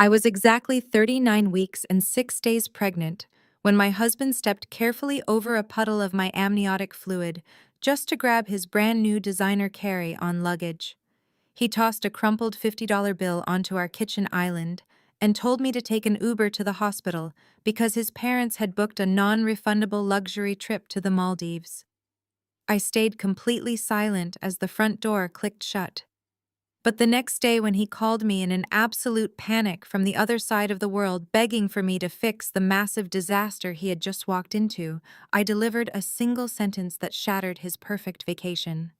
I was exactly 39 weeks and 6 days pregnant when my husband stepped carefully over a puddle of my amniotic fluid just to grab his brand new designer carry-on luggage. He tossed a crumpled $50 bill onto our kitchen island and told me to take an Uber to the hospital because his parents had booked a non-refundable luxury trip to the Maldives. I stayed completely silent as the front door clicked shut. But the next day, when he called me in an absolute panic from the other side of the world, begging for me to fix the massive disaster he had just walked into, I delivered a single sentence that shattered his perfect vacation.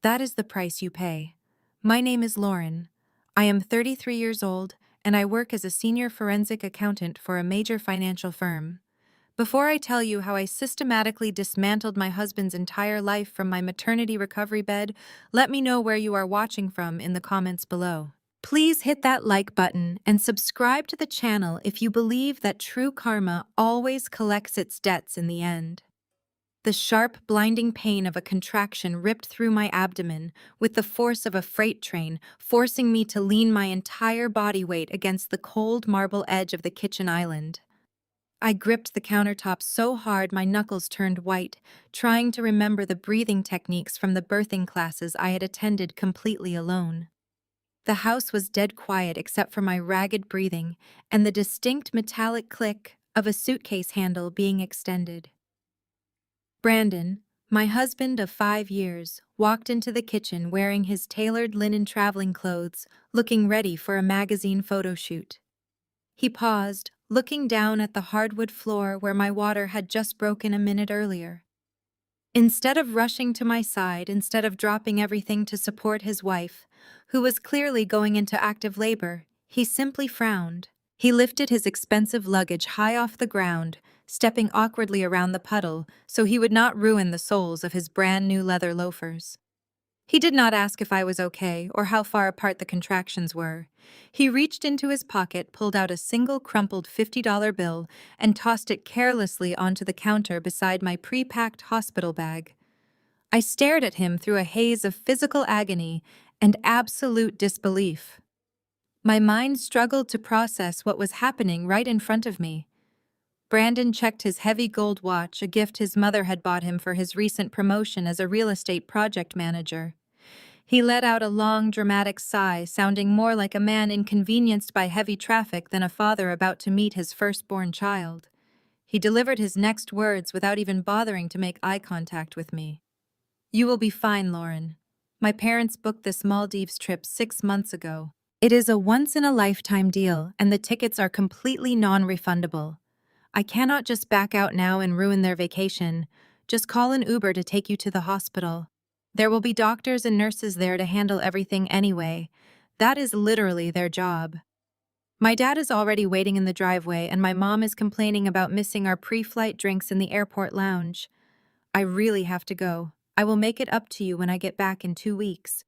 That is the price you pay. My name is Lauren. I am 33 years old, and I work as a senior forensic accountant for a major financial firm. Before I tell you how I systematically dismantled my husband's entire life from my maternity recovery bed, let me know where you are watching from in the comments below. Please hit that like button and subscribe to the channel if you believe that true karma always collects its debts in the end. The sharp, blinding pain of a contraction ripped through my abdomen with the force of a freight train, forcing me to lean my entire body weight against the cold marble edge of the kitchen island. I gripped the countertop so hard my knuckles turned white, trying to remember the breathing techniques from the birthing classes I had attended completely alone. The house was dead quiet except for my ragged breathing and the distinct metallic click of a suitcase handle being extended. Brandon, my husband of 5 years, walked into the kitchen wearing his tailored linen traveling clothes, looking ready for a magazine photo shoot. He paused, looking down at the hardwood floor where my water had just broken a minute earlier. Instead of rushing to my side, instead of dropping everything to support his wife, who was clearly going into active labor, he simply frowned. He lifted his expensive luggage high off the ground, stepping awkwardly around the puddle so he would not ruin the soles of his brand new leather loafers. He did not ask if I was okay or how far apart the contractions were. He reached into his pocket, pulled out a single crumpled $50 bill, and tossed it carelessly onto the counter beside my pre-packed hospital bag. I stared at him through a haze of physical agony and absolute disbelief. My mind struggled to process what was happening right in front of me. Brandon checked his heavy gold watch, a gift his mother had bought him for his recent promotion as a real estate project manager. He let out a long, dramatic sigh, sounding more like a man inconvenienced by heavy traffic than a father about to meet his firstborn child. He delivered his next words without even bothering to make eye contact with me. "You will be fine, Lauren. My parents booked this Maldives trip 6 months ago. It is a once-in-a-lifetime deal, and the tickets are completely non-refundable. I cannot just back out now and ruin their vacation. Just call an Uber to take you to the hospital. There will be doctors and nurses there to handle everything anyway. That is literally their job. My dad is already waiting in the driveway, and my mom is complaining about missing our pre-flight drinks in the airport lounge. I really have to go. I will make it up to you when I get back in 2 weeks."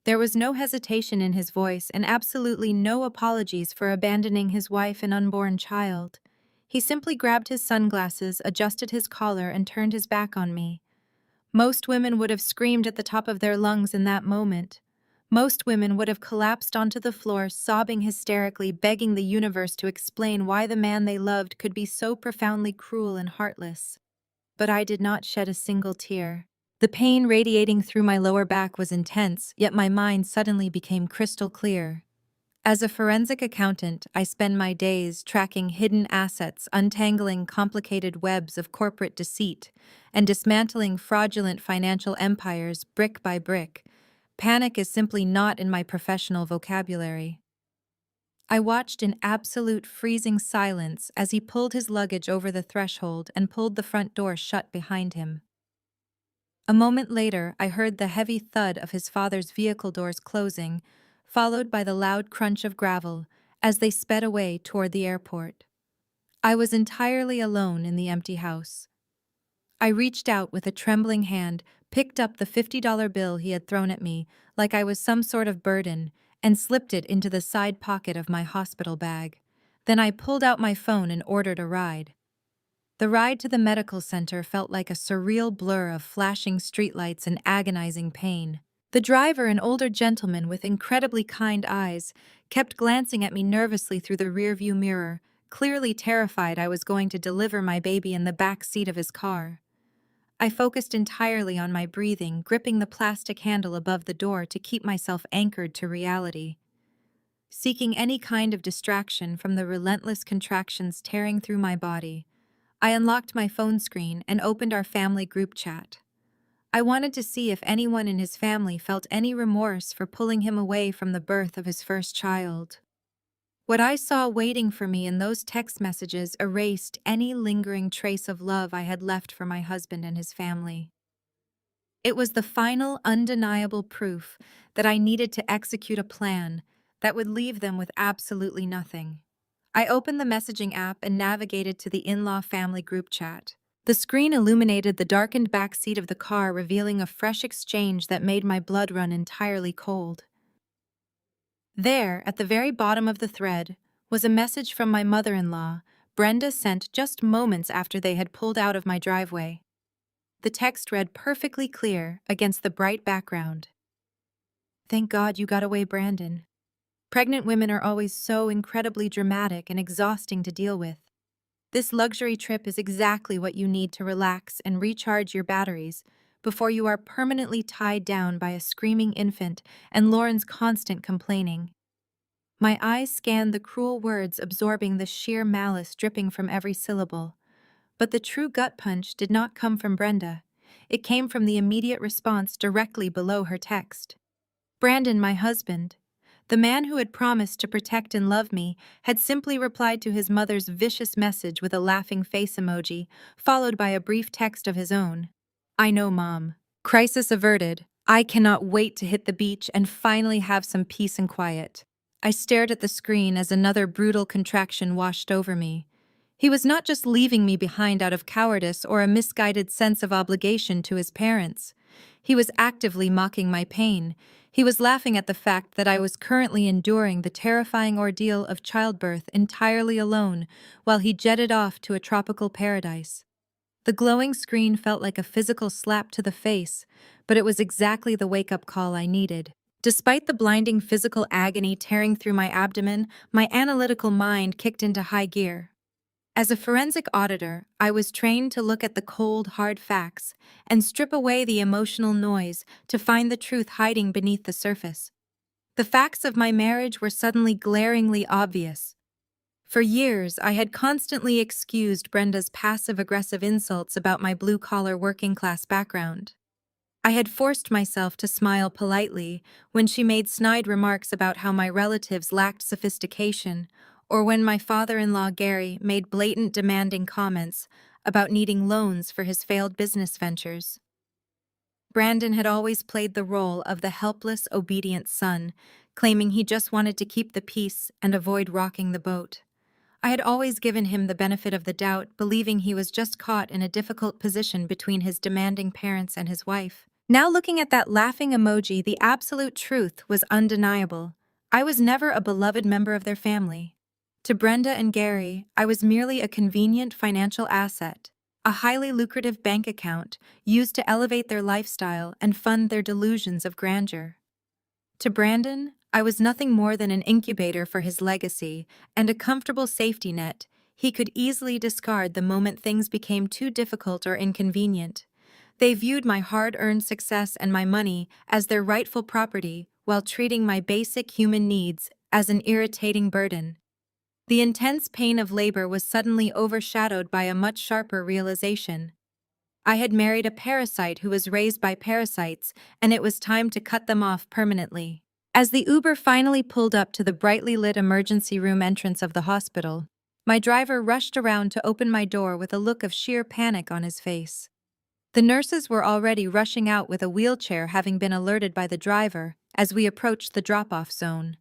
There was no hesitation in his voice and absolutely no apologies for abandoning his wife and unborn child. He simply grabbed his sunglasses, adjusted his collar, and turned his back on me. Most women would have screamed at the top of their lungs in that moment. Most women would have collapsed onto the floor, sobbing hysterically, begging the universe to explain why the man they loved could be so profoundly cruel and heartless. But I did not shed a single tear. The pain radiating through my lower back was intense, yet my mind suddenly became crystal clear. As a forensic accountant, I spend my days tracking hidden assets, untangling complicated webs of corporate deceit, and dismantling fraudulent financial empires brick by brick. Panic is simply not in my professional vocabulary. I watched in absolute freezing silence as he pulled his luggage over the threshold and pulled the front door shut behind him. A moment later, I heard the heavy thud of his father's vehicle doors closing, followed by the loud crunch of gravel as they sped away toward the airport. I was entirely alone in the empty house. I reached out with a trembling hand, picked up the $50 bill he had thrown at me like I was some sort of burden, and slipped it into the side pocket of my hospital bag. Then I pulled out my phone and ordered a ride. The ride to the medical center felt like a surreal blur of flashing streetlights and agonizing pain. The driver, an older gentleman with incredibly kind eyes, kept glancing at me nervously through the rearview mirror, clearly terrified I was going to deliver my baby in the back seat of his car. I focused entirely on my breathing, gripping the plastic handle above the door to keep myself anchored to reality. Seeking any kind of distraction from the relentless contractions tearing through my body, I unlocked my phone screen and opened our family group chat. I wanted to see if anyone in his family felt any remorse for pulling him away from the birth of his first child. What I saw waiting for me in those text messages erased any lingering trace of love I had left for my husband and his family. It was the final, undeniable proof that I needed to execute a plan that would leave them with absolutely nothing. I opened the messaging app and navigated to the in-law family group chat. The screen illuminated the darkened back seat of the car, revealing a fresh exchange that made my blood run entirely cold. There, at the very bottom of the thread, was a message from my mother-in-law, Brenda, sent just moments after they had pulled out of my driveway. The text read perfectly clear against the bright background. "Thank God you got away, Brandon. Pregnant women are always so incredibly dramatic and exhausting to deal with. This luxury trip is exactly what you need to relax and recharge your batteries before you are permanently tied down by a screaming infant and Lauren's constant complaining." My eyes scanned the cruel words, absorbing the sheer malice dripping from every syllable. But the true gut punch did not come from Brenda. It came from the immediate response directly below her text. Brandon, my husband, the man who had promised to protect and love me, had simply replied to his mother's vicious message with a laughing face emoji, followed by a brief text of his own. "I know, Mom. Crisis averted. I cannot wait to hit the beach and finally have some peace and quiet." I stared at the screen as another brutal contraction washed over me. He was not just leaving me behind out of cowardice or a misguided sense of obligation to his parents. He was actively mocking my pain. He was laughing at the fact that I was currently enduring the terrifying ordeal of childbirth entirely alone while he jetted off to a tropical paradise. The glowing screen felt like a physical slap to the face, but it was exactly the wake-up call I needed. Despite the blinding physical agony tearing through my abdomen, my analytical mind kicked into high gear. As a forensic auditor, I was trained to look at the cold, hard facts and strip away the emotional noise to find the truth hiding beneath the surface. The facts of my marriage were suddenly glaringly obvious. For years, I had constantly excused Brenda's passive-aggressive insults about my blue-collar working-class background. I had forced myself to smile politely when she made snide remarks about how my relatives lacked sophistication, or when my father-in-law Gary made blatant demanding comments about needing loans for his failed business ventures. Brandon had always played the role of the helpless, obedient son, claiming he just wanted to keep the peace and avoid rocking the boat. I had always given him the benefit of the doubt, believing he was just caught in a difficult position between his demanding parents and his wife. Now, looking at that laughing emoji, the absolute truth was undeniable. I was never a beloved member of their family. To Brenda and Gary, I was merely a convenient financial asset, a highly lucrative bank account used to elevate their lifestyle and fund their delusions of grandeur. To Brandon, I was nothing more than an incubator for his legacy and a comfortable safety net he could easily discard the moment things became too difficult or inconvenient. They viewed my hard-earned success and my money as their rightful property while treating my basic human needs as an irritating burden. The intense pain of labor was suddenly overshadowed by a much sharper realization. I had married a parasite who was raised by parasites, and it was time to cut them off permanently. As the Uber finally pulled up to the brightly lit emergency room entrance of the hospital, my driver rushed around to open my door with a look of sheer panic on his face. The nurses were already rushing out with a wheelchair, having been alerted by the driver as we approached the drop-off zone.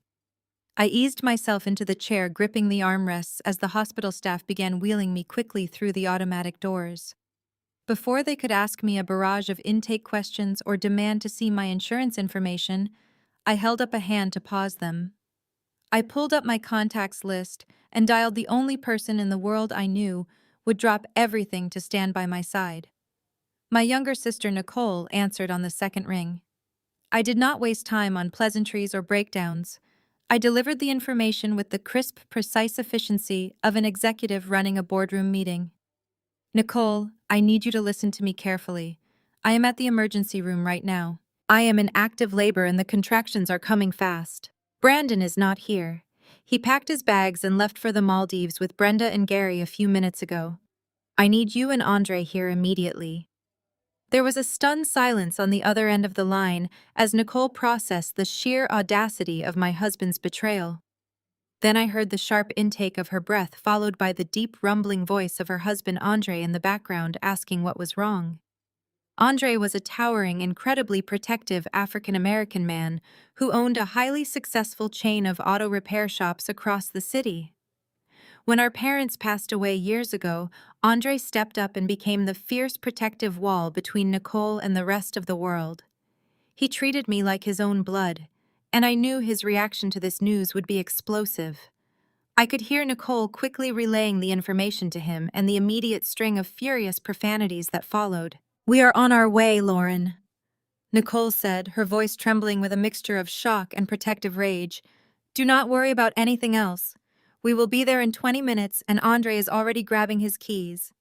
I eased myself into the chair, gripping the armrests as the hospital staff began wheeling me quickly through the automatic doors. Before they could ask me a barrage of intake questions or demand to see my insurance information, I held up a hand to pause them. I pulled up my contacts list and dialed the only person in the world I knew would drop everything to stand by my side. My younger sister Nicole answered on the second ring. I did not waste time on pleasantries or breakdowns. I delivered the information with the crisp, precise efficiency of an executive running a boardroom meeting. Nicole, I need you to listen to me carefully. I am at the emergency room right now. I am in active labor and the contractions are coming fast. Brandon is not here. He packed his bags and left for the Maldives with Brenda and Gary a few minutes ago. I need you and Andre here immediately. There was a stunned silence on the other end of the line as Nicole processed the sheer audacity of my husband's betrayal. Then I heard the sharp intake of her breath followed by the deep rumbling voice of her husband Andre in the background asking what was wrong. Andre was a towering, incredibly protective African-American man who owned a highly successful chain of auto repair shops across the city. When our parents passed away years ago, Andre stepped up and became the fierce protective wall between Nicole and the rest of the world. He treated me like his own blood, and I knew his reaction to this news would be explosive. I could hear Nicole quickly relaying the information to him and the immediate string of furious profanities that followed. "We are on our way, Lauren," Nicole said, her voice trembling with a mixture of shock and protective rage. "Do not worry about anything else. We will be there in 20 minutes and Andre is already grabbing his keys."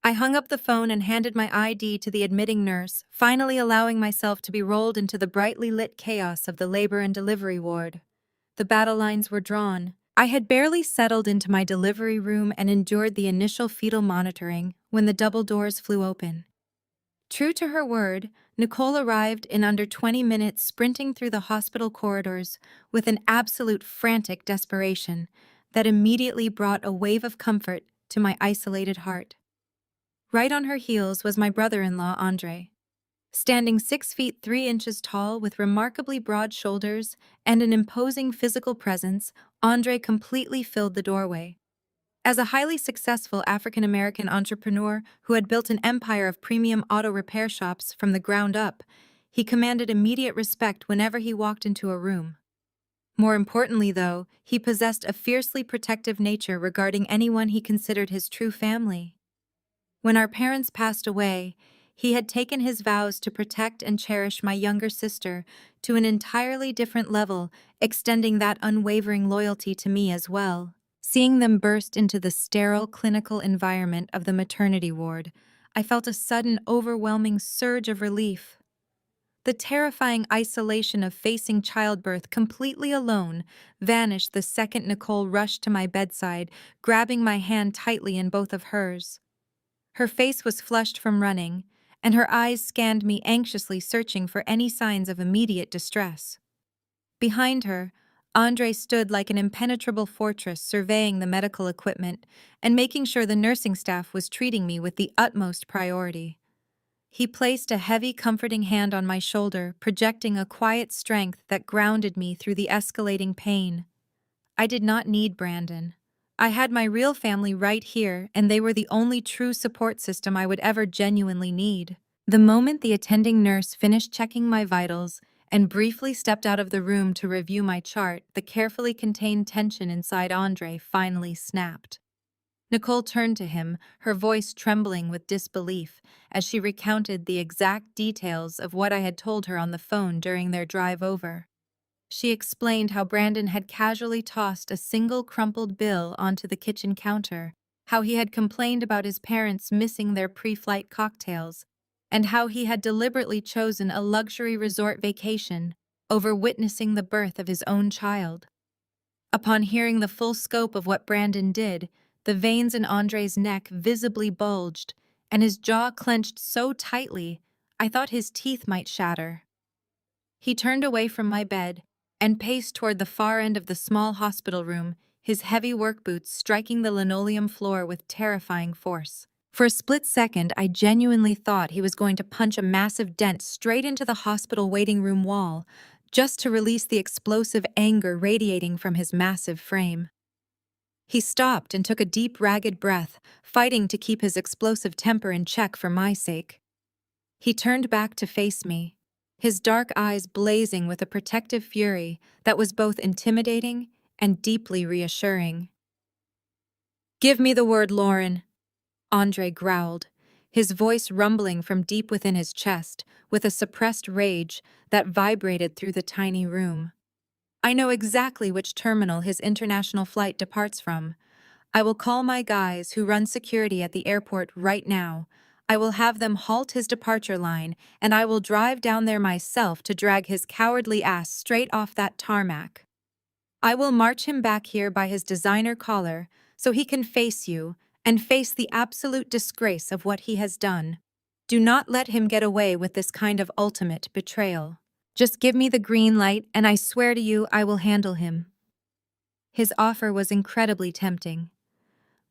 I hung up the phone and handed my ID to the admitting nurse, finally allowing myself to be rolled into the brightly lit chaos of the labor and delivery ward. The battle lines were drawn. I had barely settled into my delivery room and endured the initial fetal monitoring when the double doors flew open. True to her word, Nicole arrived in under 20 minutes, sprinting through the hospital corridors with an absolute frantic desperation that immediately brought a wave of comfort to my isolated heart. Right on her heels was my brother-in-law, Andre. Standing 6 feet 3 inches tall with remarkably broad shoulders and an imposing physical presence, Andre completely filled the doorway. As a highly successful African-American entrepreneur who had built an empire of premium auto repair shops from the ground up, he commanded immediate respect whenever he walked into a room. More importantly, though, he possessed a fiercely protective nature regarding anyone he considered his true family. When our parents passed away, he had taken his vows to protect and cherish my younger sister to an entirely different level, extending that unwavering loyalty to me as well. Seeing them burst into the sterile clinical environment of the maternity ward, I felt a sudden, overwhelming surge of relief. The terrifying isolation of facing childbirth completely alone vanished the second Nicole rushed to my bedside, grabbing my hand tightly in both of hers. Her face was flushed from running, and her eyes scanned me anxiously, searching for any signs of immediate distress. Behind her, Andre stood like an impenetrable fortress, surveying the medical equipment and making sure the nursing staff was treating me with the utmost priority. He placed a heavy, comforting hand on my shoulder, projecting a quiet strength that grounded me through the escalating pain. I did not need Brandon. I had my real family right here, and they were the only true support system I would ever genuinely need. The moment the attending nurse finished checking my vitals and briefly stepped out of the room to review my chart, the carefully contained tension inside Andre finally snapped. Nicole turned to him, her voice trembling with disbelief, as she recounted the exact details of what I had told her on the phone during their drive over. She explained how Brandon had casually tossed a single crumpled bill onto the kitchen counter, how he had complained about his parents missing their pre-flight cocktails, and how he had deliberately chosen a luxury resort vacation over witnessing the birth of his own child. Upon hearing the full scope of what Brandon did, the veins in Andre's neck visibly bulged, and his jaw clenched so tightly I thought his teeth might shatter. He turned away from my bed and paced toward the far end of the small hospital room, his heavy work boots striking the linoleum floor with terrifying force. For a split second, I genuinely thought he was going to punch a massive dent straight into the hospital waiting room wall, just to release the explosive anger radiating from his massive frame. He stopped and took a deep, ragged breath, fighting to keep his explosive temper in check for my sake. He turned back to face me, his dark eyes blazing with a protective fury that was both intimidating and deeply reassuring. "Give me the word, Lauren," Andre growled, his voice rumbling from deep within his chest with a suppressed rage that vibrated through the tiny room. I know exactly which terminal his international flight departs from. I will call my guys who run security at the airport right now. I will have them halt his departure line, and I will drive down there myself to drag his cowardly ass straight off that tarmac. I will march him back here by his designer collar so he can face you and face the absolute disgrace of what he has done. Do not let him get away with this kind of ultimate betrayal. Just give me the green light and I swear to you I will handle him. His offer was incredibly tempting.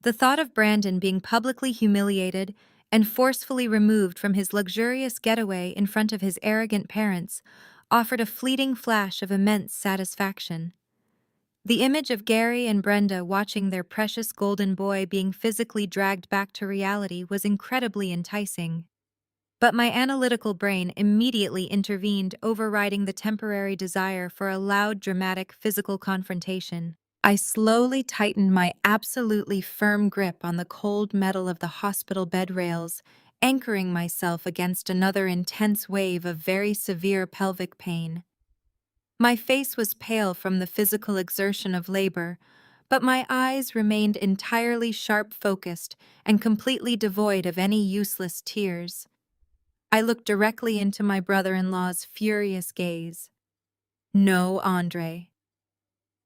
The thought of Brandon being publicly humiliated and forcefully removed from his luxurious getaway in front of his arrogant parents offered a fleeting flash of immense satisfaction. The image of Gary and Brenda watching their precious golden boy being physically dragged back to reality was incredibly enticing. But my analytical brain immediately intervened, overriding the temporary desire for a loud, dramatic physical confrontation. I slowly tightened my absolutely firm grip on the cold metal of the hospital bed rails, anchoring myself against another intense wave of very severe pelvic pain. My face was pale from the physical exertion of labor, but my eyes remained entirely sharp-focused and completely devoid of any useless tears. I looked directly into my brother-in-law's furious gaze. "No, Andre,"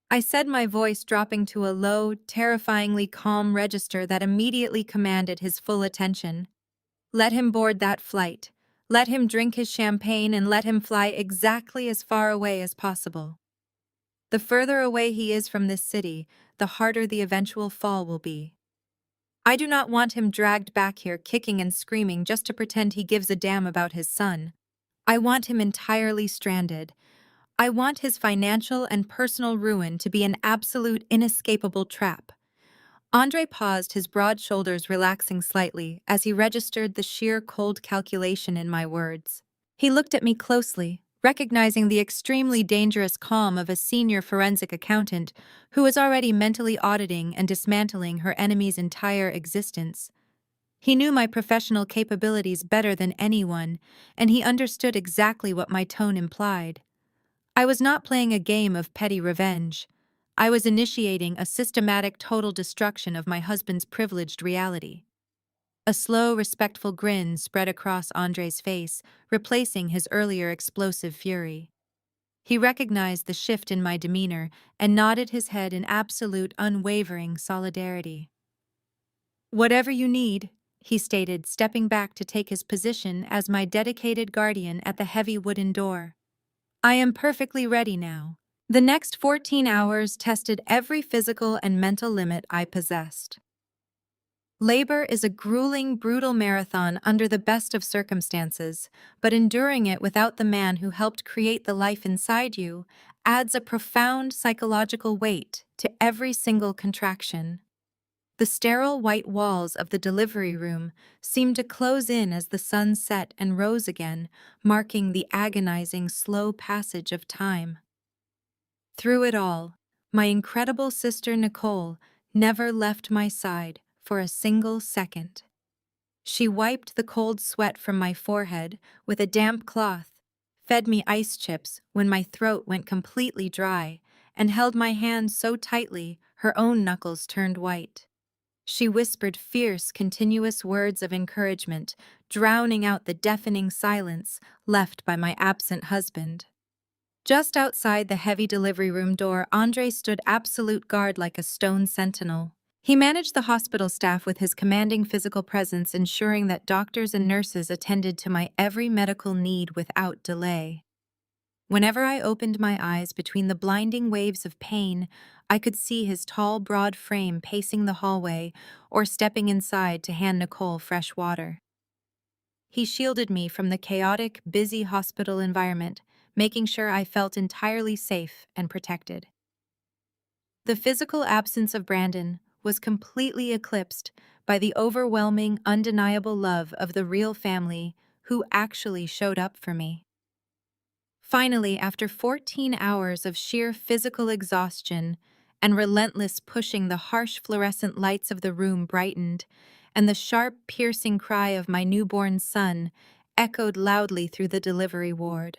I said, my voice dropping to a low, terrifyingly calm register that immediately commanded his full attention. "Let him board that flight. Let him drink his champagne and let him fly exactly as far away as possible. The further away he is from this city, the harder the eventual fall will be. I do not want him dragged back here kicking and screaming just to pretend he gives a damn about his son. I want him entirely stranded. I want his financial and personal ruin to be an absolute inescapable trap." Andre paused, his broad shoulders relaxing slightly as he registered the sheer cold calculation in my words. He looked at me closely, recognizing the extremely dangerous calm of a senior forensic accountant who was already mentally auditing and dismantling her enemy's entire existence. He knew my professional capabilities better than anyone, and he understood exactly what my tone implied. I was not playing a game of petty revenge. I was initiating a systematic total destruction of my husband's privileged reality. A slow, respectful grin spread across Andre's face, replacing his earlier explosive fury. He recognized the shift in my demeanor and nodded his head in absolute, unwavering solidarity. "Whatever you need," he stated, stepping back to take his position as my dedicated guardian at the heavy wooden door. "I am perfectly ready now." The next 14 hours tested every physical and mental limit I possessed. Labor is a grueling, brutal marathon under the best of circumstances, but enduring it without the man who helped create the life inside you adds a profound psychological weight to every single contraction. The sterile white walls of the delivery room seemed to close in as the sun set and rose again, marking the agonizing, slow passage of time. Through it all, my incredible sister Nicole never left my side for a single second. She wiped the cold sweat from my forehead with a damp cloth, fed me ice chips when my throat went completely dry, and held my hand so tightly her own knuckles turned white. She whispered fierce, continuous words of encouragement, drowning out the deafening silence left by my absent husband. Just outside the heavy delivery room door, Andre stood absolute guard like a stone sentinel. He managed the hospital staff with his commanding physical presence, ensuring that doctors and nurses attended to my every medical need without delay. Whenever I opened my eyes between the blinding waves of pain, I could see his tall, broad frame pacing the hallway or stepping inside to hand Nicole fresh water. He shielded me from the chaotic, busy hospital environment, making sure I felt entirely safe and protected. The physical absence of Brandon was completely eclipsed by the overwhelming, undeniable love of the real family who actually showed up for me. Finally, after 14 hours of sheer physical exhaustion and relentless pushing, the harsh fluorescent lights of the room brightened, and the sharp, piercing cry of my newborn son echoed loudly through the delivery ward.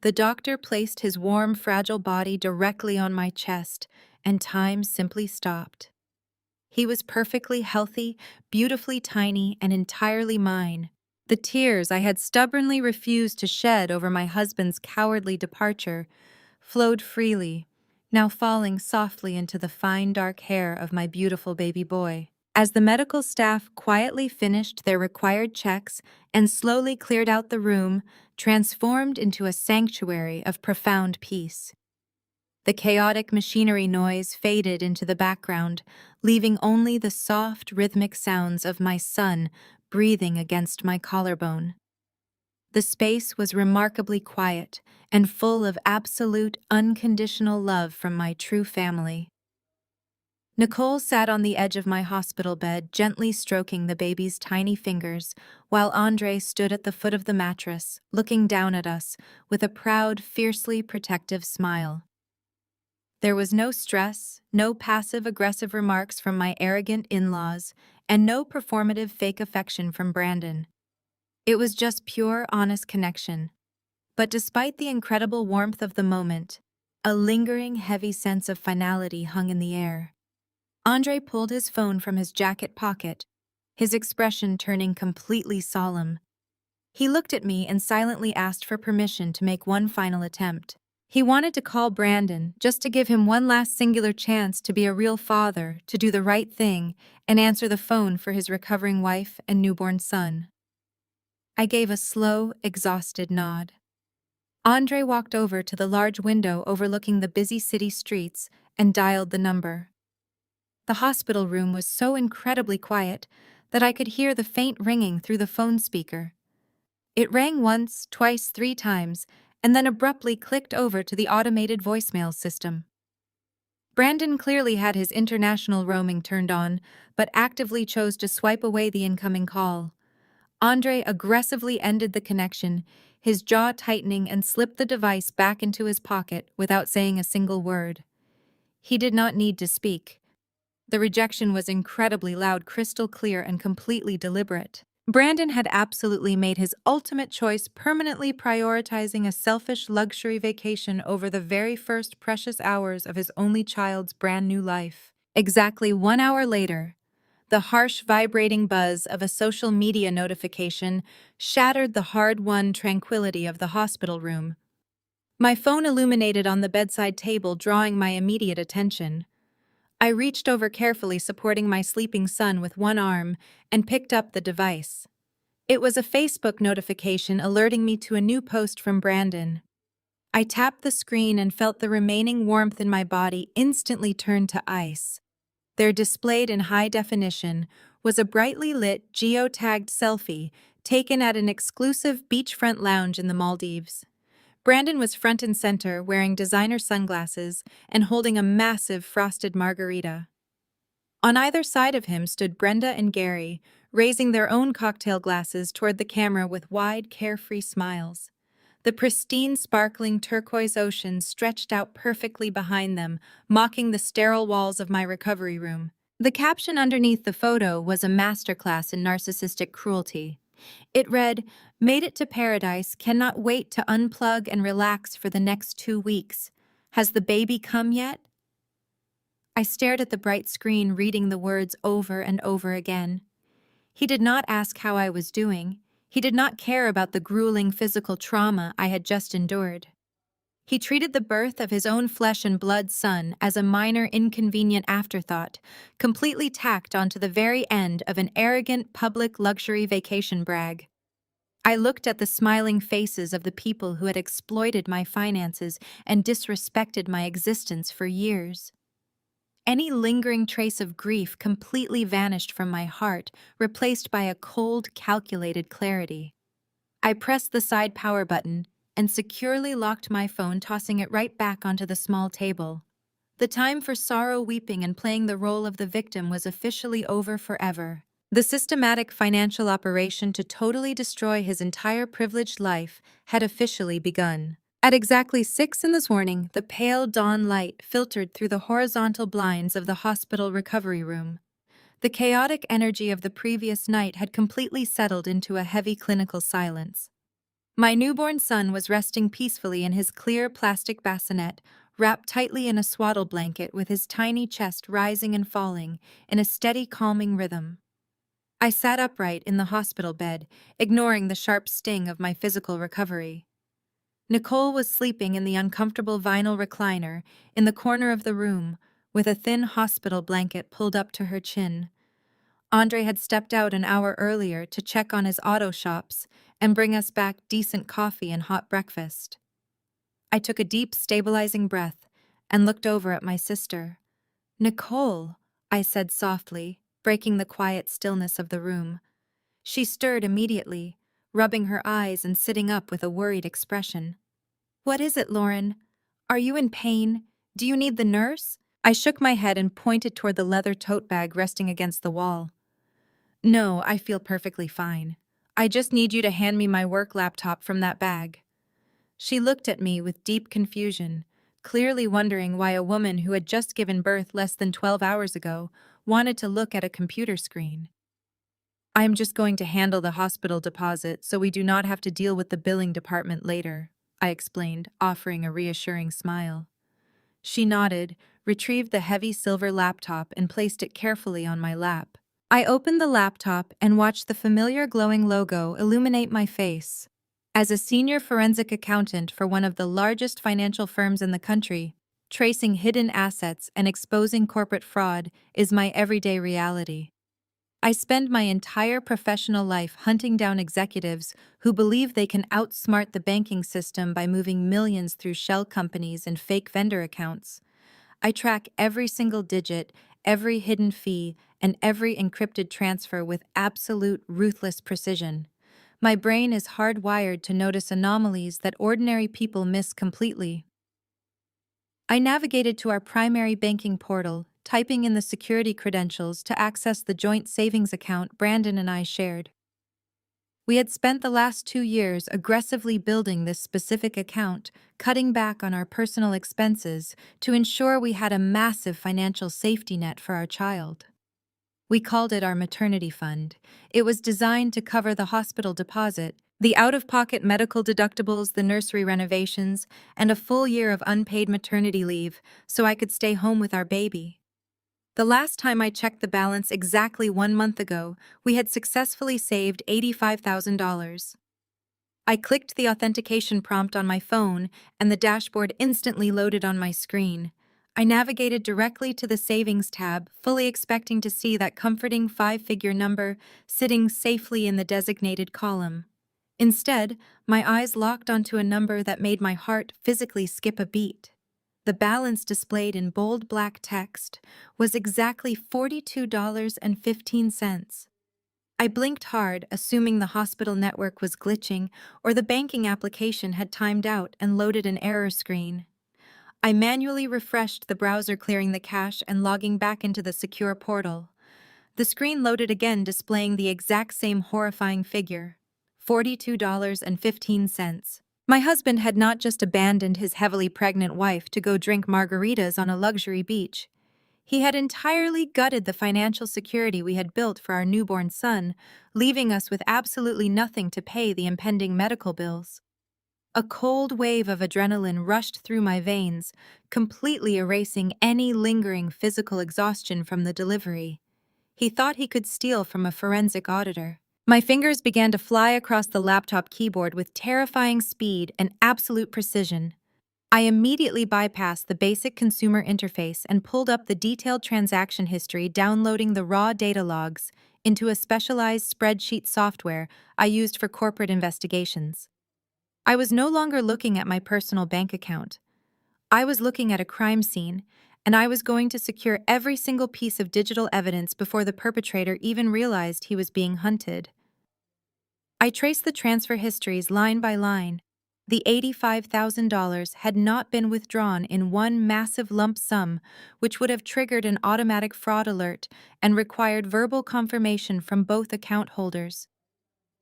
The doctor placed his warm, fragile body directly on my chest, and time simply stopped. He was perfectly healthy, beautifully tiny, and entirely mine. The tears I had stubbornly refused to shed over my husband's cowardly departure flowed freely, now falling softly into the fine dark hair of my beautiful baby boy. As the medical staff quietly finished their required checks and slowly cleared out the room, transformed into a sanctuary of profound peace. The chaotic machinery noise faded into the background, leaving only the soft, rhythmic sounds of my son breathing against my collarbone. The space was remarkably quiet and full of absolute, unconditional love from my true family. Nicole sat on the edge of my hospital bed, gently stroking the baby's tiny fingers, while Andre stood at the foot of the mattress, looking down at us with a proud, fiercely protective smile. There was no stress, no passive-aggressive remarks from my arrogant in-laws, and no performative fake affection from Brandon. It was just pure, honest connection. But despite the incredible warmth of the moment, a lingering, heavy sense of finality hung in the air. Andre pulled his phone from his jacket pocket, his expression turning completely solemn. He looked at me and silently asked for permission to make one final attempt. He wanted to call Brandon, just to give him one last singular chance to be a real father, to do the right thing, and answer the phone for his recovering wife and newborn son. I gave a slow, exhausted nod. Andre walked over to the large window overlooking the busy city streets and dialed the number. The hospital room was so incredibly quiet that I could hear the faint ringing through the phone speaker. It rang once, twice, 3 times, and then abruptly clicked over to the automated voicemail system. Brandon clearly had his international roaming turned on, but actively chose to swipe away the incoming call. Andre aggressively ended the connection, his jaw tightening, and slipped the device back into his pocket without saying a single word. He did not need to speak. The rejection was incredibly loud, crystal clear, and completely deliberate. Brandon had absolutely made his ultimate choice, permanently prioritizing a selfish luxury vacation over the very first precious hours of his only child's brand new life. Exactly 1 hour later, the harsh, vibrating buzz of a social media notification shattered the hard-won tranquility of the hospital room. My phone illuminated on the bedside table, drawing my immediate attention. I reached over carefully, supporting my sleeping son with one arm, and picked up the device. It was a Facebook notification alerting me to a new post from Brandon. I tapped the screen and felt the remaining warmth in my body instantly turn to ice. There, displayed in high definition, was a brightly lit, geotagged selfie taken at an exclusive beachfront lounge in the Maldives. Brandon was front and center, wearing designer sunglasses and holding a massive frosted margarita. On either side of him stood Brenda and Gary, raising their own cocktail glasses toward the camera with wide, carefree smiles. The pristine, sparkling turquoise ocean stretched out perfectly behind them, mocking the sterile walls of my recovery room. The caption underneath the photo was a masterclass in narcissistic cruelty. It read, "Made it to paradise, cannot wait to unplug and relax for the next 2 weeks. Has the baby come yet?" I stared at the bright screen, reading the words over and over again. He did not ask how I was doing. He did not care about the grueling physical trauma I had just endured. He treated the birth of his own flesh and blood son as a minor, inconvenient afterthought, completely tacked onto the very end of an arrogant public luxury vacation brag. I looked at the smiling faces of the people who had exploited my finances and disrespected my existence for years. Any lingering trace of grief completely vanished from my heart, replaced by a cold, calculated clarity. I pressed the side power button and securely locked my phone, tossing it right back onto the small table. The time for sorrow, weeping, and playing the role of the victim was officially over forever. The systematic financial operation to totally destroy his entire privileged life had officially begun. At exactly 6 in the morning, the pale dawn light filtered through the horizontal blinds of the hospital recovery room. The chaotic energy of the previous night had completely settled into a heavy clinical silence. My newborn son was resting peacefully in his clear plastic bassinet, wrapped tightly in a swaddle blanket with his tiny chest rising and falling in a steady, calming rhythm. I sat upright in the hospital bed, ignoring the sharp sting of my physical recovery. Nicole was sleeping in the uncomfortable vinyl recliner in the corner of the room, with a thin hospital blanket pulled up to her chin. Andre had stepped out an hour earlier to check on his auto shops and bring us back decent coffee and hot breakfast. I took a deep, stabilizing breath and looked over at my sister. "Nicole," I said softly, breaking the quiet stillness of the room. She stirred immediately, rubbing her eyes and sitting up with a worried expression. "What is it, Lauren? Are you in pain? Do you need the nurse?" I shook my head and pointed toward the leather tote bag resting against the wall. "No, I feel perfectly fine. I just need you to hand me my work laptop from that bag." She looked at me with deep confusion, clearly wondering why a woman who had just given birth less than 12 hours ago wanted to look at a computer screen. "I am just going to handle the hospital deposit so we do not have to deal with the billing department later," I explained, offering a reassuring smile. She nodded, retrieved the heavy silver laptop and placed it carefully on my lap. I opened the laptop and watched the familiar glowing logo illuminate my face. As a senior forensic accountant for one of the largest financial firms in the country, tracing hidden assets and exposing corporate fraud is my everyday reality. I spend my entire professional life hunting down executives who believe they can outsmart the banking system by moving millions through shell companies and fake vendor accounts. I track every single digit, every hidden fee, and every encrypted transfer with absolute, ruthless precision. My brain is hardwired to notice anomalies that ordinary people miss completely. I navigated to our primary banking portal, typing in the security credentials to access the joint savings account Brandon and I shared. We had spent the last 2 years aggressively building this specific account, cutting back on our personal expenses to ensure we had a massive financial safety net for our child. We called it our maternity fund. It was designed to cover the hospital deposit, the out-of-pocket medical deductibles, the nursery renovations, and a full year of unpaid maternity leave so I could stay home with our baby. The last time I checked the balance exactly 1 month ago, we had successfully saved $85,000. I clicked the authentication prompt on my phone, and the dashboard instantly loaded on my screen. I navigated directly to the Savings tab, fully expecting to see that comforting 5-figure number sitting safely in the designated column. Instead, my eyes locked onto a number that made my heart physically skip a beat. The balance displayed in bold black text was exactly $42.15. I blinked hard, assuming the hospital network was glitching or the banking application had timed out and loaded an error screen. I manually refreshed the browser, clearing the cache and logging back into the secure portal. The screen loaded again, displaying the exact same horrifying figure, $42.15. My husband had not just abandoned his heavily pregnant wife to go drink margaritas on a luxury beach. He had entirely gutted the financial security we had built for our newborn son, leaving us with absolutely nothing to pay the impending medical bills. A cold wave of adrenaline rushed through my veins, completely erasing any lingering physical exhaustion from the delivery. He thought he could steal from a forensic auditor. My fingers began to fly across the laptop keyboard with terrifying speed and absolute precision. I immediately bypassed the basic consumer interface and pulled up the detailed transaction history, downloading the raw data logs into a specialized spreadsheet software I used for corporate investigations. I was no longer looking at my personal bank account. I was looking at a crime scene, and I was going to secure every single piece of digital evidence before the perpetrator even realized he was being hunted. I traced the transfer histories line by line. The $85,000 had not been withdrawn in one massive lump sum, which would have triggered an automatic fraud alert and required verbal confirmation from both account holders.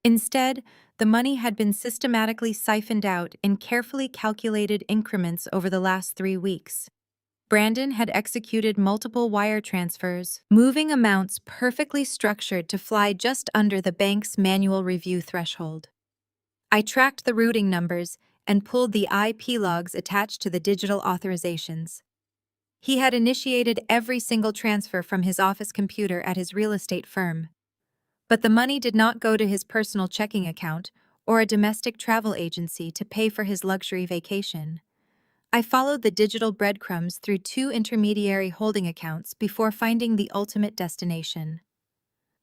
Instead, the money had been systematically siphoned out in carefully calculated increments over the last 3 weeks. Brandon had executed multiple wire transfers, moving amounts perfectly structured to fly just under the bank's manual review threshold. I tracked the routing numbers and pulled the IP logs attached to the digital authorizations. He had initiated every single transfer from his office computer at his real estate firm. But the money did not go to his personal checking account or a domestic travel agency to pay for his luxury vacation. I followed the digital breadcrumbs through two intermediary holding accounts before finding the ultimate destination.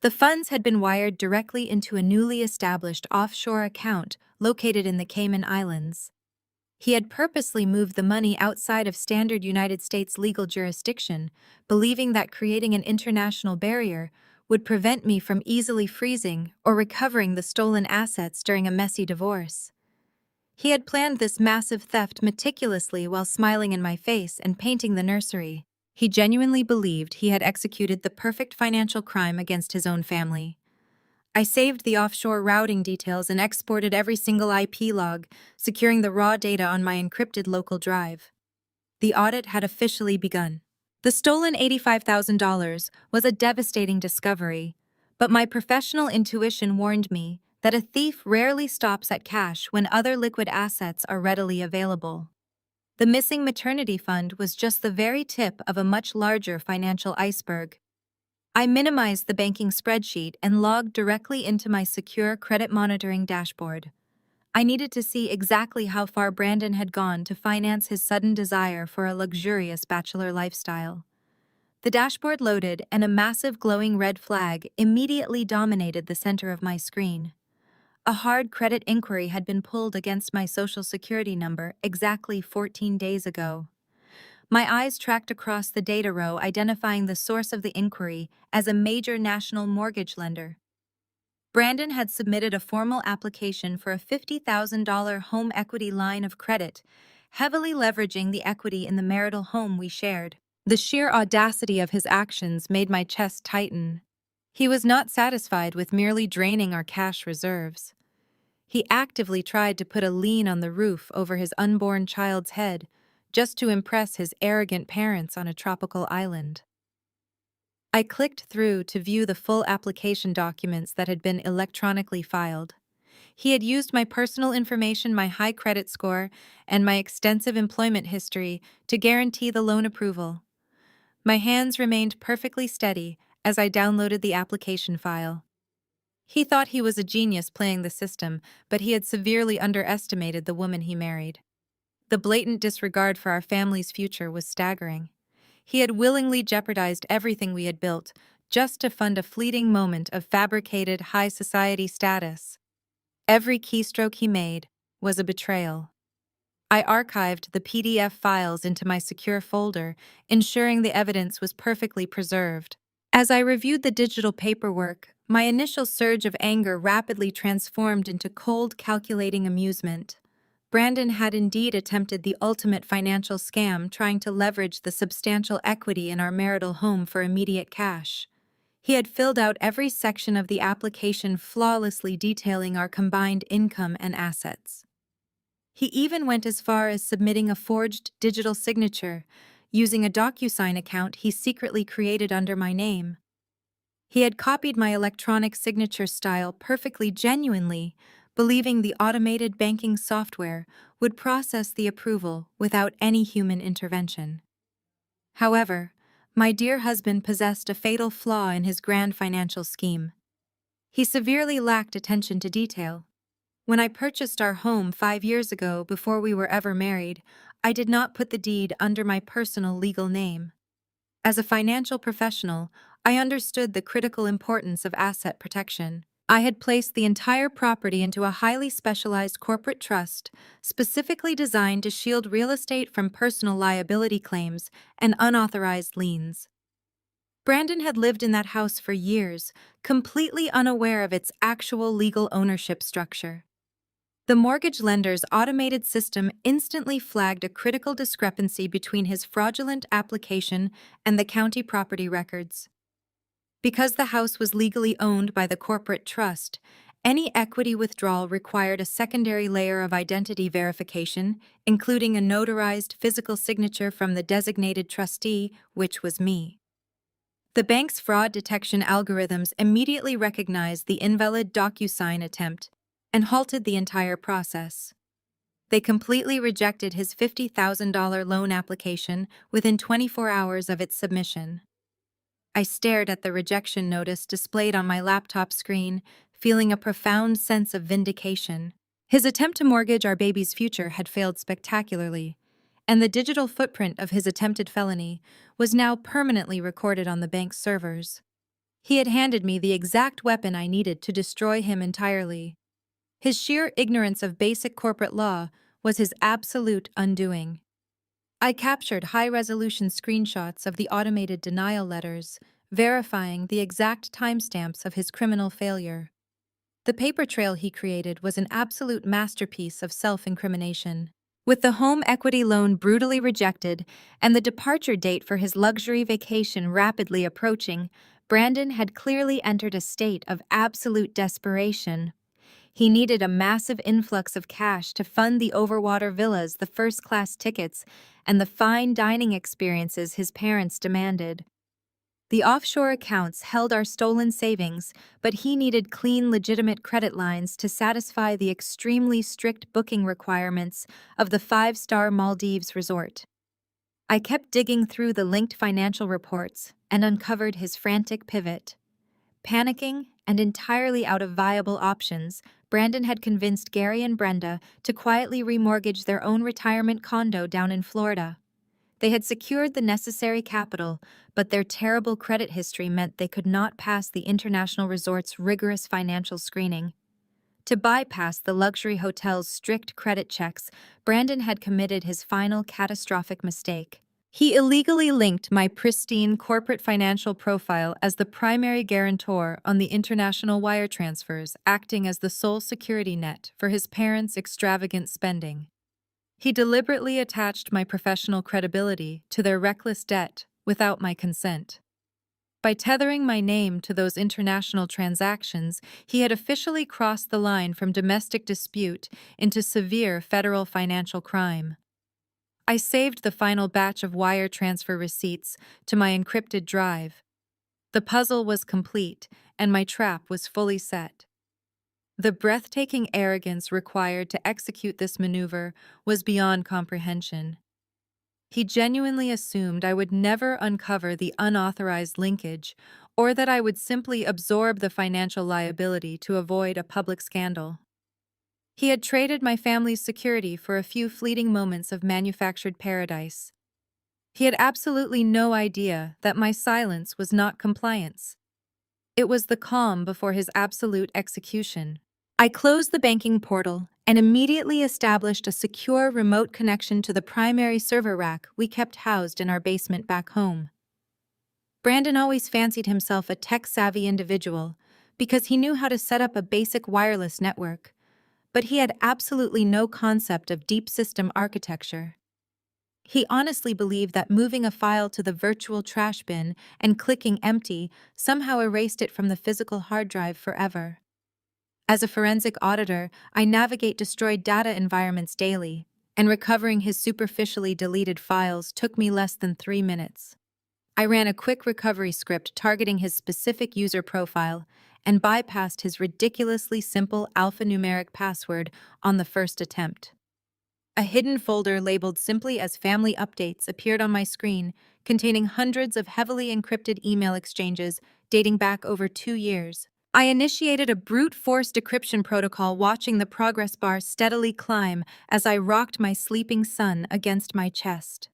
The funds had been wired directly into a newly established offshore account located in the Cayman Islands. He had purposely moved the money outside of standard United States legal jurisdiction, believing that creating an international barrier would prevent me from easily freezing or recovering the stolen assets during a messy divorce. He had planned this massive theft meticulously while smiling in my face and painting the nursery. He genuinely believed he had executed the perfect financial crime against his own family. I saved the offshore routing details and exported every single IP log, securing the raw data on my encrypted local drive. The audit had officially begun. The stolen $85,000 was a devastating discovery, but my professional intuition warned me that a thief rarely stops at cash when other liquid assets are readily available. The missing maternity fund was just the very tip of a much larger financial iceberg. I minimized the banking spreadsheet and logged directly into my secure credit monitoring dashboard. I needed to see exactly how far Brandon had gone to finance his sudden desire for a luxurious bachelor lifestyle. The dashboard loaded, and a massive glowing red flag immediately dominated the center of my screen. A hard credit inquiry had been pulled against my social security number exactly 14 days ago. My eyes tracked across the data row, identifying the source of the inquiry as a major national mortgage lender. Brandon had submitted a formal application for a $50,000 home equity line of credit, heavily leveraging the equity in the marital home we shared. The sheer audacity of his actions made my chest tighten. He was not satisfied with merely draining our cash reserves. He actively tried to put a lien on the roof over his unborn child's head, just to impress his arrogant parents on a tropical island. I clicked through to view the full application documents that had been electronically filed. He had used my personal information, my high credit score, and my extensive employment history to guarantee the loan approval. My hands remained perfectly steady as I downloaded the application file. He thought he was a genius playing the system, but he had severely underestimated the woman he married. The blatant disregard for our family's future was staggering. He had willingly jeopardized everything we had built just to fund a fleeting moment of fabricated high society status. Every keystroke he made was a betrayal. I archived the PDF files into my secure folder, ensuring the evidence was perfectly preserved. As I reviewed the digital paperwork, my initial surge of anger rapidly transformed into cold, calculating amusement. Brandon had indeed attempted the ultimate financial scam, trying to leverage the substantial equity in our marital home for immediate cash. He had filled out every section of the application, flawlessly detailing our combined income and assets. He even went as far as submitting a forged digital signature, using a DocuSign account he secretly created under my name. He had copied my electronic signature style perfectly genuinely, believing the automated banking software would process the approval without any human intervention. However, my dear husband possessed a fatal flaw in his grand financial scheme. He severely lacked attention to detail. When I purchased our home 5 years ago, before we were ever married, I did not put the deed under my personal legal name. As a financial professional, I understood the critical importance of asset protection. I had placed the entire property into a highly specialized corporate trust, specifically designed to shield real estate from personal liability claims and unauthorized liens. Brandon had lived in that house for years, completely unaware of its actual legal ownership structure. The mortgage lender's automated system instantly flagged a critical discrepancy between his fraudulent application and the county property records. Because the house was legally owned by the corporate trust, Any equity withdrawal required a secondary layer of identity verification, including a notarized physical signature from the designated trustee, which was me. The bank's fraud detection algorithms immediately recognized the invalid DocuSign attempt and halted the entire process. They completely rejected his $50,000 loan application within 24 hours of its submission. I stared at the rejection notice displayed on my laptop screen, feeling a profound sense of vindication. His attempt to mortgage our baby's future had failed spectacularly, and the digital footprint of his attempted felony was now permanently recorded on the bank's servers. He had handed me the exact weapon I needed to destroy him entirely. His sheer ignorance of basic corporate law was his absolute undoing. I captured high-resolution screenshots of the automated denial letters, verifying the exact timestamps of his criminal failure. The paper trail he created was an absolute masterpiece of self-incrimination. With the home equity loan brutally rejected and the departure date for his luxury vacation rapidly approaching, Brandon had clearly entered a state of absolute desperation. He needed a massive influx of cash to fund the overwater villas, the first-class tickets, and the fine dining experiences his parents demanded. The offshore accounts held our stolen savings, but he needed clean, legitimate credit lines to satisfy the extremely strict booking requirements of the five-star Maldives resort. I kept digging through the linked financial reports and uncovered his frantic pivot. Panicking and entirely out of viable options, Brandon had convinced Gary and Brenda to quietly remortgage their own retirement condo down in Florida. They had secured the necessary capital, but their terrible credit history meant they could not pass the international resort's rigorous financial screening. To bypass the luxury hotel's strict credit checks, Brandon had committed his final catastrophic mistake. He illegally linked my pristine corporate financial profile as the primary guarantor on the international wire transfers, acting as the sole security net for his parents' extravagant spending. He deliberately attached my professional credibility to their reckless debt without my consent. By tethering my name to those international transactions, he had officially crossed the line from domestic dispute into severe federal financial crime. I saved the final batch of wire transfer receipts to my encrypted drive. The puzzle was complete, and my trap was fully set. The breathtaking arrogance required to execute this maneuver was beyond comprehension. He genuinely assumed I would never uncover the unauthorized linkage, or that I would simply absorb the financial liability to avoid a public scandal. He had traded my family's security for a few fleeting moments of manufactured paradise. He had absolutely no idea that my silence was not compliance. It was the calm before his absolute execution. I closed the banking portal and immediately established a secure remote connection to the primary server rack we kept housed in our basement back home. Brandon always fancied himself a tech-savvy individual because he knew how to set up a basic wireless network, but he had absolutely no concept of deep system architecture. He honestly believed that moving a file to the virtual trash bin and clicking empty somehow erased it from the physical hard drive forever. As a forensic auditor, I navigate destroyed data environments daily, and recovering his superficially deleted files took me less than 3 minutes. I ran a quick recovery script targeting his specific user profile and bypassed his ridiculously simple alphanumeric password on the first attempt. A hidden folder labeled simply as Family Updates appeared on my screen, containing hundreds of heavily encrypted email exchanges dating back over 2 years. I initiated a brute force decryption protocol, watching the progress bar steadily climb as I rocked my sleeping son against my chest.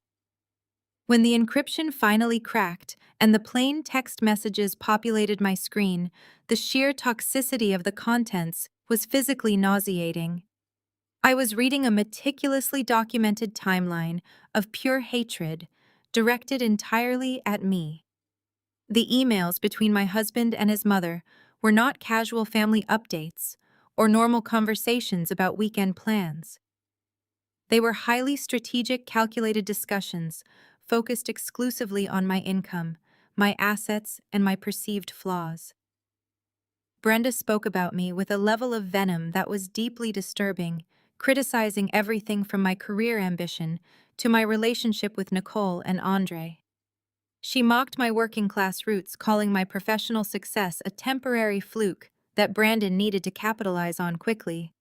When the encryption finally cracked and the plain text messages populated my screen, the sheer toxicity of the contents was physically nauseating. I was reading a meticulously documented timeline of pure hatred, directed entirely at me. The emails between my husband and his mother were not casual family updates or normal conversations about weekend plans. They were highly strategic, calculated discussions focused exclusively on my income, my assets, and my perceived flaws. Brenda spoke about me with a level of venom that was deeply disturbing, criticizing everything from my career ambition to my relationship with Nicole and Andre. She mocked my working class roots, calling my professional success a temporary fluke that Brandon needed to capitalize on quickly.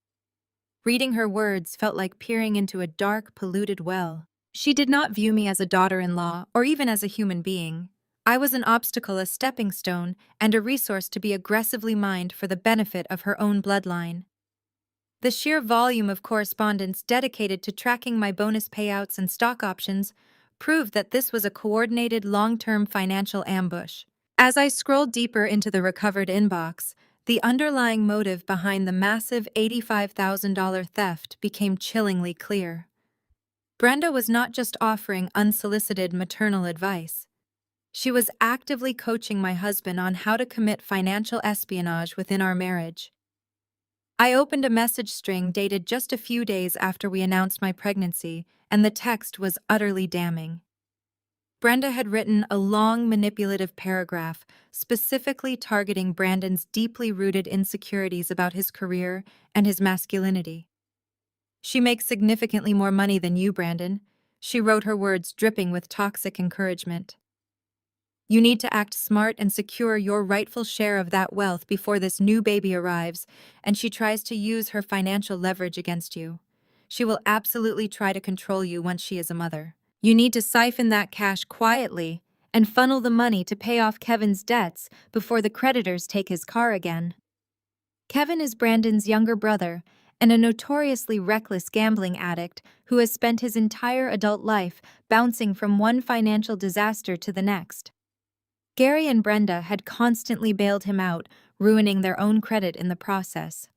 Reading her words felt like peering into a dark, polluted well. She did not view me as a daughter-in-law or even as a human being. I was an obstacle, a stepping stone, and a resource to be aggressively mined for the benefit of her own bloodline. The sheer volume of correspondence dedicated to tracking my bonus payouts and stock options proved that this was a coordinated long-term financial ambush. As I scrolled deeper into the recovered inbox, the underlying motive behind the massive $85,000 theft became chillingly clear. Brenda was not just offering unsolicited maternal advice. She was actively coaching my husband on how to commit financial espionage within our marriage. I opened a message string dated just a few days after we announced my pregnancy, and the text was utterly damning. Brenda had written a long, manipulative paragraph specifically targeting Brandon's deeply rooted insecurities about his career and his masculinity. "She makes significantly more money than you, Brandon," she wrote, her words dripping with toxic encouragement. "You need to act smart and secure your rightful share of that wealth before this new baby arrives and she tries to use her financial leverage against you. She will absolutely try to control you once she is a mother. You need to siphon that cash quietly and funnel the money to pay off Kevin's debts before the creditors take his car again." Kevin is Brandon's younger brother and a notoriously reckless gambling addict who has spent his entire adult life bouncing from one financial disaster to the next. Gary and Brenda had constantly bailed him out, ruining their own credit in the process.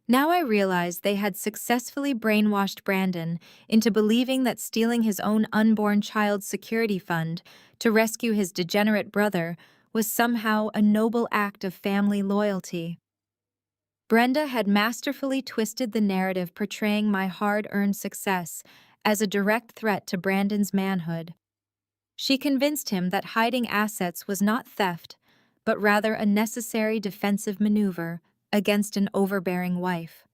Now I realized they had successfully brainwashed Brandon into believing that stealing his own unborn child's security fund to rescue his degenerate brother was somehow a noble act of family loyalty. Brenda had masterfully twisted the narrative portraying my hard-earned success as a direct threat to Brandon's manhood. She convinced him that hiding assets was not theft, but rather a necessary defensive maneuver against an overbearing wife.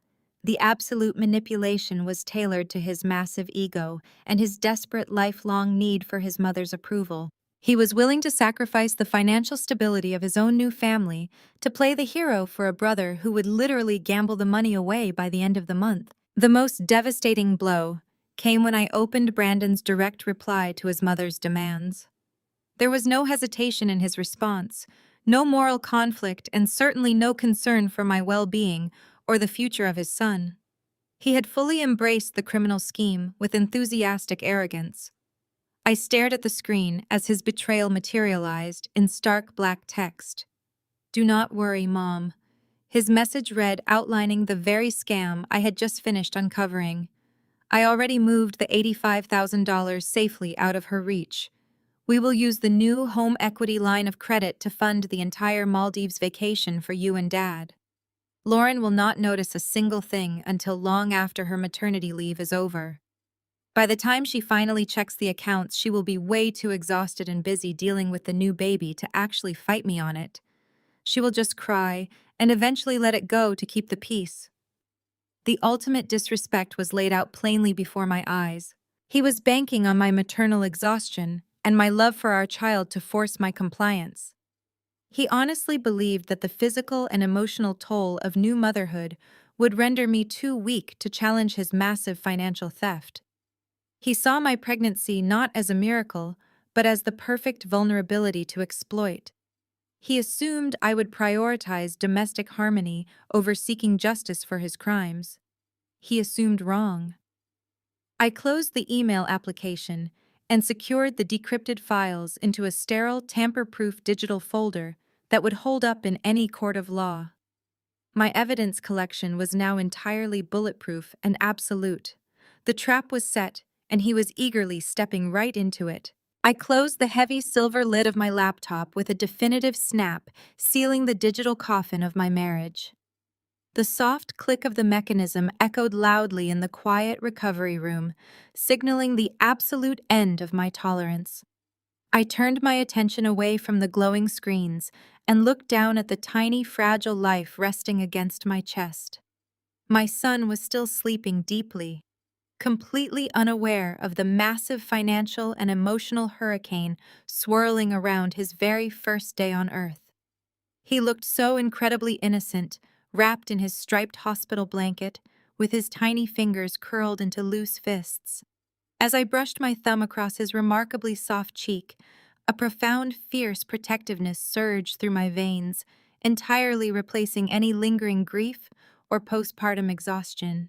The absolute manipulation was tailored to his massive ego and his desperate lifelong need for his mother's approval. He was willing to sacrifice the financial stability of his own new family to play the hero for a brother who would literally gamble the money away by the end of the month. The most devastating blow came when I opened Brandon's direct reply to his mother's demands. There was no hesitation in his response, no moral conflict, and certainly no concern for my well-being or the future of his son. He had fully embraced the criminal scheme with enthusiastic arrogance. I stared at the screen as his betrayal materialized in stark black text. "Do not worry, Mom." His message read, outlining the very scam I had just finished uncovering. "I already moved the $85,000 safely out of her reach. We will use the new home equity line of credit to fund the entire Maldives vacation for you and Dad. Lauren will not notice a single thing until long after her maternity leave is over. By the time she finally checks the accounts, she will be way too exhausted and busy dealing with the new baby to actually fight me on it. She will just cry and eventually let it go to keep the peace." The ultimate disrespect was laid out plainly before my eyes. He was banking on my maternal exhaustion and my love for our child to force my compliance. He honestly believed that the physical and emotional toll of new motherhood would render me too weak to challenge his massive financial theft. He saw my pregnancy not as a miracle, but as the perfect vulnerability to exploit. He assumed I would prioritize domestic harmony over seeking justice for his crimes. He assumed wrong. I closed the email application and secured the decrypted files into a sterile, tamper-proof digital folder that would hold up in any court of law. My evidence collection was now entirely bulletproof and absolute. The trap was set, and he was eagerly stepping right into it. I closed the heavy silver lid of my laptop with a definitive snap, sealing the digital coffin of my marriage. The soft click of the mechanism echoed loudly in the quiet recovery room, signaling the absolute end of my tolerance. I turned my attention away from the glowing screens and looked down at the tiny, fragile life resting against my chest. My son was still sleeping deeply, completely unaware of the massive financial and emotional hurricane swirling around his very first day on Earth. He looked so incredibly innocent, wrapped in his striped hospital blanket, with his tiny fingers curled into loose fists. As I brushed my thumb across his remarkably soft cheek, a profound, fierce protectiveness surged through my veins, entirely replacing any lingering grief or postpartum exhaustion.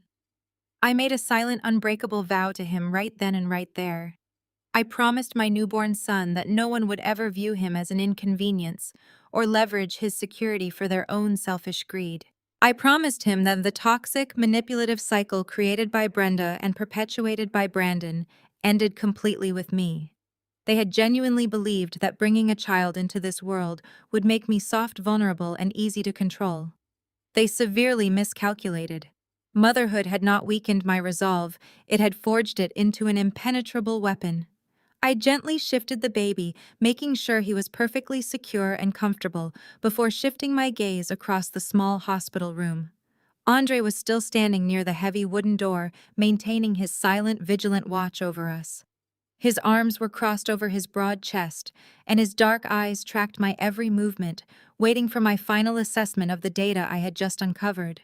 I made a silent, unbreakable vow to him right then and right there. I promised my newborn son that no one would ever view him as an inconvenience or leverage his security for their own selfish greed. I promised him that the toxic, manipulative cycle created by Brenda and perpetuated by Brandon ended completely with me. They had genuinely believed that bringing a child into this world would make me soft, vulnerable, and easy to control. They severely miscalculated. Motherhood had not weakened my resolve, it had forged it into an impenetrable weapon. I gently shifted the baby, making sure he was perfectly secure and comfortable, before shifting my gaze across the small hospital room. Andre was still standing near the heavy wooden door, maintaining his silent, vigilant watch over us. His arms were crossed over his broad chest, and his dark eyes tracked my every movement, waiting for my final assessment of the data I had just uncovered.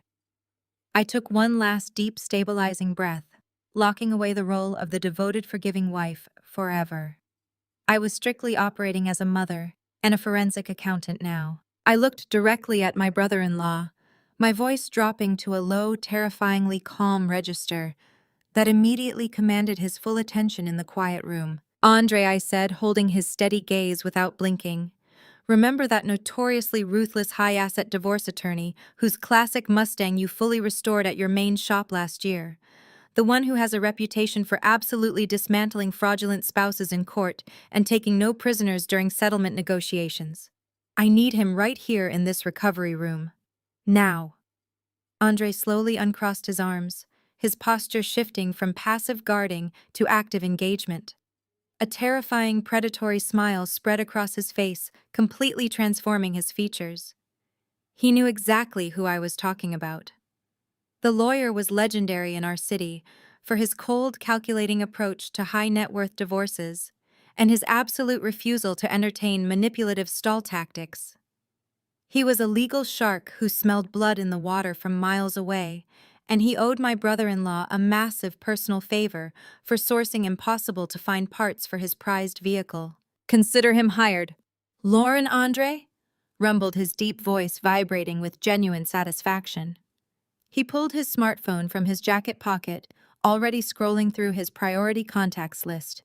I took one last deep, stabilizing breath, locking away the role of the devoted, forgiving wife forever. I was strictly operating as a mother and a forensic accountant now. I looked directly at my brother-in-law, my voice dropping to a low, terrifyingly calm register that immediately commanded his full attention in the quiet room. "Andre," I said, holding his steady gaze without blinking. "Remember that notoriously ruthless high-asset divorce attorney whose classic Mustang you fully restored at your main shop last year? The one who has a reputation for absolutely dismantling fraudulent spouses in court and taking no prisoners during settlement negotiations. I need him right here in this recovery room. Now." Andre slowly uncrossed his arms, his posture shifting from passive guarding to active engagement. A terrifying, predatory smile spread across his face, completely transforming his features. He knew exactly who I was talking about. The lawyer was legendary in our city for his cold, calculating approach to high-net-worth divorces and his absolute refusal to entertain manipulative stall tactics. He was a legal shark who smelled blood in the water from miles away, and he owed my brother-in-law a massive personal favor for sourcing impossible-to-find parts for his prized vehicle. "Consider him hired." "Lauren Andre?" rumbled his deep voice, vibrating with genuine satisfaction. He pulled his smartphone from his jacket pocket, already scrolling through his priority contacts list.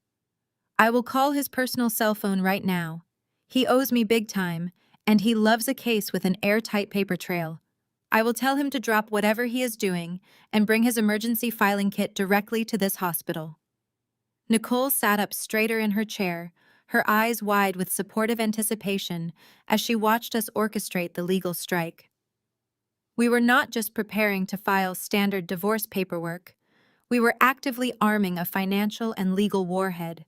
"I will call his personal cell phone right now. He owes me big time, and he loves a case with an airtight paper trail. I will tell him to drop whatever he is doing and bring his emergency filing kit directly to this hospital." Nicole sat up straighter in her chair, her eyes wide with supportive anticipation as she watched us orchestrate the legal strike. We were not just preparing to file standard divorce paperwork, we were actively arming a financial and legal warhead.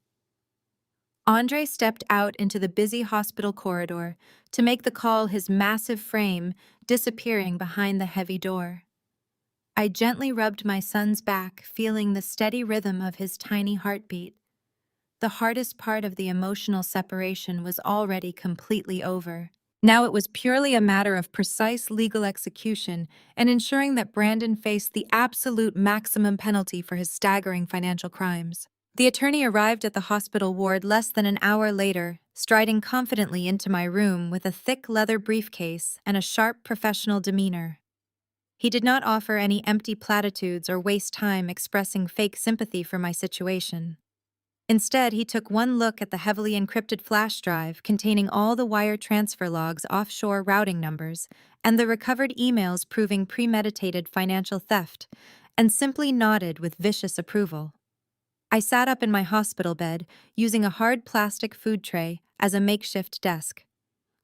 Andre stepped out into the busy hospital corridor to make the call, his massive frame disappearing behind the heavy door. I gently rubbed my son's back, feeling the steady rhythm of his tiny heartbeat. The hardest part of the emotional separation was already completely over. Now it was purely a matter of precise legal execution and ensuring that Brandon faced the absolute maximum penalty for his staggering financial crimes. The attorney arrived at the hospital ward less than an hour later, striding confidently into my room with a thick leather briefcase and a sharp professional demeanor. He did not offer any empty platitudes or waste time expressing fake sympathy for my situation. Instead, he took one look at the heavily encrypted flash drive containing all the wire transfer logs, offshore routing numbers, and the recovered emails proving premeditated financial theft, and simply nodded with vicious approval. I sat up in my hospital bed, using a hard plastic food tray as a makeshift desk.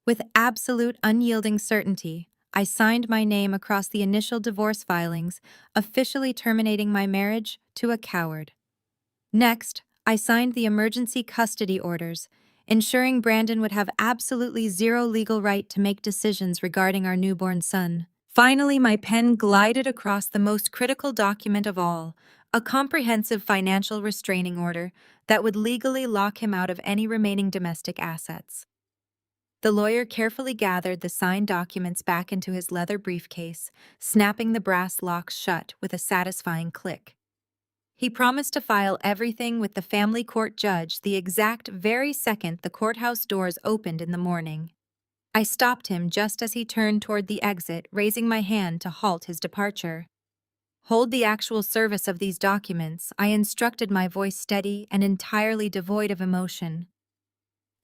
With absolute unyielding certainty, I signed my name across the initial divorce filings, officially terminating my marriage to a coward. Next, I signed the emergency custody orders, ensuring Brandon would have absolutely zero legal right to make decisions regarding our newborn son. Finally, my pen glided across the most critical document of all, a comprehensive financial restraining order that would legally lock him out of any remaining domestic assets. The lawyer carefully gathered the signed documents back into his leather briefcase, snapping the brass locks shut with a satisfying click. He promised to file everything with the family court judge the exact very second the courthouse doors opened in the morning. I stopped him just as he turned toward the exit, raising my hand to halt his departure. Hold the actual service of these documents, I instructed, my voice steady and entirely devoid of emotion.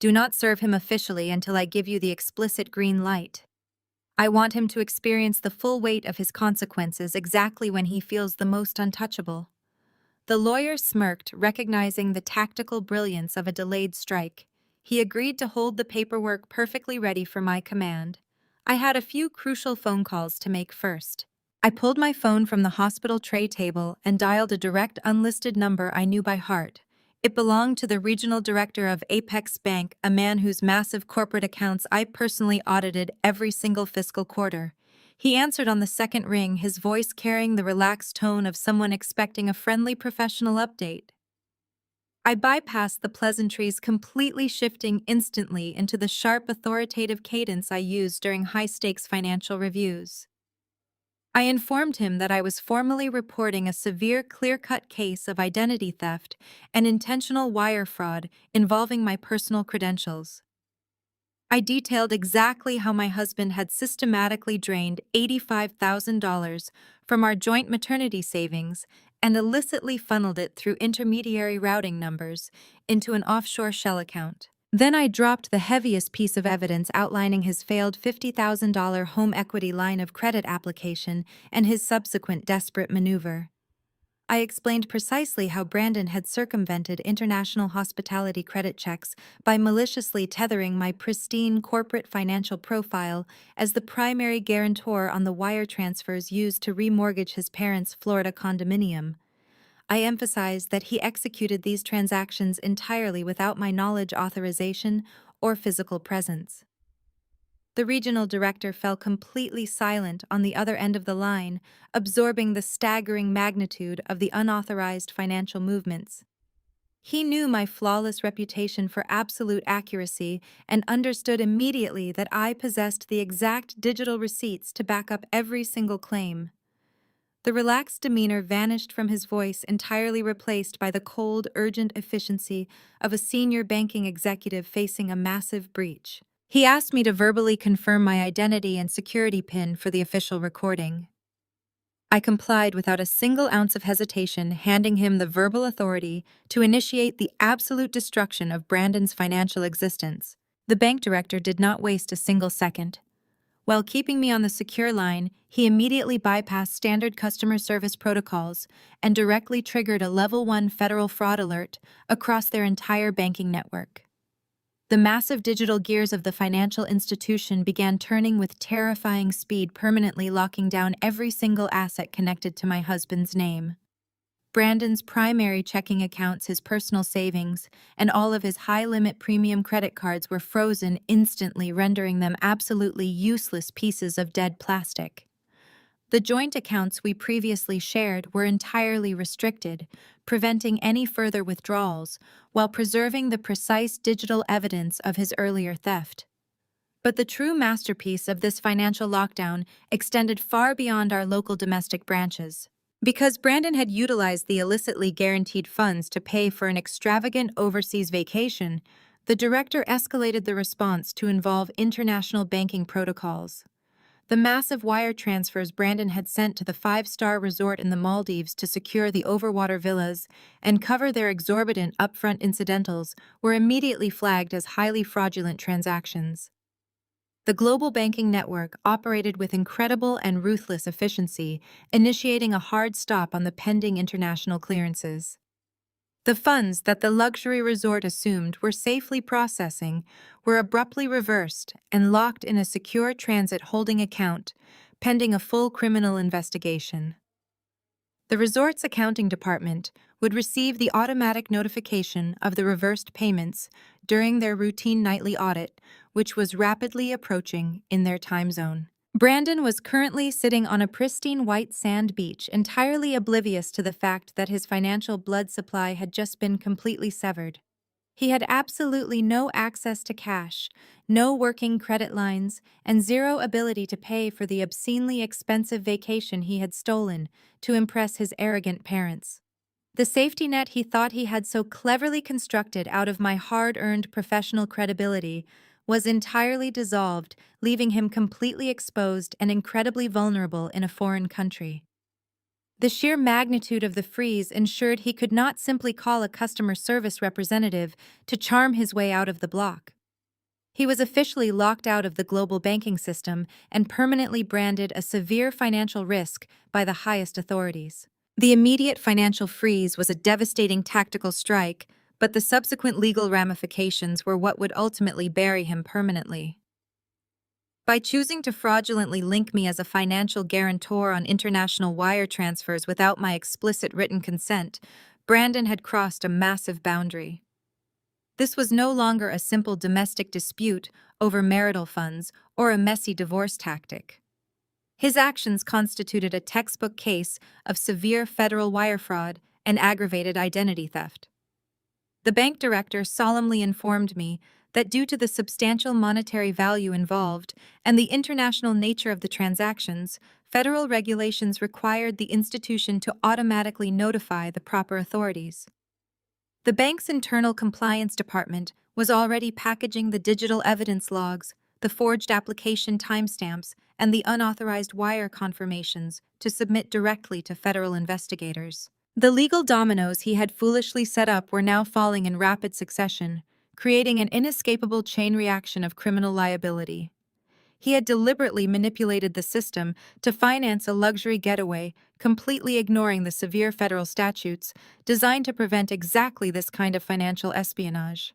Do not serve him officially until I give you the explicit green light. I want him to experience the full weight of his consequences exactly when he feels the most untouchable. The lawyer smirked, recognizing the tactical brilliance of a delayed strike. He agreed to hold the paperwork perfectly ready for my command. I had a few crucial phone calls to make first. I pulled my phone from the hospital tray table and dialed a direct unlisted number I knew by heart. It belonged to the regional director of Apex Bank, a man whose massive corporate accounts I personally audited every single fiscal quarter. He answered on the second ring, his voice carrying the relaxed tone of someone expecting a friendly professional update. I bypassed the pleasantries, completely shifting instantly into the sharp, authoritative cadence I used during high-stakes financial reviews. I informed him that I was formally reporting a severe, clear-cut case of identity theft and intentional wire fraud involving my personal credentials. I detailed exactly how my husband had systematically drained $85,000 from our joint maternity savings and illicitly funneled it through intermediary routing numbers into an offshore shell account. Then I dropped the heaviest piece of evidence, outlining his failed $50,000 home equity line of credit application and his subsequent desperate maneuver. I explained precisely how Brandon had circumvented international hospitality credit checks by maliciously tethering my pristine corporate financial profile as the primary guarantor on the wire transfers used to remortgage his parents' Florida condominium. I emphasized that he executed these transactions entirely without my knowledge, authorization, or physical presence. The regional director fell completely silent on the other end of the line, absorbing the staggering magnitude of the unauthorized financial movements. He knew my flawless reputation for absolute accuracy and understood immediately that I possessed the exact digital receipts to back up every single claim. The relaxed demeanor vanished from his voice, entirely replaced by the cold, urgent efficiency of a senior banking executive facing a massive breach. He asked me to verbally confirm my identity and security PIN for the official recording. I complied without a single ounce of hesitation, handing him the verbal authority to initiate the absolute destruction of Brandon's financial existence. The bank director did not waste a single second. While keeping me on the secure line, he immediately bypassed standard customer service protocols and directly triggered a Level 1 federal fraud alert across their entire banking network. The massive digital gears of the financial institution began turning with terrifying speed, permanently locking down every single asset connected to my husband's name. Brandon's primary checking accounts, his personal savings, and all of his high-limit premium credit cards were frozen instantly, rendering them absolutely useless pieces of dead plastic. The joint accounts we previously shared were entirely restricted, preventing any further withdrawals, while preserving the precise digital evidence of his earlier theft. But the true masterpiece of this financial lockdown extended far beyond our local domestic branches. Because Brandon had utilized the illicitly guaranteed funds to pay for an extravagant overseas vacation, the director escalated the response to involve international banking protocols. The massive wire transfers Brandon had sent to the five-star resort in the Maldives to secure the overwater villas and cover their exorbitant upfront incidentals were immediately flagged as highly fraudulent transactions. The global banking network operated with incredible and ruthless efficiency, initiating a hard stop on the pending international clearances. The funds that the luxury resort assumed were safely processing were abruptly reversed and locked in a secure transit holding account, pending a full criminal investigation. The resort's accounting department, would receive the automatic notification of the reversed payments during their routine nightly audit, which was rapidly approaching in their time zone. Brandon was currently sitting on a pristine white sand beach, entirely oblivious to the fact that his financial blood supply had just been completely severed. He had absolutely no access to cash, no working credit lines, and zero ability to pay for the obscenely expensive vacation he had stolen to impress his arrogant parents. The safety net he thought he had so cleverly constructed out of my hard-earned professional credibility was entirely dissolved, leaving him completely exposed and incredibly vulnerable in a foreign country. The sheer magnitude of the freeze ensured he could not simply call a customer service representative to charm his way out of the block. He was officially locked out of the global banking system and permanently branded a severe financial risk by the highest authorities. The immediate financial freeze was a devastating tactical strike, but the subsequent legal ramifications were what would ultimately bury him permanently. By choosing to fraudulently link me as a financial guarantor on international wire transfers without my explicit written consent, Brandon had crossed a massive boundary. This was no longer a simple domestic dispute over marital funds or a messy divorce tactic. His actions constituted a textbook case of severe federal wire fraud and aggravated identity theft. The bank director solemnly informed me that due to the substantial monetary value involved and the international nature of the transactions, federal regulations required the institution to automatically notify the proper authorities. The bank's internal compliance department was already packaging the digital evidence logs, the forged application timestamps, and the unauthorized wire confirmations to submit directly to federal investigators. The legal dominoes he had foolishly set up were now falling in rapid succession, creating an inescapable chain reaction of criminal liability. He had deliberately manipulated the system to finance a luxury getaway, completely ignoring the severe federal statutes designed to prevent exactly this kind of financial espionage.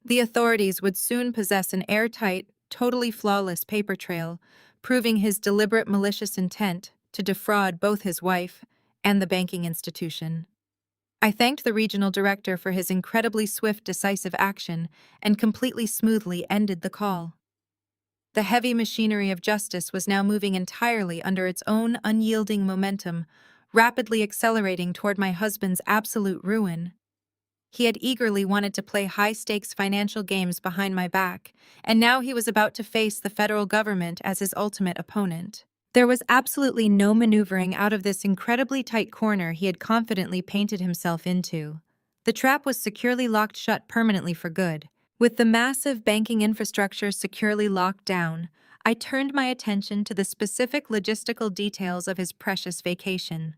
The authorities would soon possess an airtight, totally flawless paper trail, proving his deliberate malicious intent to defraud both his wife and the banking institution. I thanked the regional director for his incredibly swift, decisive action and completely smoothly ended the call. The heavy machinery of justice was now moving entirely under its own unyielding momentum, rapidly accelerating toward my husband's absolute ruin. He had eagerly wanted to play high-stakes financial games behind my back, and now he was about to face the federal government as his ultimate opponent. There was absolutely no maneuvering out of this incredibly tight corner he had confidently painted himself into. The trap was securely locked shut permanently for good. With the massive banking infrastructure securely locked down, I turned my attention to the specific logistical details of his precious vacation.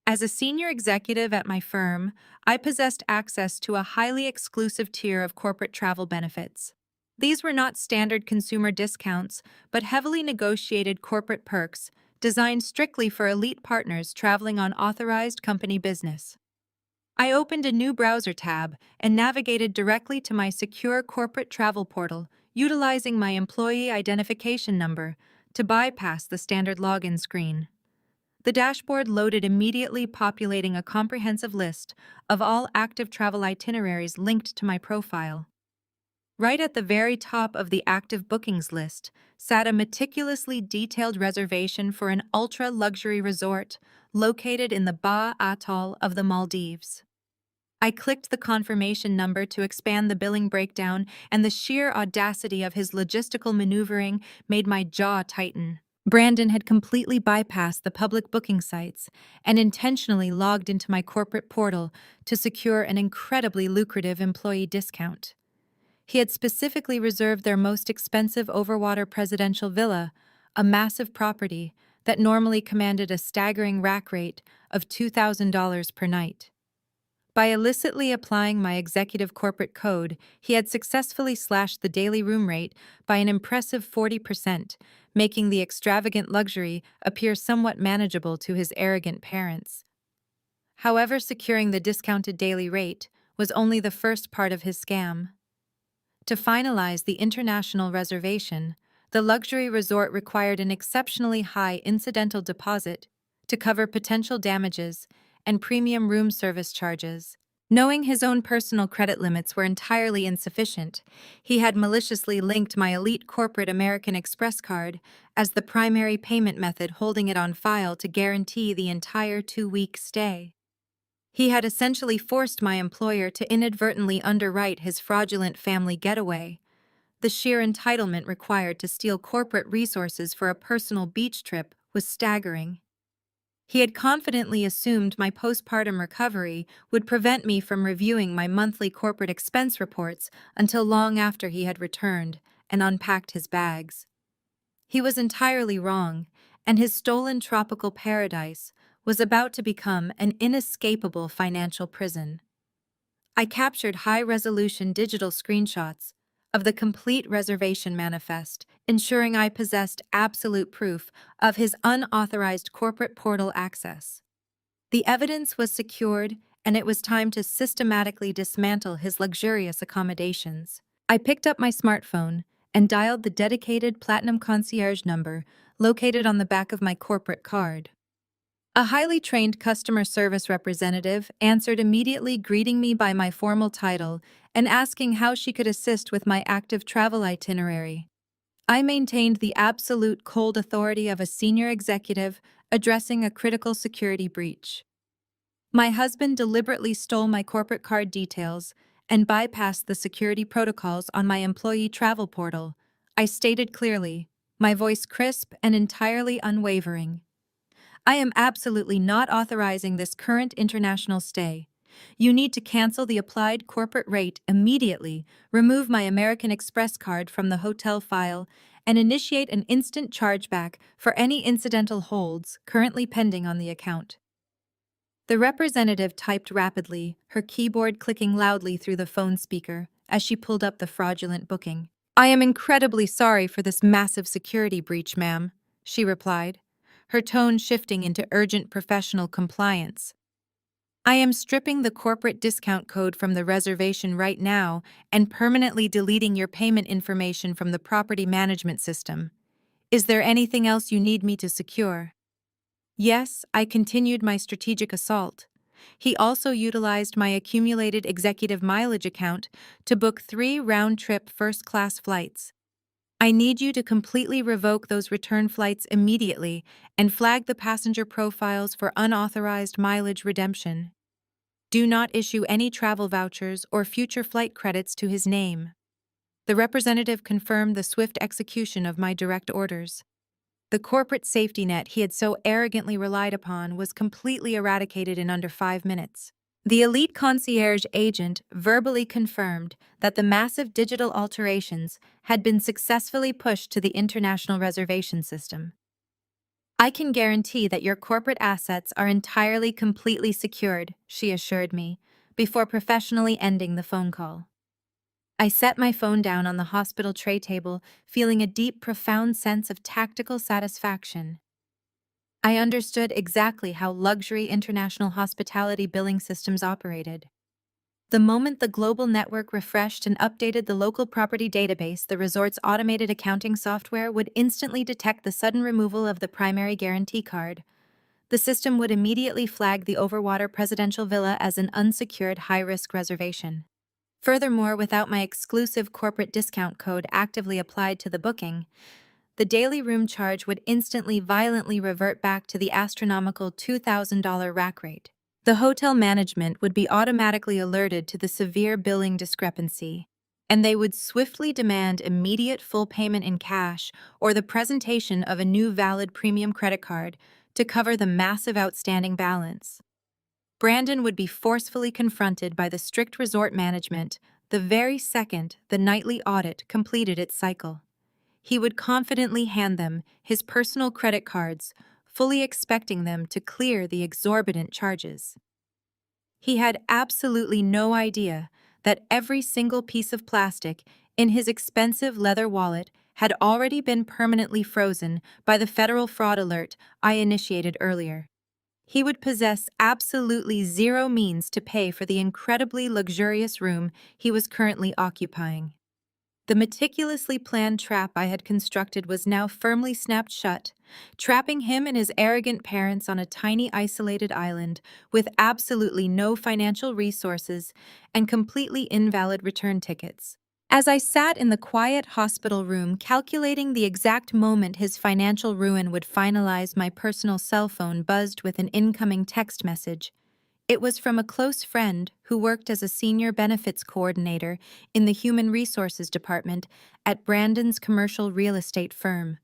As a senior executive at my firm, I possessed access to a highly exclusive tier of corporate travel benefits. These were not standard consumer discounts, but heavily negotiated corporate perks designed strictly for elite partners traveling on authorized company business. I opened a new browser tab and navigated directly to my secure corporate travel portal, utilizing my employee identification number to bypass the standard login screen. The dashboard loaded immediately, populating a comprehensive list of all active travel itineraries linked to my profile. Right at the very top of the active bookings list sat a meticulously detailed reservation for an ultra-luxury resort located in the Ba Atoll of the Maldives. I clicked the confirmation number to expand the billing breakdown, and the sheer audacity of his logistical maneuvering made my jaw tighten. Brandon had completely bypassed the public booking sites and intentionally logged into my corporate portal to secure an incredibly lucrative employee discount. He had specifically reserved their most expensive overwater presidential villa, a massive property that normally commanded a staggering rack rate of $2,000 per night. By illicitly applying my executive corporate code, he had successfully slashed the daily room rate by an impressive 40%, making the extravagant luxury appear somewhat manageable to his arrogant parents. However, securing the discounted daily rate was only the first part of his scam. To finalize the international reservation, the luxury resort required an exceptionally high incidental deposit to cover potential damages and premium room service charges. Knowing his own personal credit limits were entirely insufficient, he had maliciously linked my elite corporate American Express card as the primary payment method, holding it on file to guarantee the entire 2-week stay. He had essentially forced my employer to inadvertently underwrite his fraudulent family getaway. The sheer entitlement required to steal corporate resources for a personal beach trip was staggering. He had confidently assumed my postpartum recovery would prevent me from reviewing my monthly corporate expense reports until long after he had returned and unpacked his bags. He was entirely wrong, and his stolen tropical paradise was about to become an inescapable financial prison. I captured high-resolution digital screenshots of the complete reservation manifest, ensuring I possessed absolute proof of his unauthorized corporate portal access. The evidence was secured, and it was time to systematically dismantle his luxurious accommodations. I picked up my smartphone and dialed the dedicated Platinum Concierge number located on the back of my corporate card. A highly trained customer service representative answered immediately, greeting me by my formal title and asking how she could assist with my active travel itinerary. I maintained the absolute cold authority of a senior executive addressing a critical security breach. My husband deliberately stole my corporate card details and bypassed the security protocols on my employee travel portal. I stated clearly, my voice crisp and entirely unwavering. I am absolutely not authorizing this current international stay. You need to cancel the applied corporate rate immediately, remove my American Express card from the hotel file, and initiate an instant chargeback for any incidental holds currently pending on the account. The representative typed rapidly, her keyboard clicking loudly through the phone speaker as she pulled up the fraudulent booking. "I am incredibly sorry for this massive security breach, ma'am," she replied, her tone shifting into urgent professional compliance. "I am stripping the corporate discount code from the reservation right now and permanently deleting your payment information from the property management system. Is there anything else you need me to secure?" Yes, I continued my strategic assault. He also utilized my accumulated executive mileage account to book 3 round-trip first-class flights. "I need you to completely revoke those return flights immediately and flag the passenger profiles for unauthorized mileage redemption. Do not issue any travel vouchers or future flight credits to his name." The representative confirmed the swift execution of my direct orders. The corporate safety net he had so arrogantly relied upon was completely eradicated in under 5 minutes. The elite concierge agent verbally confirmed that the massive digital alterations had been successfully pushed to the international reservation system. "I can guarantee that your corporate assets are entirely completely secured," she assured me, before professionally ending the phone call. I set my phone down on the hospital tray table, feeling a deep, profound sense of tactical satisfaction. I understood exactly how luxury international hospitality billing systems operated. The moment the global network refreshed and updated the local property database, the resort's automated accounting software would instantly detect the sudden removal of the primary guarantee card. The system would immediately flag the Overwater Presidential Villa as an unsecured high-risk reservation. Furthermore, without my exclusive corporate discount code actively applied to the booking, the daily room charge would instantly violently revert back to the astronomical $2,000 rack rate. The hotel management would be automatically alerted to the severe billing discrepancy, and they would swiftly demand immediate full payment in cash or the presentation of a new valid premium credit card to cover the massive outstanding balance. Brandon would be forcefully confronted by the strict resort management the very second the nightly audit completed its cycle. He would confidently hand them his personal credit cards, fully expecting them to clear the exorbitant charges. He had absolutely no idea that every single piece of plastic in his expensive leather wallet had already been permanently frozen by the federal fraud alert I initiated earlier. He would possess absolutely zero means to pay for the incredibly luxurious room he was currently occupying. The meticulously planned trap I had constructed was now firmly snapped shut, trapping him and his arrogant parents on a tiny isolated island with absolutely no financial resources and completely invalid return tickets. As I sat in the quiet hospital room calculating the exact moment his financial ruin would finalize, my personal cell phone buzzed with an incoming text message. It was from a close friend who worked as a senior benefits coordinator in the human resources department at Brandon's commercial real estate firm.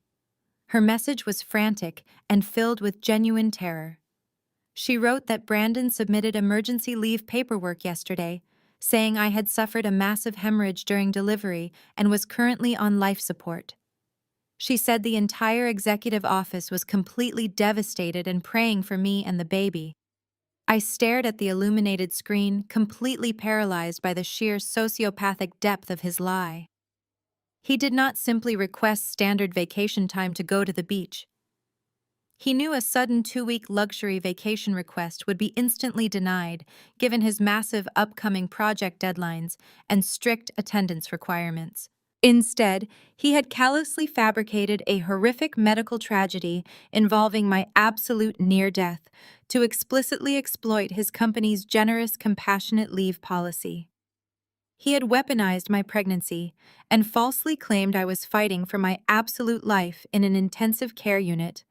Her message was frantic and filled with genuine terror. She wrote that Brandon submitted emergency leave paperwork yesterday, saying I had suffered a massive hemorrhage during delivery and was currently on life support. She said the entire executive office was completely devastated and praying for me and the baby. I stared at the illuminated screen, completely paralyzed by the sheer sociopathic depth of his lie. He did not simply request standard vacation time to go to the beach. He knew a sudden 2-week luxury vacation request would be instantly denied, given his massive upcoming project deadlines and strict attendance requirements. Instead, he had callously fabricated a horrific medical tragedy involving my absolute near-death to explicitly exploit his company's generous compassionate leave policy. He had weaponized my pregnancy and falsely claimed I was fighting for my absolute life in an intensive care unit,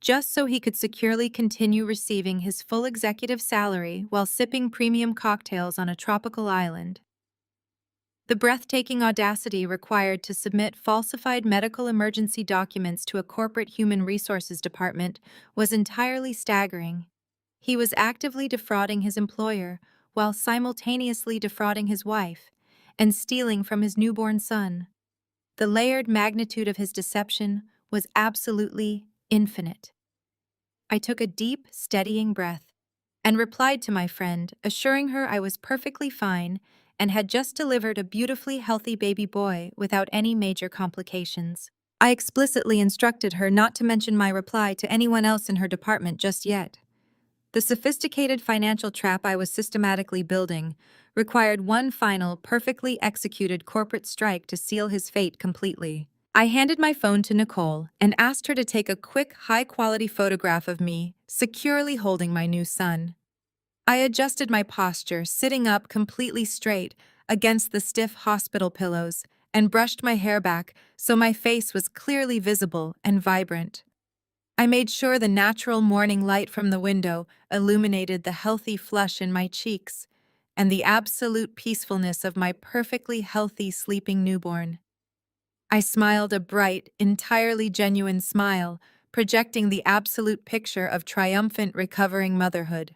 just so he could securely continue receiving his full executive salary while sipping premium cocktails on a tropical island. The breathtaking audacity required to submit falsified medical emergency documents to a corporate human resources department was entirely staggering. He was actively defrauding his employer while simultaneously defrauding his wife and stealing from his newborn son. The layered magnitude of his deception was absolutely infinite. I took a deep, steadying breath and replied to my friend, assuring her I was perfectly fine and had just delivered a beautifully healthy baby boy without any major complications. I explicitly instructed her not to mention my reply to anyone else in her department just yet. The sophisticated financial trap I was systematically building required one final, perfectly executed corporate strike to seal his fate completely. I handed my phone to Nicole and asked her to take a quick, high-quality photograph of me, securely holding my new son. I adjusted my posture, sitting up completely straight against the stiff hospital pillows, and brushed my hair back so my face was clearly visible and vibrant. I made sure the natural morning light from the window illuminated the healthy flush in my cheeks and the absolute peacefulness of my perfectly healthy sleeping newborn. I smiled a bright, entirely genuine smile, projecting the absolute picture of triumphant recovering motherhood.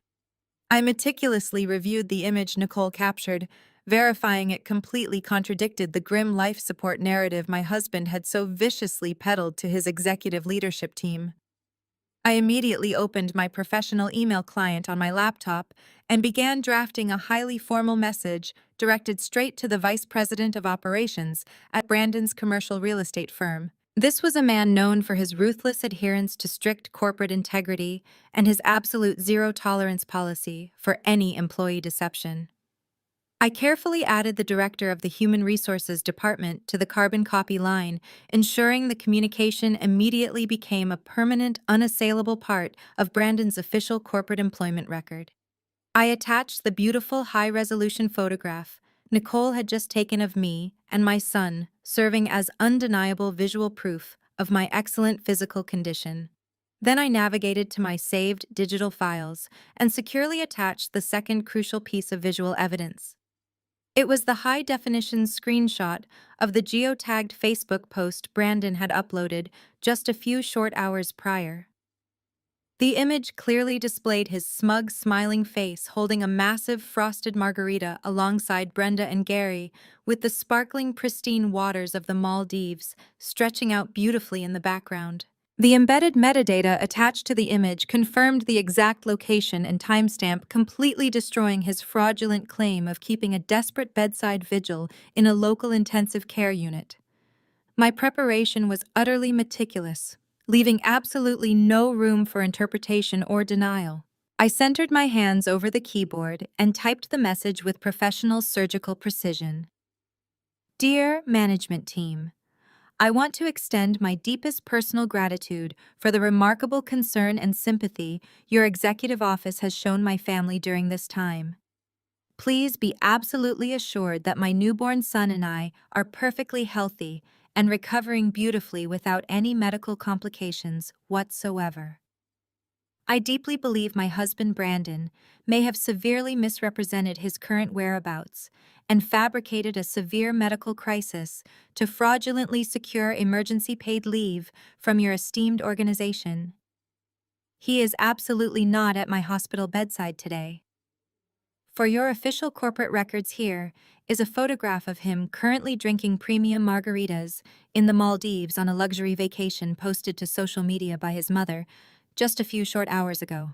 I meticulously reviewed the image Nicole captured, verifying it completely contradicted the grim life support narrative my husband had so viciously peddled to his executive leadership team. I immediately opened my professional email client on my laptop and began drafting a highly formal message directed straight to the Vice President of Operations at Brandon's commercial real estate firm. This was a man known for his ruthless adherence to strict corporate integrity and his absolute zero-tolerance policy for any employee deception. I carefully added the director of the Human Resources Department to the carbon copy line, ensuring the communication immediately became a permanent, unassailable part of Brandon's official corporate employment record. I attached the beautiful high-resolution photograph Nicole had just taken of me and my son, serving as undeniable visual proof of my excellent physical condition. Then I navigated to my saved digital files and securely attached the second crucial piece of visual evidence. It was the high-definition screenshot of the geotagged Facebook post Brandon had uploaded just a few short hours prior. The image clearly displayed his smug, smiling face holding a massive frosted margarita alongside Brenda and Gary, with the sparkling, pristine waters of the Maldives stretching out beautifully in the background. The embedded metadata attached to the image confirmed the exact location and timestamp, completely destroying his fraudulent claim of keeping a desperate bedside vigil in a local intensive care unit. My preparation was utterly meticulous, leaving absolutely no room for interpretation or denial. I centered my hands over the keyboard and typed the message with professional surgical precision. Dear Management Team, I want to extend my deepest personal gratitude for the remarkable concern and sympathy your executive office has shown my family during this time. Please be absolutely assured that my newborn son and I are perfectly healthy and recovering beautifully without any medical complications whatsoever. I deeply believe my husband Brandon may have severely misrepresented his current whereabouts and fabricated a severe medical crisis to fraudulently secure emergency paid leave from your esteemed organization. He is absolutely not at my hospital bedside today. For your official corporate records, here is a photograph of him currently drinking premium margaritas in the Maldives on a luxury vacation posted to social media by his mother just a few short hours ago.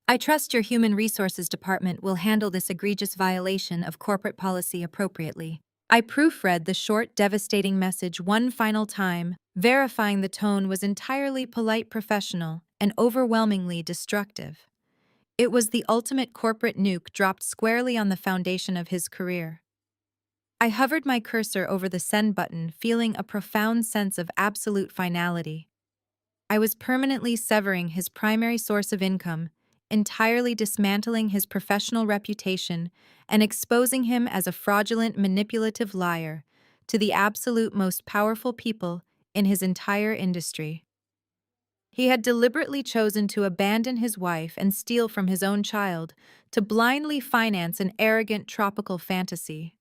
I trust your Human Resources Department will handle this egregious violation of corporate policy appropriately. I proofread the short, devastating message one final time, verifying the tone was entirely polite, professional, and overwhelmingly destructive. It was the ultimate corporate nuke dropped squarely on the foundation of his career. I hovered my cursor over the send button, feeling a profound sense of absolute finality. I was permanently severing his primary source of income, entirely dismantling his professional reputation, and exposing him as a fraudulent, manipulative liar to the absolute most powerful people in his entire industry. He had deliberately chosen to abandon his wife and steal from his own child to blindly finance an arrogant tropical fantasy.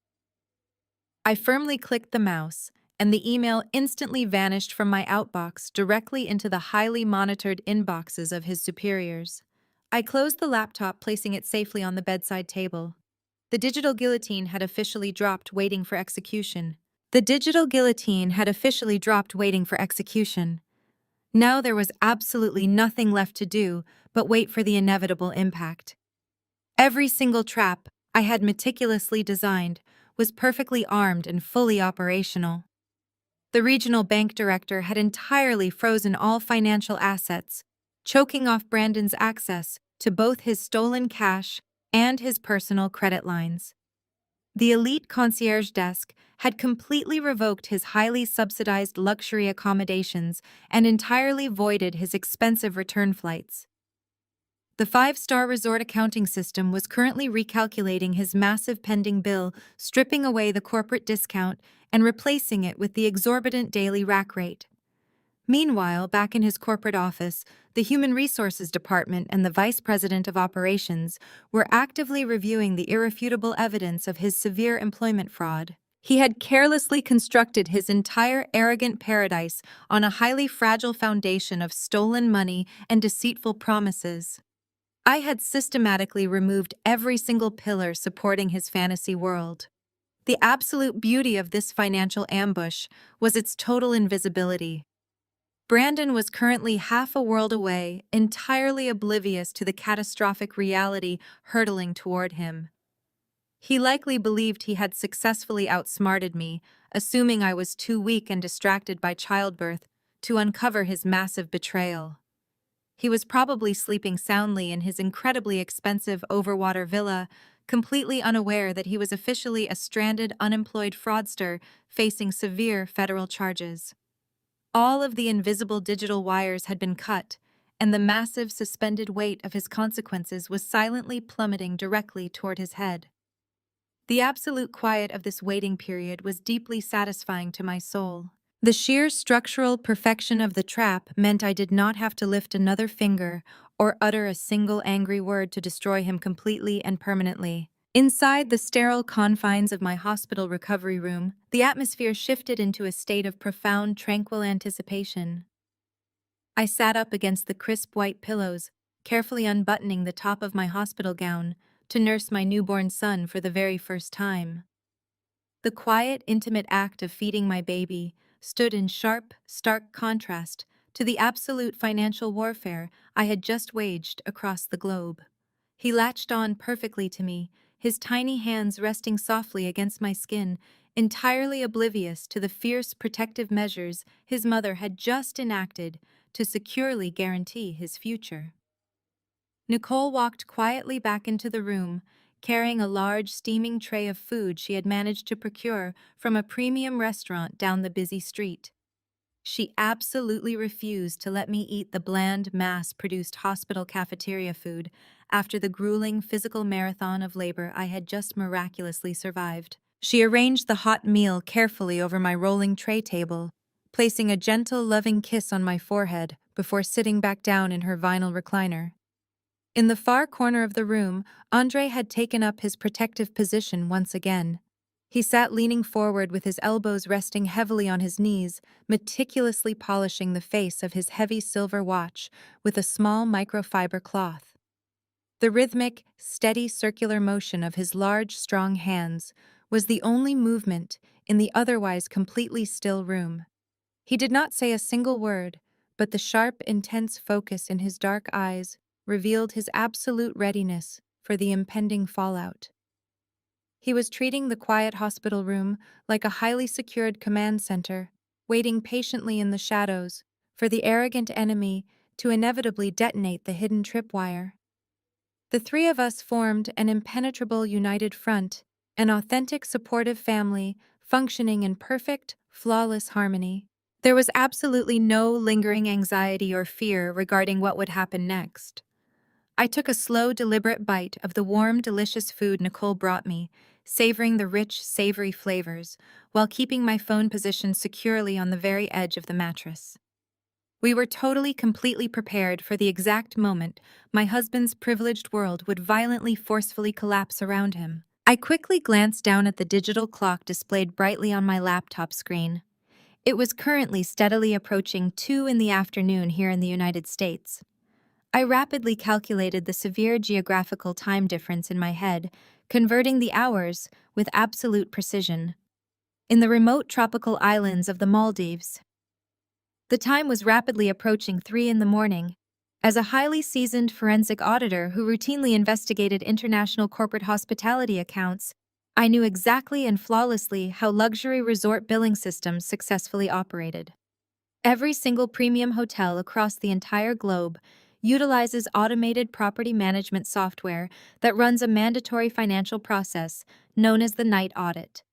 I firmly clicked the mouse, and the email instantly vanished from my outbox directly into the highly monitored inboxes of his superiors. I closed the laptop, placing it safely on the bedside table. The digital guillotine had officially dropped, waiting for execution. The digital guillotine had officially dropped, waiting for execution. Now there was absolutely nothing left to do but wait for the inevitable impact. Every single trap I had meticulously designed was perfectly armed and fully operational. The regional bank director had entirely frozen all financial assets, choking off Brandon's access to both his stolen cash and his personal credit lines. The elite concierge desk had completely revoked his highly subsidized luxury accommodations and entirely voided his expensive return flights. The five-star resort accounting system was currently recalculating his massive pending bill, stripping away the corporate discount and replacing it with the exorbitant daily rack rate. Meanwhile, back in his corporate office, the Human Resources Department and the Vice President of Operations were actively reviewing the irrefutable evidence of his severe employment fraud. He had carelessly constructed his entire arrogant paradise on a highly fragile foundation of stolen money and deceitful promises. I had systematically removed every single pillar supporting his fantasy world. The absolute beauty of this financial ambush was its total invisibility. Brandon was currently half a world away, entirely oblivious to the catastrophic reality hurtling toward him. He likely believed he had successfully outsmarted me, assuming I was too weak and distracted by childbirth to uncover his massive betrayal. He was probably sleeping soundly in his incredibly expensive overwater villa, completely unaware that he was officially a stranded, unemployed fraudster facing severe federal charges. All of the invisible digital wires had been cut, and the massive suspended weight of his consequences was silently plummeting directly toward his head. The absolute quiet of this waiting period was deeply satisfying to my soul. The sheer structural perfection of the trap meant I did not have to lift another finger or utter a single angry word to destroy him completely and permanently. Inside the sterile confines of my hospital recovery room, the atmosphere shifted into a state of profound, tranquil anticipation. I sat up against the crisp white pillows, carefully unbuttoning the top of my hospital gown to nurse my newborn son for the very first time. The quiet, intimate act of feeding my baby stood in sharp, stark contrast to the absolute financial warfare I had just waged across the globe. He latched on perfectly to me, his tiny hands resting softly against my skin, entirely oblivious to the fierce protective measures his mother had just enacted to securely guarantee his future. Nicole walked quietly back into the room, carrying a large, steaming tray of food she had managed to procure from a premium restaurant down the busy street. She absolutely refused to let me eat the bland, mass-produced hospital cafeteria food after the grueling physical marathon of labor I had just miraculously survived. She arranged the hot meal carefully over my rolling tray table, placing a gentle, loving kiss on my forehead before sitting back down in her vinyl recliner. In the far corner of the room, Andre had taken up his protective position once again. He sat leaning forward with his elbows resting heavily on his knees, meticulously polishing the face of his heavy silver watch with a small microfiber cloth. The rhythmic, steady circular motion of his large, strong hands was the only movement in the otherwise completely still room. He did not say a single word, but the sharp, intense focus in his dark eyes revealed his absolute readiness for the impending fallout. He was treating the quiet hospital room like a highly secured command center, waiting patiently in the shadows for the arrogant enemy to inevitably detonate the hidden tripwire. The three of us formed an impenetrable united front, an authentic supportive family functioning in perfect, flawless harmony. There was absolutely no lingering anxiety or fear regarding what would happen next. I took a slow, deliberate bite of the warm, delicious food Nicole brought me, savoring the rich, savory flavors, while keeping my phone positioned securely on the very edge of the mattress. We were totally, completely prepared for the exact moment my husband's privileged world would violently, forcefully collapse around him. I quickly glanced down at the digital clock displayed brightly on my laptop screen. It was currently steadily approaching 2 in the afternoon here in the United States. I rapidly calculated the severe geographical time difference in my head, converting the hours with absolute precision. In the remote tropical islands of the Maldives, the time was rapidly approaching 3 in the morning. As a highly seasoned forensic auditor who routinely investigated international corporate hospitality accounts, I knew exactly and flawlessly how luxury resort billing systems successfully operated. Every single premium hotel across the entire globe utilizes automated property management software that runs a mandatory financial process known as the night audit.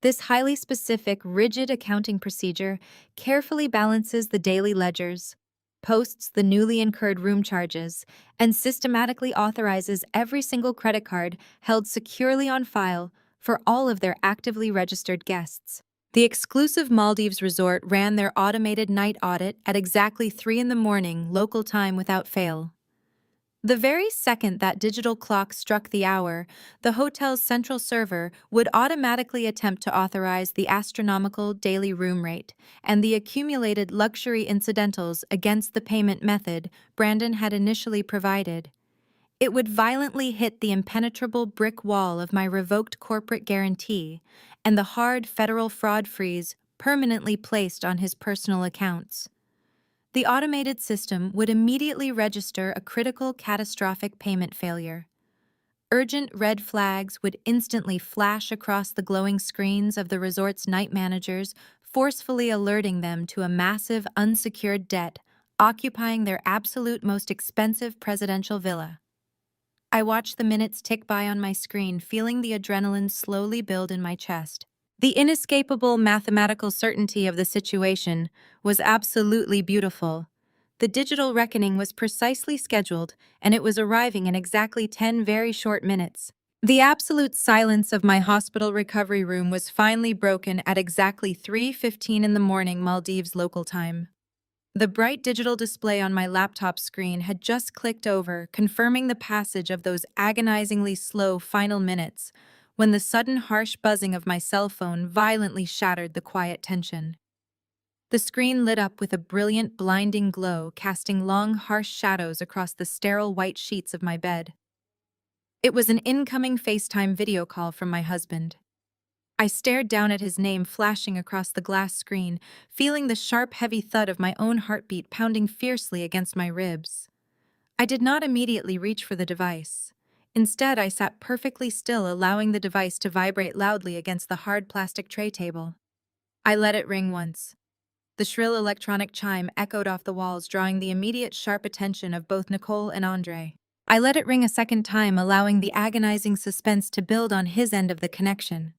This highly specific, rigid accounting procedure carefully balances the daily ledgers, posts the newly incurred room charges, and systematically authorizes every single credit card held securely on file for all of their actively registered guests. The exclusive Maldives resort ran their automated night audit at exactly 3 in the morning local time without fail. The very second that digital clock struck the hour, the hotel's central server would automatically attempt to authorize the astronomical daily room rate and the accumulated luxury incidentals against the payment method Brandon had initially provided. It would violently hit the impenetrable brick wall of my revoked corporate guarantee and the hard federal fraud freeze permanently placed on his personal accounts. The automated system would immediately register a critical catastrophic payment failure. Urgent red flags would instantly flash across the glowing screens of the resort's night managers, forcefully alerting them to a massive unsecured debt occupying their absolute most expensive presidential villa. I watched the minutes tick by on my screen, feeling the adrenaline slowly build in my chest. The inescapable mathematical certainty of the situation was absolutely beautiful. The digital reckoning was precisely scheduled, and it was arriving in exactly 10 very short minutes. The absolute silence of my hospital recovery room was finally broken at exactly 3:15 in the morning Maldives local time. The bright digital display on my laptop screen had just clicked over, confirming the passage of those agonizingly slow final minutes, when the sudden harsh buzzing of my cell phone violently shattered the quiet tension. The screen lit up with a brilliant, blinding glow, casting long, harsh shadows across the sterile white sheets of my bed. It was an incoming FaceTime video call from my husband. I stared down at his name flashing across the glass screen, feeling the sharp, heavy thud of my own heartbeat pounding fiercely against my ribs. I did not immediately reach for the device. Instead, I sat perfectly still, allowing the device to vibrate loudly against the hard plastic tray table. I let it ring once. The shrill electronic chime echoed off the walls, drawing the immediate sharp attention of both Nicole and Andre. I let it ring a second time, allowing the agonizing suspense to build on his end of the connection.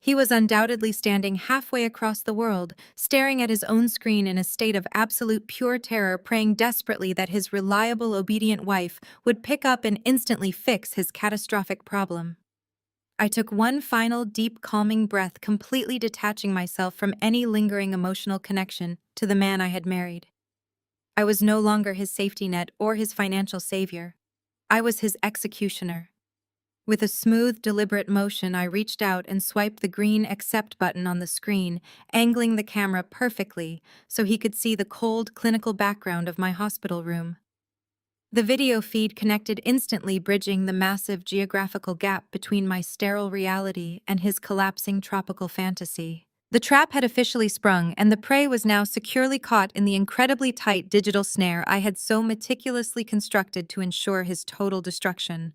He was undoubtedly standing halfway across the world, staring at his own screen in a state of absolute pure terror, praying desperately that his reliable, obedient wife would pick up and instantly fix his catastrophic problem. I took one final deep, calming breath, completely detaching myself from any lingering emotional connection to the man I had married. I was no longer his safety net or his financial savior. I was his executioner. With a smooth, deliberate motion, I reached out and swiped the green accept button on the screen, angling the camera perfectly so he could see the cold, clinical background of my hospital room. The video feed connected instantly, bridging the massive geographical gap between my sterile reality and his collapsing tropical fantasy. The trap had officially sprung, and the prey was now securely caught in the incredibly tight digital snare I had so meticulously constructed to ensure his total destruction.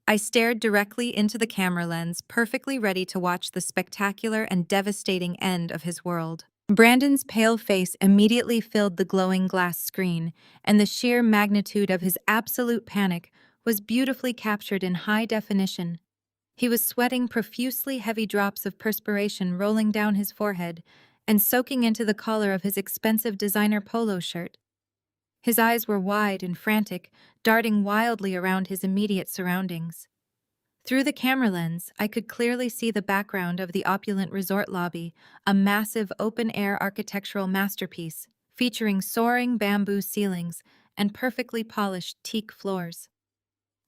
I stared directly into the camera lens, perfectly ready to watch the spectacular and devastating end of his world. Brandon's pale face immediately filled the glowing glass screen, and the sheer magnitude of his absolute panic was beautifully captured in high definition. He was sweating profusely, heavy drops of perspiration rolling down his forehead and soaking into the collar of his expensive designer polo shirt. His eyes were wide and frantic, darting wildly around his immediate surroundings. Through the camera lens, I could clearly see the background of the opulent resort lobby, a massive open-air architectural masterpiece featuring soaring bamboo ceilings and perfectly polished teak floors.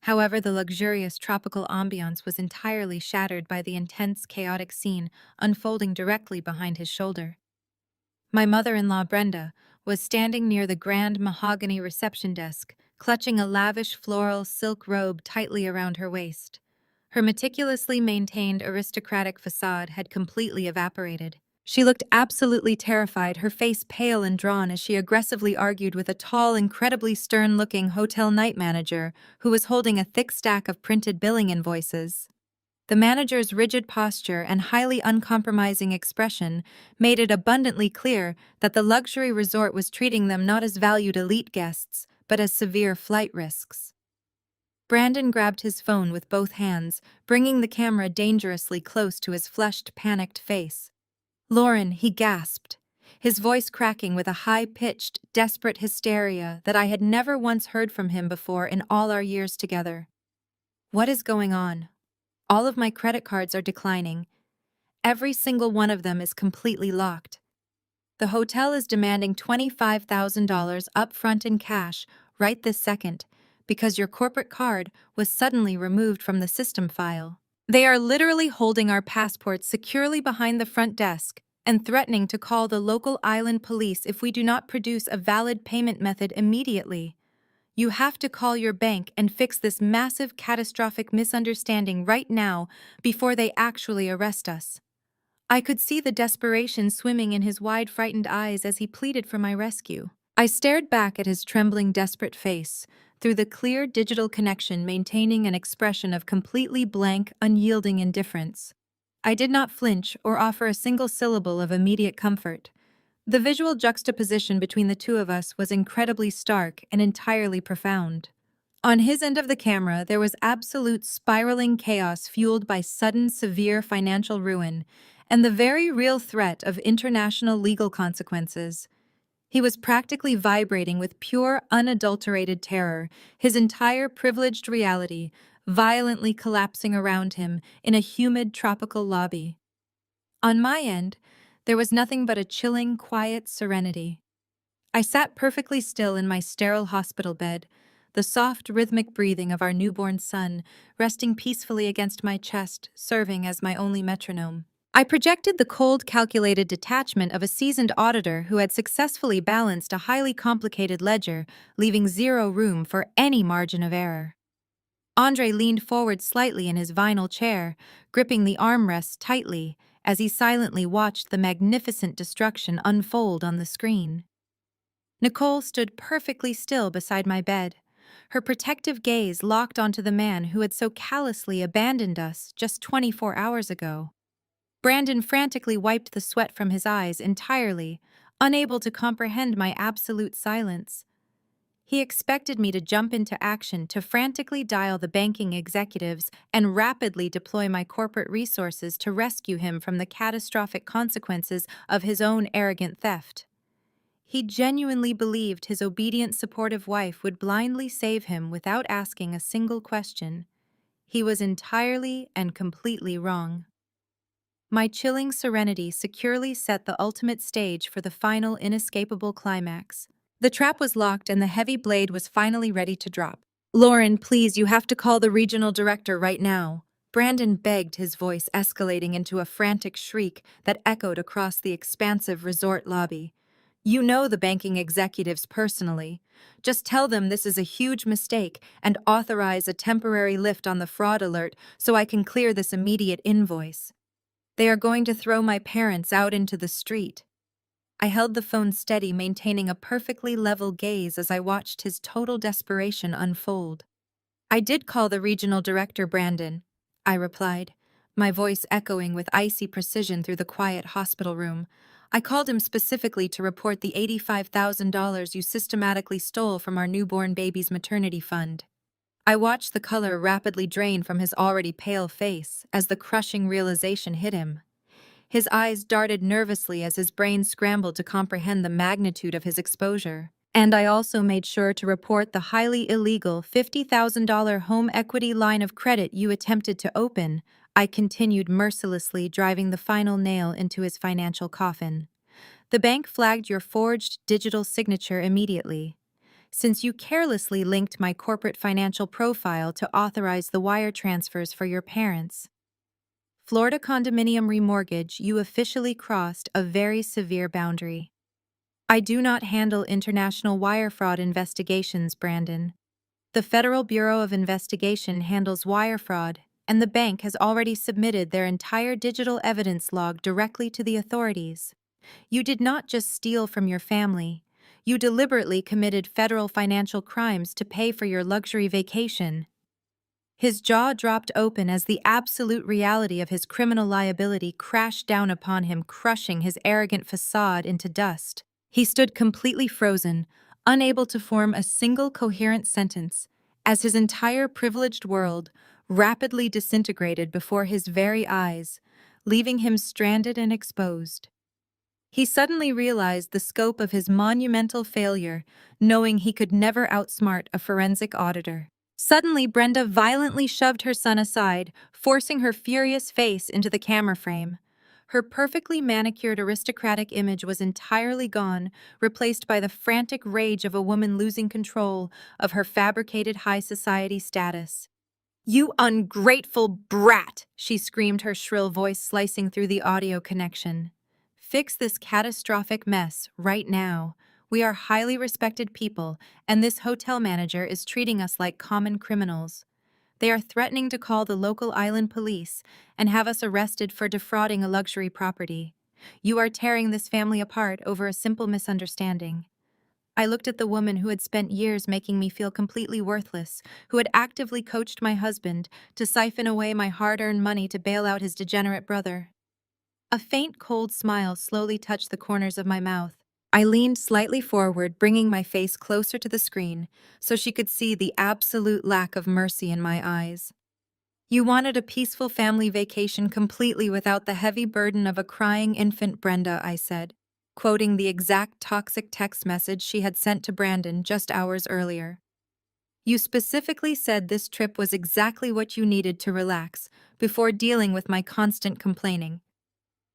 However, the luxurious tropical ambiance was entirely shattered by the intense, chaotic scene unfolding directly behind his shoulder. My mother-in-law, Brenda, was standing near the grand mahogany reception desk, clutching a lavish floral silk robe tightly around her waist. Her meticulously maintained aristocratic facade had completely evaporated. She looked absolutely terrified, her face pale and drawn as she aggressively argued with a tall, incredibly stern-looking hotel night manager who was holding a thick stack of printed billing invoices. The manager's rigid posture and highly uncompromising expression made it abundantly clear that the luxury resort was treating them not as valued elite guests, but as severe flight risks. Brandon grabbed his phone with both hands, bringing the camera dangerously close to his flushed, panicked face. "Lauren," he gasped, his voice cracking with a high-pitched, desperate hysteria that I had never once heard from him before in all our years together. "What is going on? All of my credit cards are declining. Every single one of them is completely locked. The hotel is demanding $25,000 upfront in cash right this second because your corporate card was suddenly removed from the system file. They are literally holding our passports securely behind the front desk and threatening to call the local island police if we do not produce a valid payment method immediately. You have to call your bank and fix this massive, catastrophic misunderstanding right now before they actually arrest us." I could see the desperation swimming in his wide, frightened eyes as he pleaded for my rescue. I stared back at his trembling, desperate face, through the clear digital connection maintaining an expression of completely blank, unyielding indifference. I did not flinch or offer a single syllable of immediate comfort. The visual juxtaposition between the two of us was incredibly stark and entirely profound. On his end of the camera, there was absolute spiraling chaos fueled by sudden, severe financial ruin and the very real threat of international legal consequences. He was practically vibrating with pure, unadulterated terror, his entire privileged reality violently collapsing around him in a humid tropical lobby. On my end, there was nothing but a chilling, quiet serenity. I sat perfectly still in my sterile hospital bed, the soft, rhythmic breathing of our newborn son resting peacefully against my chest, serving as my only metronome. I projected the cold, calculated detachment of a seasoned auditor who had successfully balanced a highly complicated ledger, leaving zero room for any margin of error. Andre leaned forward slightly in his vinyl chair, gripping the armrests tightly as he silently watched the magnificent destruction unfold on the screen. Nicole stood perfectly still beside my bed, her protective gaze locked onto the man who had so callously abandoned us just 24 hours ago. Brandon frantically wiped the sweat from his eyes entirely, unable to comprehend my absolute silence. He expected me to jump into action, to frantically dial the banking executives and rapidly deploy my corporate resources to rescue him from the catastrophic consequences of his own arrogant theft. He genuinely believed his obedient, supportive wife would blindly save him without asking a single question. He was entirely and completely wrong. My chilling serenity securely set the ultimate stage for the final, inescapable climax. The trap was locked and the heavy blade was finally ready to drop. "Lauren, please, you have to call the regional director right now," Brandon begged, his voice escalating into a frantic shriek that echoed across the expansive resort lobby. "You know the banking executives personally. Just tell them this is a huge mistake and authorize a temporary lift on the fraud alert so I can clear this immediate invoice. They are going to throw my parents out into the street." I held the phone steady, maintaining a perfectly level gaze as I watched his total desperation unfold. "I did call the regional director, Brandon," I replied, my voice echoing with icy precision through the quiet hospital room. "I called him specifically to report the $85,000 you systematically stole from our newborn baby's maternity fund." I watched the color rapidly drain from his already pale face as the crushing realization hit him. His eyes darted nervously as his brain scrambled to comprehend the magnitude of his exposure. "And I also made sure to report the highly illegal $50,000 home equity line of credit you attempted to open," I continued, mercilessly driving the final nail into his financial coffin. "The bank flagged your forged digital signature immediately, since you carelessly linked my corporate financial profile to authorize the wire transfers for your parents' Florida condominium remortgage. You officially crossed a very severe boundary. I do not handle international wire fraud investigations, Brandon. The Federal Bureau of Investigation handles wire fraud, and the bank has already submitted their entire digital evidence log directly to the authorities. You did not just steal from your family. You deliberately committed federal financial crimes to pay for your luxury vacation." His jaw dropped open as the absolute reality of his criminal liability crashed down upon him, crushing his arrogant facade into dust. He stood completely frozen, unable to form a single coherent sentence, as his entire privileged world rapidly disintegrated before his very eyes, leaving him stranded and exposed. He suddenly realized the scope of his monumental failure, knowing he could never outsmart a forensic auditor. Suddenly, Brenda violently shoved her son aside, forcing her furious face into the camera frame. Her perfectly manicured aristocratic image was entirely gone, replaced by the frantic rage of a woman losing control of her fabricated high society status. "You ungrateful brat!" she screamed, her shrill voice slicing through the audio connection. "Fix this catastrophic mess right now. We are highly respected people, and this hotel manager is treating us like common criminals. They are threatening to call the local island police and have us arrested for defrauding a luxury property. You are tearing this family apart over a simple misunderstanding." I looked at the woman who had spent years making me feel completely worthless, who had actively coached my husband to siphon away my hard-earned money to bail out his degenerate brother. A faint, cold smile slowly touched the corners of my mouth. I leaned slightly forward, bringing my face closer to the screen so she could see the absolute lack of mercy in my eyes. "You wanted a peaceful family vacation completely without the heavy burden of a crying infant, Brenda," I said, quoting the exact toxic text message she had sent to Brandon just hours earlier. "You specifically said this trip was exactly what you needed to relax before dealing with my constant complaining.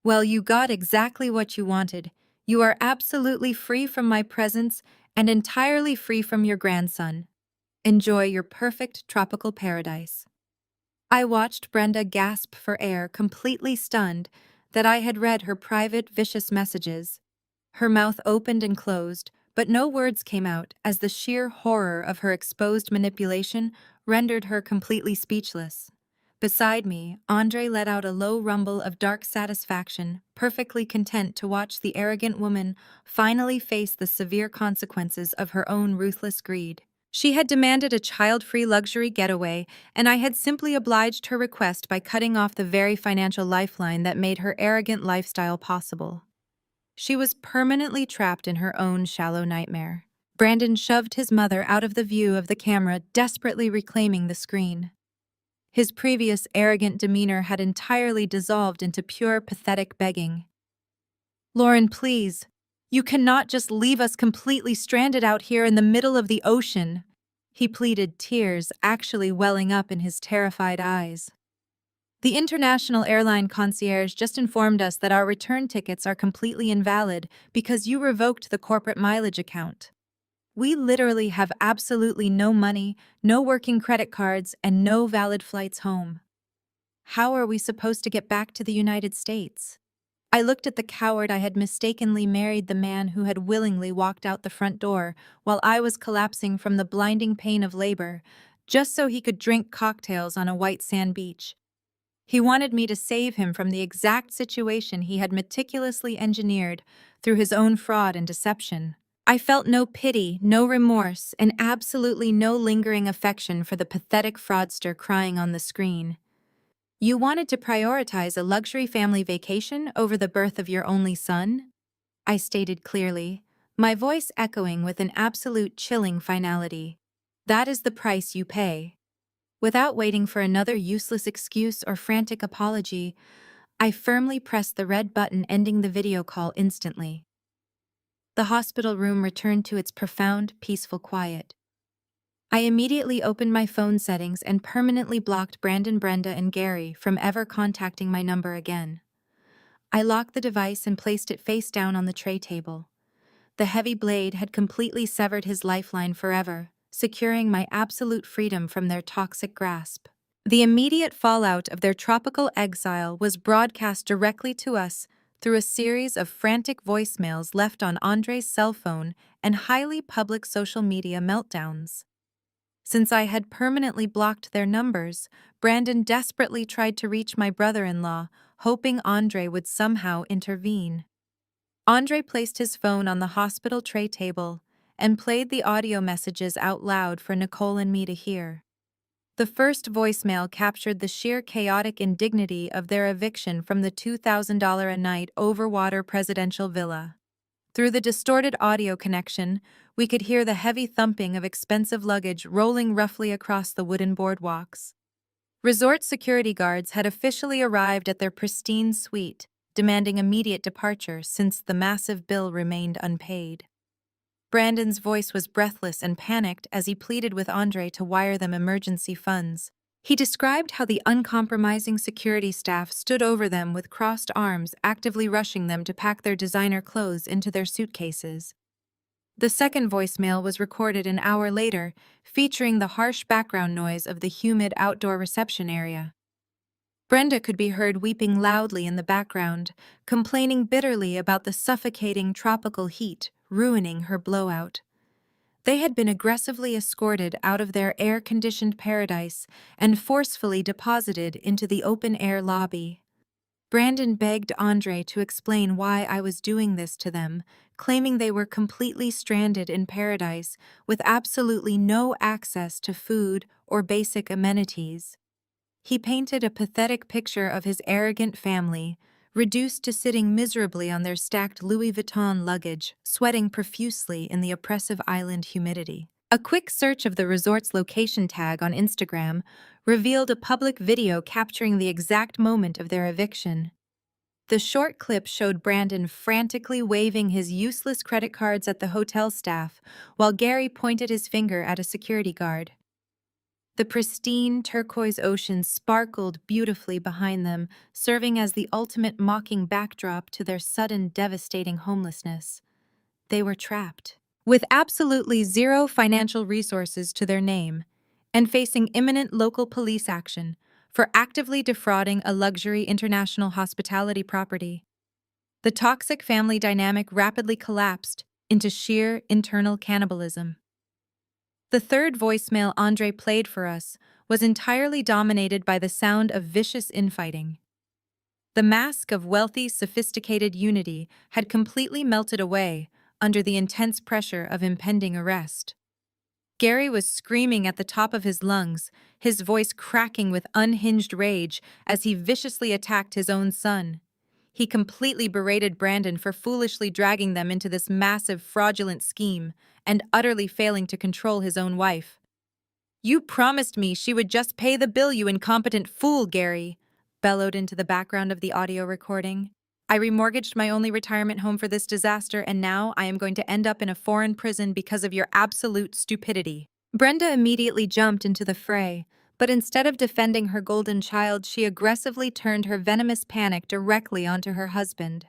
Well, you got exactly what you wanted. You are absolutely free from my presence and entirely free from your grandson. Enjoy your perfect tropical paradise." I watched Brenda gasp for air, completely stunned that I had read her private, vicious messages. Her mouth opened and closed, but no words came out as the sheer horror of her exposed manipulation rendered her completely speechless. Beside me, Andre let out a low rumble of dark satisfaction, perfectly content to watch the arrogant woman finally face the severe consequences of her own ruthless greed. She had demanded a child-free luxury getaway, and I had simply obliged her request by cutting off the very financial lifeline that made her arrogant lifestyle possible. She was permanently trapped in her own shallow nightmare. Brandon shoved his mother out of the view of the camera, desperately reclaiming the screen. His previous arrogant demeanor had entirely dissolved into pure, pathetic begging. "Lauren, please. You cannot just leave us completely stranded out here in the middle of the ocean," he pleaded, tears actually welling up in his terrified eyes. "The international airline concierge just informed us that our return tickets are completely invalid because you revoked the corporate mileage account. We literally have absolutely no money, no working credit cards, and no valid flights home. How are we supposed to get back to the United States?" I looked at the coward I had mistakenly married the man who had willingly walked out the front door while I was collapsing from the blinding pain of labor, just so he could drink cocktails on a white sand beach. He wanted me to save him from the exact situation he had meticulously engineered through his own fraud and deception. I felt no pity, no remorse, and absolutely no lingering affection for the pathetic fraudster crying on the screen. "You wanted to prioritize a luxury family vacation over the birth of your only son?" I stated clearly, my voice echoing with an absolute chilling finality. "That is the price you pay." Without waiting for another useless excuse or frantic apology, I firmly pressed the red button, ending the video call instantly. The hospital room returned to its profound, peaceful quiet. I immediately opened my phone settings and permanently blocked Brandon, Brenda, and Gary from ever contacting my number again. I locked the device and placed it face down on the tray table. The heavy blade had completely severed his lifeline forever, securing my absolute freedom from their toxic grasp. The immediate fallout of their tropical exile was broadcast directly to us through a series of frantic voicemails left on Andre's cell phone and highly public social media meltdowns. Since I had permanently blocked their numbers, Brandon desperately tried to reach my brother-in-law, hoping Andre would somehow intervene. Andre placed his phone on the hospital tray table and played the audio messages out loud for Nicole and me to hear. The first voicemail captured the sheer chaotic indignity of their eviction from the $2,000 a night overwater presidential villa. Through the distorted audio connection, we could hear the heavy thumping of expensive luggage rolling roughly across the wooden boardwalks. Resort security guards had officially arrived at their pristine suite, demanding immediate departure since the massive bill remained unpaid. Brandon's voice was breathless and panicked as he pleaded with Andre to wire them emergency funds. He described how the uncompromising security staff stood over them with crossed arms, actively rushing them to pack their designer clothes into their suitcases. The second voicemail was recorded an hour later, featuring the harsh background noise of the humid outdoor reception area. Brenda could be heard weeping loudly in the background, complaining bitterly about the suffocating tropical heat ruining her blowout. They had been aggressively escorted out of their air-conditioned paradise and forcefully deposited into the open-air lobby. Brandon begged Andre to explain why I was doing this to them, claiming they were completely stranded in paradise with absolutely no access to food or basic amenities. He painted a pathetic picture of his arrogant family, reduced to sitting miserably on their stacked Louis Vuitton luggage, sweating profusely in the oppressive island humidity. A quick search of the resort's location tag on Instagram revealed a public video capturing the exact moment of their eviction. The short clip showed Brandon frantically waving his useless credit cards at the hotel staff, while Gary pointed his finger at a security guard. The pristine turquoise ocean sparkled beautifully behind them, serving as the ultimate mocking backdrop to their sudden devastating homelessness. They were trapped, with absolutely zero financial resources to their name, and facing imminent local police action for actively defrauding a luxury international hospitality property. The toxic family dynamic rapidly collapsed into sheer internal cannibalism. The third voicemail Andre played for us was entirely dominated by the sound of vicious infighting. The mask of wealthy, sophisticated unity had completely melted away under the intense pressure of impending arrest. Gary was screaming at the top of his lungs, his voice cracking with unhinged rage as he viciously attacked his own son. He completely berated Brandon for foolishly dragging them into this massive, fraudulent scheme and utterly failing to control his own wife. "You promised me she would just pay the bill, you incompetent fool, Gary," bellowed into the background of the audio recording. "I remortgaged my only retirement home for this disaster, and now I am going to end up in a foreign prison because of your absolute stupidity." Brenda immediately jumped into the fray, but instead of defending her golden child, she aggressively turned her venomous panic directly onto her husband.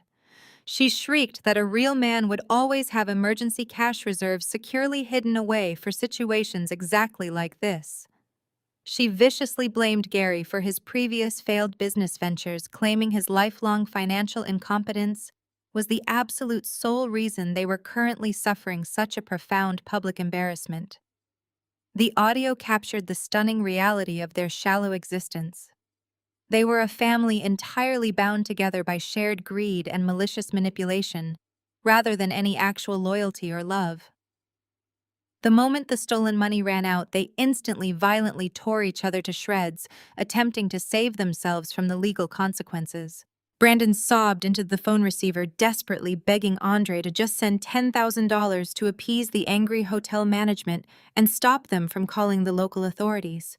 She shrieked that a real man would always have emergency cash reserves securely hidden away for situations exactly like this. She viciously blamed Gary for his previous failed business ventures, claiming his lifelong financial incompetence was the absolute sole reason they were currently suffering such a profound public embarrassment. The audio captured the stunning reality of their shallow existence. They were a family entirely bound together by shared greed and malicious manipulation, rather than any actual loyalty or love. The moment the stolen money ran out, they instantly violently tore each other to shreds, attempting to save themselves from the legal consequences. Brandon sobbed into the phone receiver, desperately begging Andre to just send $10,000 to appease the angry hotel management and stop them from calling the local authorities.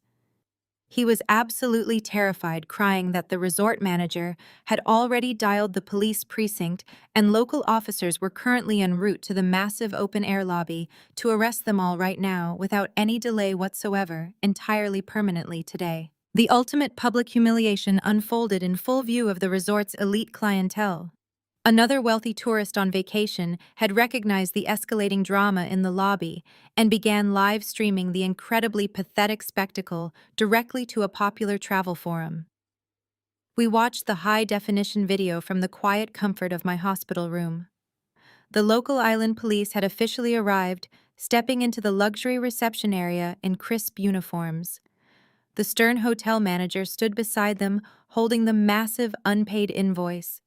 He was absolutely terrified, crying that the resort manager had already dialed the police precinct and local officers were currently en route to the massive open-air lobby to arrest them all right now without any delay whatsoever, entirely permanently today. The ultimate public humiliation unfolded in full view of the resort's elite clientele. Another wealthy tourist on vacation had recognized the escalating drama in the lobby and began live streaming the incredibly pathetic spectacle directly to a popular travel forum. We watched the high-definition video from the quiet comfort of my hospital room. The local island police had officially arrived, stepping into the luxury reception area in crisp uniforms. The stern hotel manager stood beside them, holding the massive unpaid invoice.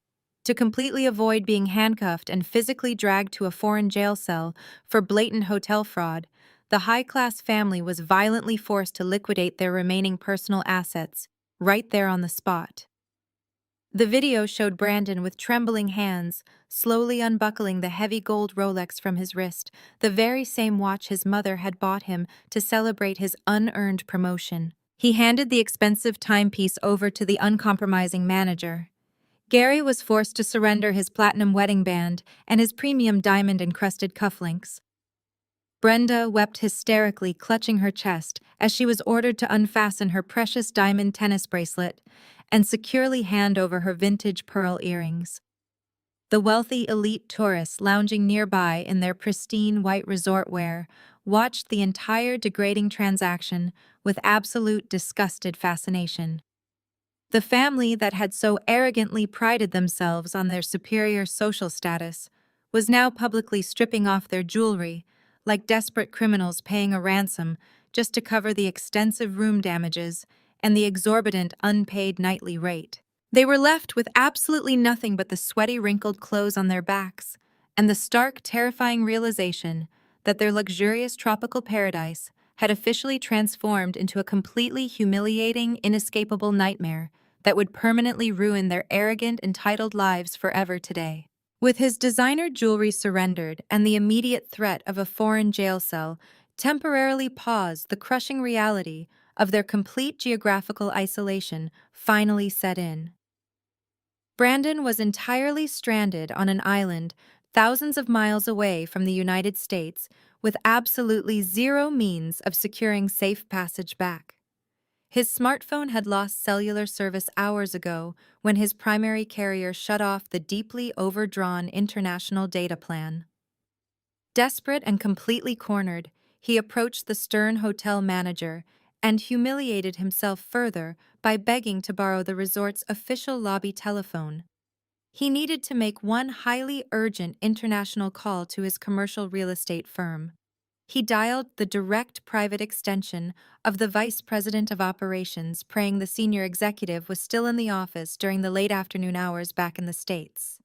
To completely avoid being handcuffed and physically dragged to a foreign jail cell for blatant hotel fraud, the high-class family was violently forced to liquidate their remaining personal assets, right there on the spot. The video showed Brandon with trembling hands, slowly unbuckling the heavy gold Rolex from his wrist, the very same watch his mother had bought him to celebrate his unearned promotion. He handed the expensive timepiece over to the uncompromising manager. Gary was forced to surrender his platinum wedding band and his premium diamond-encrusted cufflinks. Brenda wept hysterically, clutching her chest as she was ordered to unfasten her precious diamond tennis bracelet and securely hand over her vintage pearl earrings. The wealthy elite tourists lounging nearby in their pristine white resort wear watched the entire degrading transaction with absolute disgusted fascination. The family that had so arrogantly prided themselves on their superior social status was now publicly stripping off their jewelry, like desperate criminals paying a ransom just to cover the extensive room damages and the exorbitant unpaid nightly rate. They were left with absolutely nothing but the sweaty, wrinkled clothes on their backs and the stark, terrifying realization that their luxurious tropical paradise had officially transformed into a completely humiliating, inescapable nightmare that would permanently ruin their arrogant, entitled lives forever today. With his designer jewelry surrendered and the immediate threat of a foreign jail cell temporarily paused, the crushing reality of their complete geographical isolation finally set in. Brandon was entirely stranded on an island thousands of miles away from the United States with absolutely zero means of securing safe passage back. His smartphone had lost cellular service hours ago when his primary carrier shut off the deeply overdrawn international data plan. Desperate and completely cornered, he approached the stern hotel manager and humiliated himself further by begging to borrow the resort's official lobby telephone. He needed to make one highly urgent international call to his commercial real estate firm. He dialed the direct private extension of the vice president of operations, praying the senior executive was still in the office during the late afternoon hours back in the States.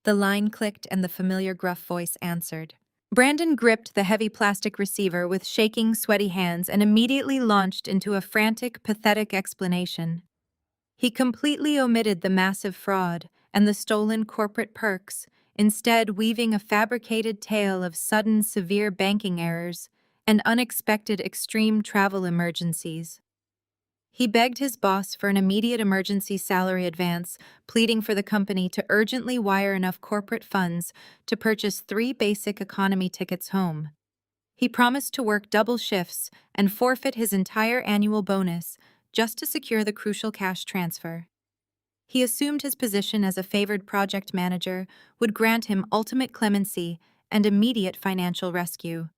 The line clicked and the familiar gruff voice answered. Brandon gripped the heavy plastic receiver with shaking, sweaty hands and immediately launched into a frantic, pathetic explanation. He completely omitted the massive fraud and the stolen corporate perks, instead weaving a fabricated tale of sudden severe banking errors and unexpected extreme travel emergencies. He begged his boss for an immediate emergency salary advance, pleading for the company to urgently wire enough corporate funds to purchase 3 basic economy tickets home. He promised to work double shifts and forfeit his entire annual bonus just to secure the crucial cash transfer. He assumed his position as a favored project manager would grant him ultimate clemency and immediate financial rescue.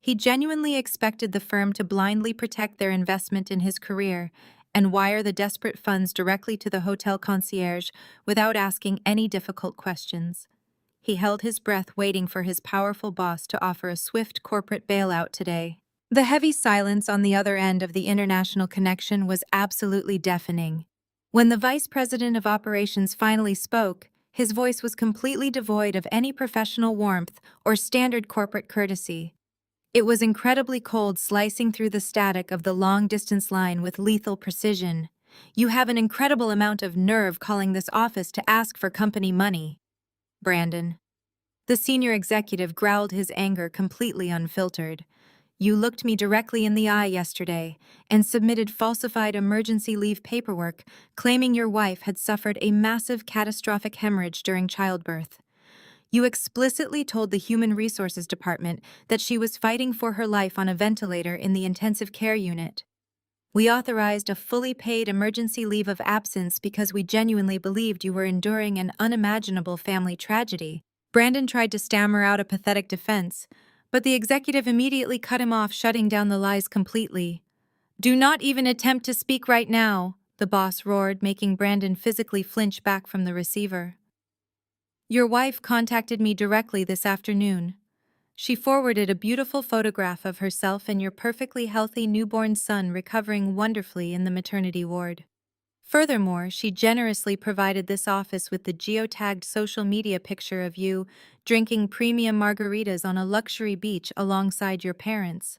He genuinely expected the firm to blindly protect their investment in his career and wire the desperate funds directly to the hotel concierge without asking any difficult questions. He held his breath waiting for his powerful boss to offer a swift corporate bailout today. The heavy silence on the other end of the international connection was absolutely deafening. When the vice president of operations finally spoke, his voice was completely devoid of any professional warmth or standard corporate courtesy. It was incredibly cold, slicing through the static of the long-distance line with lethal precision. "You have an incredible amount of nerve calling this office to ask for company money, Brandon." The senior executive growled, his anger completely unfiltered. "You looked me directly in the eye yesterday and submitted falsified emergency leave paperwork claiming your wife had suffered a massive catastrophic hemorrhage during childbirth. You explicitly told the Human Resources Department that she was fighting for her life on a ventilator in the intensive care unit. We authorized a fully paid emergency leave of absence because we genuinely believed you were enduring an unimaginable family tragedy." Brandon tried to stammer out a pathetic defense, but the executive immediately cut him off, shutting down the lies completely. "Do not even attempt to speak right now," the boss roared, making Brandon physically flinch back from the receiver. "Your wife contacted me directly this afternoon. She forwarded a beautiful photograph of herself and your perfectly healthy newborn son recovering wonderfully in the maternity ward. Furthermore, she generously provided this office with the geotagged social media picture of you drinking premium margaritas on a luxury beach alongside your parents.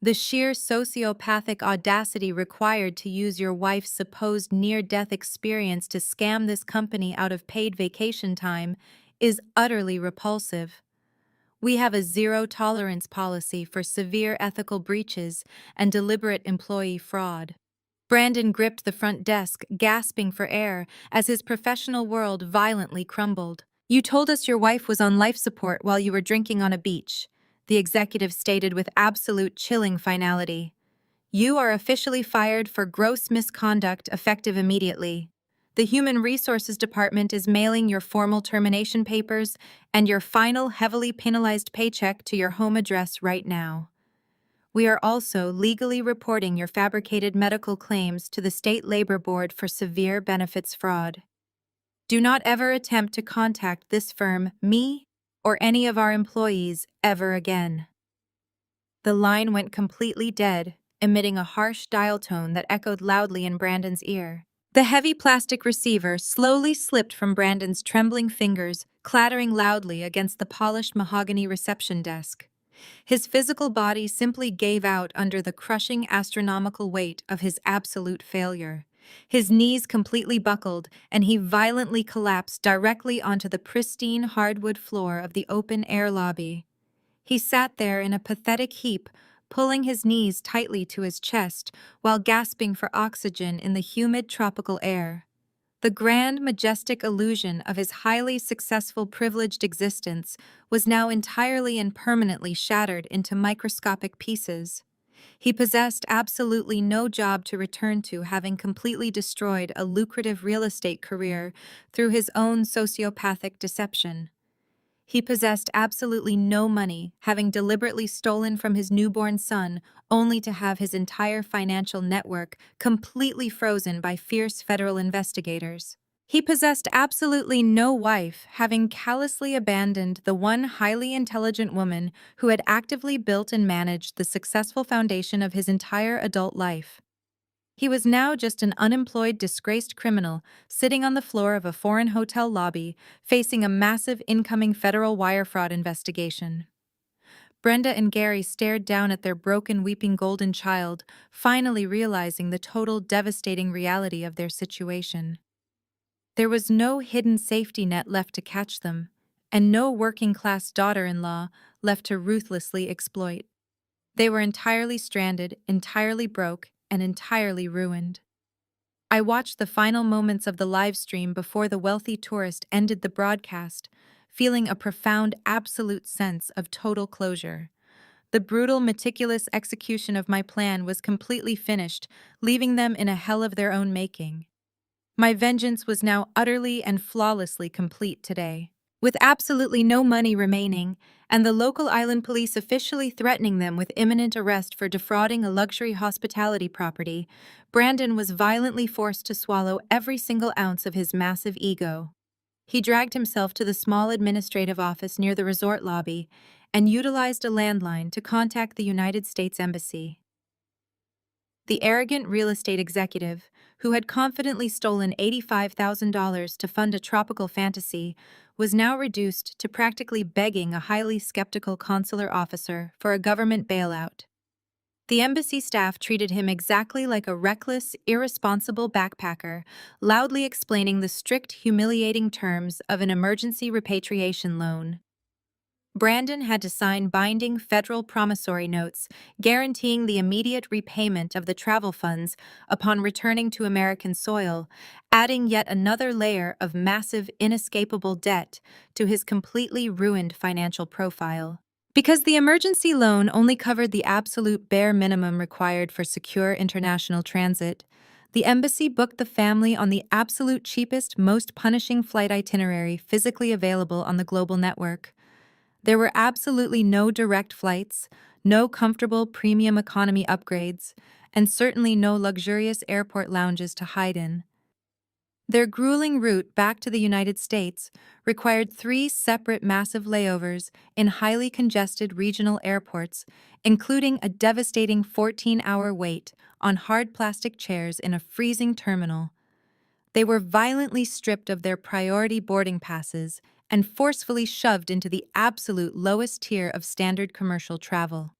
The sheer sociopathic audacity required to use your wife's supposed near-death experience to scam this company out of paid vacation time is utterly repulsive. We have a zero-tolerance policy for severe ethical breaches and deliberate employee fraud." Brandon gripped the front desk, gasping for air as his professional world violently crumbled. "You told us your wife was on life support while you were drinking on a beach," the executive stated with absolute chilling finality. "You are officially fired for gross misconduct effective immediately. The Human Resources Department is mailing your formal termination papers and your final heavily penalized paycheck to your home address right now. We are also legally reporting your fabricated medical claims to the State Labor Board for severe benefits fraud. Do not ever attempt to contact this firm, me, or any of our employees ever again." The line went completely dead, emitting a harsh dial tone that echoed loudly in Brandon's ear. The heavy plastic receiver slowly slipped from Brandon's trembling fingers, clattering loudly against the polished mahogany reception desk. His physical body simply gave out under the crushing astronomical weight of his absolute failure. His knees completely buckled, and he violently collapsed directly onto the pristine hardwood floor of the open-air lobby. He sat there in a pathetic heap, pulling his knees tightly to his chest while gasping for oxygen in the humid tropical air. The grand, majestic illusion of his highly successful, privileged existence was now entirely and permanently shattered into microscopic pieces. He possessed absolutely no job to return to, having completely destroyed a lucrative real estate career through his own sociopathic deception. He possessed absolutely no money, having deliberately stolen from his newborn son, only to have his entire financial network completely frozen by fierce federal investigators. He possessed absolutely no wife, having callously abandoned the one highly intelligent woman who had actively built and managed the successful foundation of his entire adult life. He was now just an unemployed, disgraced criminal sitting on the floor of a foreign hotel lobby, facing a massive incoming federal wire fraud investigation. Brenda and Gary stared down at their broken, weeping golden child, finally realizing the total devastating reality of their situation. There was no hidden safety net left to catch them, and no working-class daughter-in-law left to ruthlessly exploit. They were entirely stranded, entirely broke, and entirely ruined. I watched the final moments of the live stream before the wealthy tourist ended the broadcast, feeling a profound, absolute sense of total closure. The brutal, meticulous execution of my plan was completely finished, leaving them in a hell of their own making. My vengeance was now utterly and flawlessly complete today. With absolutely no money remaining, and the local island police officially threatening them with imminent arrest for defrauding a luxury hospitality property, Brandon was violently forced to swallow every single ounce of his massive ego. He dragged himself to the small administrative office near the resort lobby and utilized a landline to contact the United States Embassy. The arrogant real estate executive, who had confidently stolen $85,000 to fund a tropical fantasy, was now reduced to practically begging a highly skeptical consular officer for a government bailout. The embassy staff treated him exactly like a reckless, irresponsible backpacker, loudly explaining the strict, humiliating terms of an emergency repatriation loan. Brandon had to sign binding federal promissory notes guaranteeing the immediate repayment of the travel funds upon returning to American soil, adding yet another layer of massive, inescapable debt to his completely ruined financial profile. Because the emergency loan only covered the absolute bare minimum required for secure international transit, the embassy booked the family on the absolute cheapest, most punishing flight itinerary physically available on the global network. There were absolutely no direct flights, no comfortable premium economy upgrades, and certainly no luxurious airport lounges to hide in. Their grueling route back to the United States required 3 separate massive layovers in highly congested regional airports, including a devastating 14-hour wait on hard plastic chairs in a freezing terminal. They were violently stripped of their priority boarding passes and forcefully shoved into the absolute lowest tier of standard commercial travel.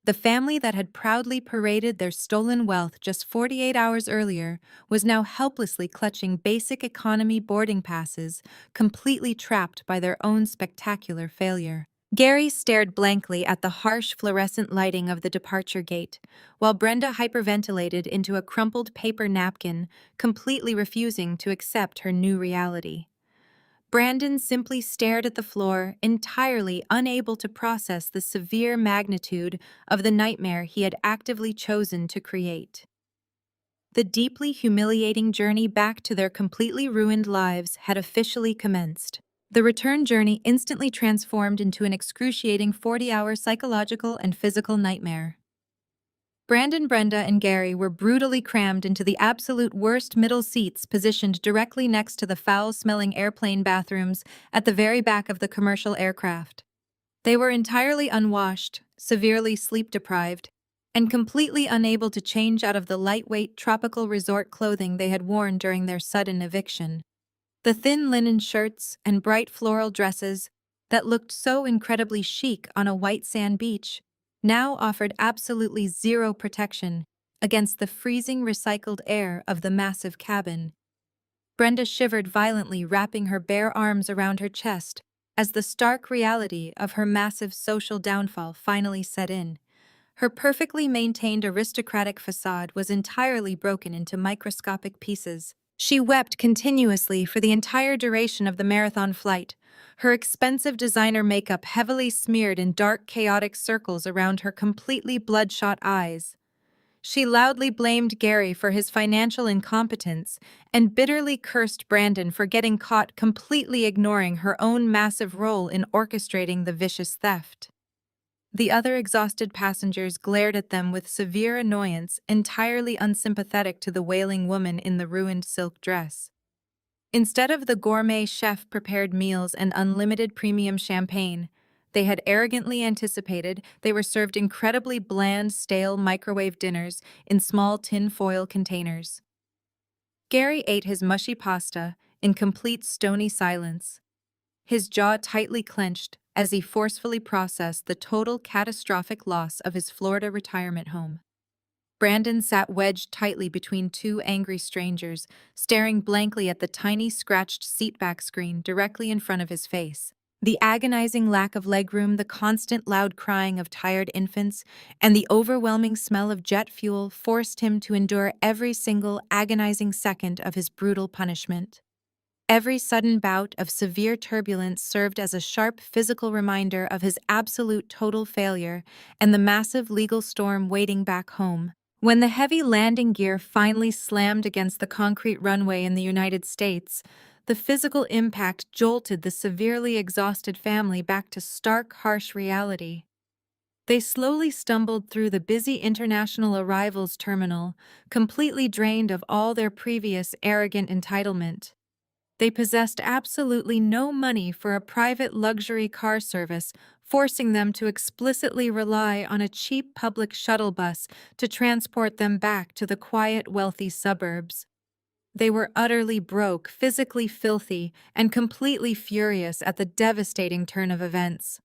The family that had proudly paraded their stolen wealth just 48 hours earlier was now helplessly clutching basic economy boarding passes, completely trapped by their own spectacular failure. Gary stared blankly at the harsh fluorescent lighting of the departure gate, while Brenda hyperventilated into a crumpled paper napkin, completely refusing to accept her new reality. Brandon simply stared at the floor, entirely unable to process the severe magnitude of the nightmare he had actively chosen to create. The deeply humiliating journey back to their completely ruined lives had officially commenced. The return journey instantly transformed into an excruciating 40-hour psychological and physical nightmare. Brandon, Brenda, and Gary were brutally crammed into the absolute worst middle seats positioned directly next to the foul-smelling airplane bathrooms at the very back of the commercial aircraft. They were entirely unwashed, severely sleep-deprived, and completely unable to change out of the lightweight tropical resort clothing they had worn during their sudden eviction. The thin linen shirts and bright floral dresses that looked so incredibly chic on a white sand beach now offered absolutely zero protection against the freezing recycled air of the massive cabin. Brenda shivered violently, wrapping her bare arms around her chest as the stark reality of her massive social downfall finally set in. Her perfectly maintained aristocratic facade was entirely broken into microscopic pieces. She wept continuously for the entire duration of the marathon flight, her expensive designer makeup heavily smeared in dark, chaotic circles around her completely bloodshot eyes. She loudly blamed Gary for his financial incompetence and bitterly cursed Brandon for getting caught completely ignoring her own massive role in orchestrating the vicious theft. The other exhausted passengers glared at them with severe annoyance, entirely unsympathetic to the wailing woman in the ruined silk dress. Instead of the gourmet chef-prepared meals and unlimited premium champagne they had arrogantly anticipated, they were served incredibly bland, stale microwave dinners in small tin-foil containers. Gary ate his mushy pasta in complete stony silence, his jaw tightly clenched, as he forcefully processed the total catastrophic loss of his Florida retirement home. Brandon sat wedged tightly between two angry strangers, staring blankly at the tiny scratched seatback screen directly in front of his face. The agonizing lack of legroom, the constant loud crying of tired infants, and the overwhelming smell of jet fuel forced him to endure every single agonizing second of his brutal punishment. Every sudden bout of severe turbulence served as a sharp physical reminder of his absolute total failure and the massive legal storm waiting back home. When the heavy landing gear finally slammed against the concrete runway in the United States, the physical impact jolted the severely exhausted family back to stark, harsh reality. They slowly stumbled through the busy international arrivals terminal, completely drained of all their previous arrogant entitlement. They possessed absolutely no money for a private luxury car service, forcing them to explicitly rely on a cheap public shuttle bus to transport them back to the quiet, wealthy suburbs. They were utterly broke, physically filthy, and completely furious at the devastating turn of events.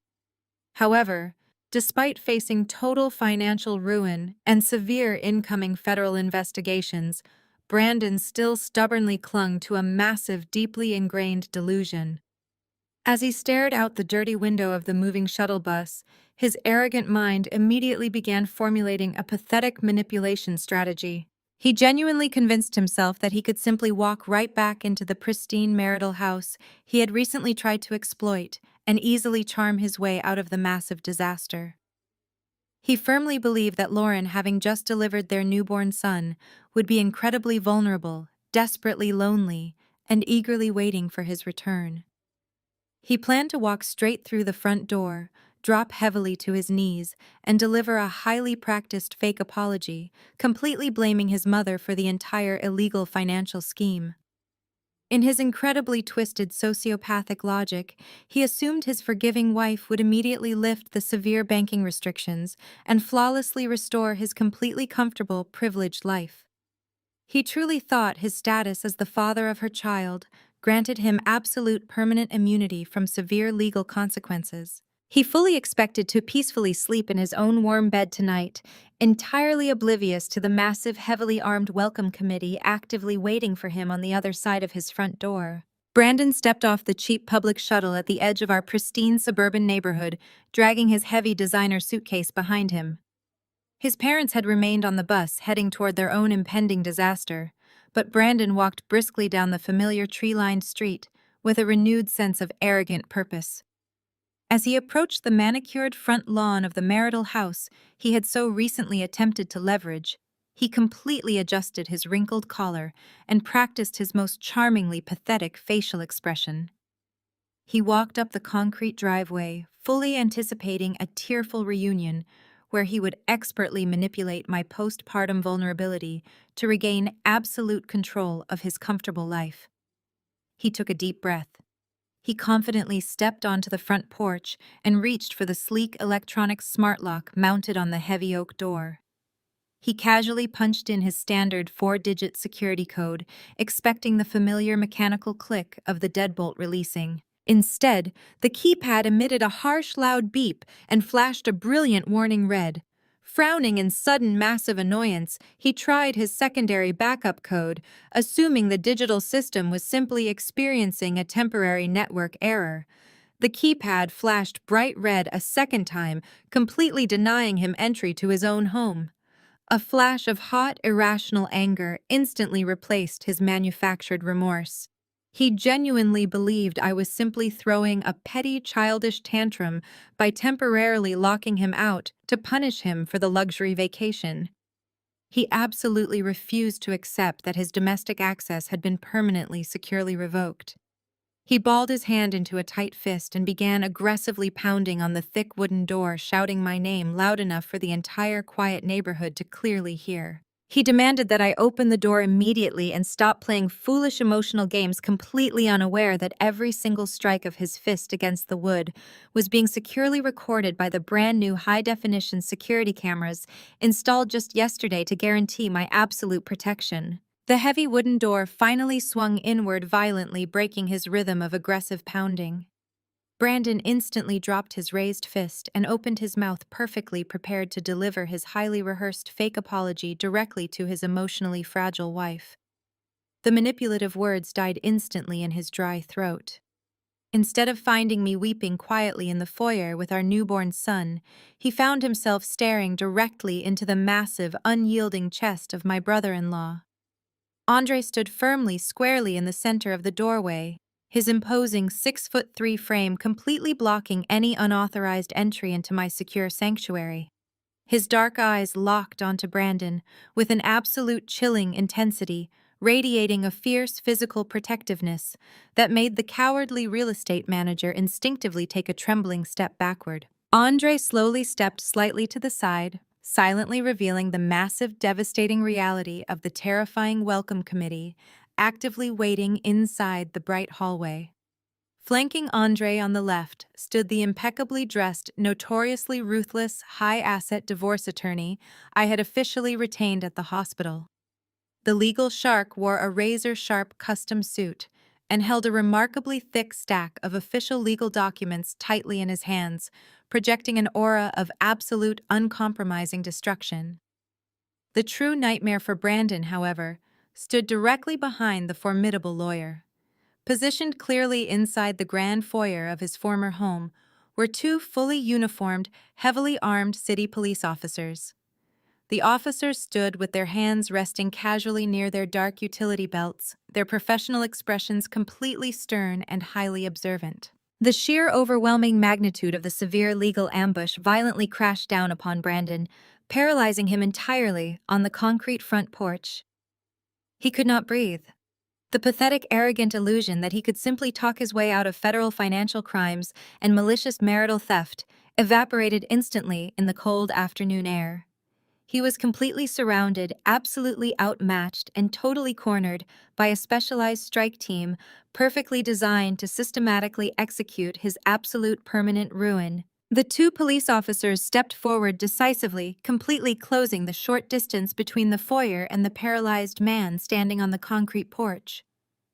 However, despite facing total financial ruin and severe incoming federal investigations, Brandon still stubbornly clung to a massive, deeply ingrained delusion. As he stared out the dirty window of the moving shuttle bus, his arrogant mind immediately began formulating a pathetic manipulation strategy. He genuinely convinced himself that he could simply walk right back into the pristine marital house he had recently tried to exploit and easily charm his way out of the massive disaster. He firmly believed that Lauren, having just delivered their newborn son, would be incredibly vulnerable, desperately lonely, and eagerly waiting for his return. He planned to walk straight through the front door, drop heavily to his knees, and deliver a highly practiced fake apology, completely blaming his mother for the entire illegal financial scheme. In his incredibly twisted sociopathic logic, he assumed his forgiving wife would immediately lift the severe banking restrictions and flawlessly restore his completely comfortable, privileged life. He truly thought his status as the father of her child granted him absolute permanent immunity from severe legal consequences. He fully expected to peacefully sleep in his own warm bed tonight, entirely oblivious to the massive, heavily armed welcome committee actively waiting for him on the other side of his front door. Brandon stepped off the cheap public shuttle at the edge of our pristine suburban neighborhood, dragging his heavy designer suitcase behind him. His parents had remained on the bus, heading toward their own impending disaster, but Brandon walked briskly down the familiar tree-lined street with a renewed sense of arrogant purpose. As he approached the manicured front lawn of the marital house he had so recently attempted to leverage, he completely adjusted his wrinkled collar and practiced his most charmingly pathetic facial expression. He walked up the concrete driveway, fully anticipating a tearful reunion where he would expertly manipulate my postpartum vulnerability to regain absolute control of his comfortable life. He took a deep breath. He confidently stepped onto the front porch and reached for the sleek electronic smart lock mounted on the heavy oak door. He casually punched in his standard 4-digit security code, expecting the familiar mechanical click of the deadbolt releasing. Instead, the keypad emitted a harsh, loud beep and flashed a brilliant warning red. Frowning in sudden massive annoyance, he tried his secondary backup code, assuming the digital system was simply experiencing a temporary network error. The keypad flashed bright red a second time, completely denying him entry to his own home. A flash of hot, irrational anger instantly replaced his manufactured remorse. He genuinely believed I was simply throwing a petty, childish tantrum by temporarily locking him out to punish him for the luxury vacation. He absolutely refused to accept that his domestic access had been permanently, securely revoked. He balled his hand into a tight fist and began aggressively pounding on the thick wooden door, shouting my name loud enough for the entire quiet neighborhood to clearly hear. He demanded that I open the door immediately and stop playing foolish emotional games, completely unaware that every single strike of his fist against the wood was being securely recorded by the brand-new high-definition security cameras installed just yesterday to guarantee my absolute protection. The heavy wooden door finally swung inward violently, breaking his rhythm of aggressive pounding. Brandon instantly dropped his raised fist and opened his mouth, perfectly prepared to deliver his highly rehearsed fake apology directly to his emotionally fragile wife. The manipulative words died instantly in his dry throat. Instead of finding me weeping quietly in the foyer with our newborn son, he found himself staring directly into the massive, unyielding chest of my brother-in-law. Andre stood firmly, squarely in the center of the doorway, his imposing 6'3" frame completely blocking any unauthorized entry into my secure sanctuary. His dark eyes locked onto Brandon with an absolute chilling intensity, radiating a fierce physical protectiveness that made the cowardly real estate manager instinctively take a trembling step backward. Andre slowly stepped slightly to the side, silently revealing the massive, devastating reality of the terrifying welcome committee actively waiting inside the bright hallway. Flanking Andre on the left stood the impeccably dressed, notoriously ruthless, high-asset divorce attorney I had officially retained at the hospital. The legal shark wore a razor-sharp custom suit and held a remarkably thick stack of official legal documents tightly in his hands, projecting an aura of absolute, uncompromising destruction. The true nightmare for Brandon, however, stood directly behind the formidable lawyer. Positioned clearly inside the grand foyer of his former home were two fully uniformed, heavily armed city police officers. The officers stood with their hands resting casually near their dark utility belts, their professional expressions completely stern and highly observant. The sheer overwhelming magnitude of the severe legal ambush violently crashed down upon Brandon, paralyzing him entirely on the concrete front porch. He could not breathe. The pathetic, arrogant illusion that he could simply talk his way out of federal financial crimes and malicious marital theft evaporated instantly in the cold afternoon air. He was completely surrounded, absolutely outmatched, and totally cornered by a specialized strike team perfectly designed to systematically execute his absolute permanent ruin. The two police officers stepped forward decisively, completely closing the short distance between the foyer and the paralyzed man standing on the concrete porch.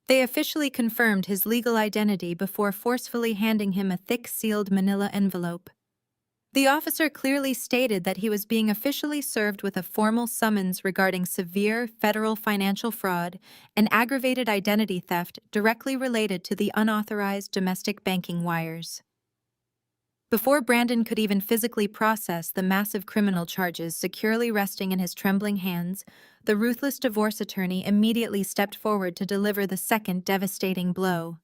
They officially confirmed his legal identity before forcefully handing him a thick sealed manila envelope. The officer clearly stated that he was being officially served with a formal summons regarding severe federal financial fraud and aggravated identity theft directly related to the unauthorized domestic banking wires. Before Brandon could even physically process the massive criminal charges securely resting in his trembling hands, the ruthless divorce attorney immediately stepped forward to deliver the second devastating blow.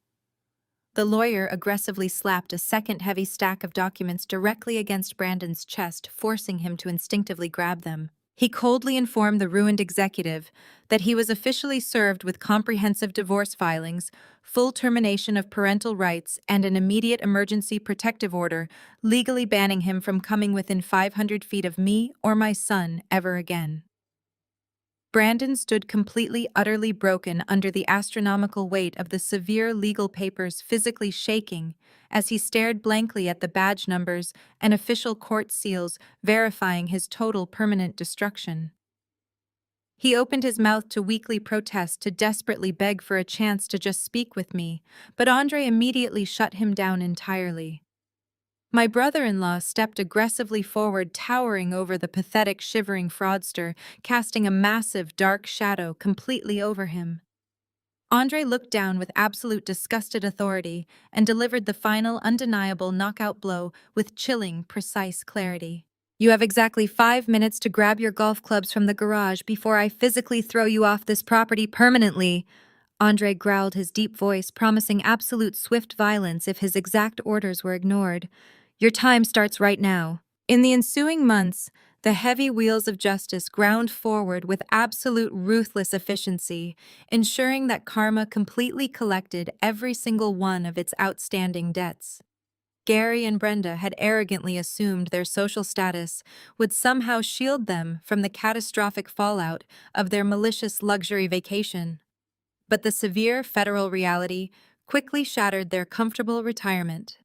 The lawyer aggressively slapped a second heavy stack of documents directly against Brandon's chest, forcing him to instinctively grab them. He coldly informed the ruined executive that he was officially served with comprehensive divorce filings, full termination of parental rights, and an immediate emergency protective order, legally banning him from coming within 500 feet of me or my son ever again. Brandon stood completely, utterly broken under the astronomical weight of the severe legal papers, physically shaking as he stared blankly at the badge numbers and official court seals verifying his total permanent destruction. He opened his mouth to weakly protest, to desperately beg for a chance to just speak with me, but Andre immediately shut him down entirely. My brother-in-law stepped aggressively forward, towering over the pathetic, shivering fraudster, casting a massive, dark shadow completely over him. Andre looked down with absolute disgusted authority and delivered the final, undeniable knockout blow with chilling, precise clarity. "You have exactly 5 minutes to grab your golf clubs from the garage before I physically throw you off this property permanently," Andre growled, his deep voice promising absolute swift violence if his exact orders were ignored. "Your time starts right now." In the ensuing months, the heavy wheels of justice ground forward with absolute ruthless efficiency, ensuring that karma completely collected every single one of its outstanding debts. Gary and Brenda had arrogantly assumed their social status would somehow shield them from the catastrophic fallout of their malicious luxury vacation. But the severe federal reality quickly shattered their comfortable retirement.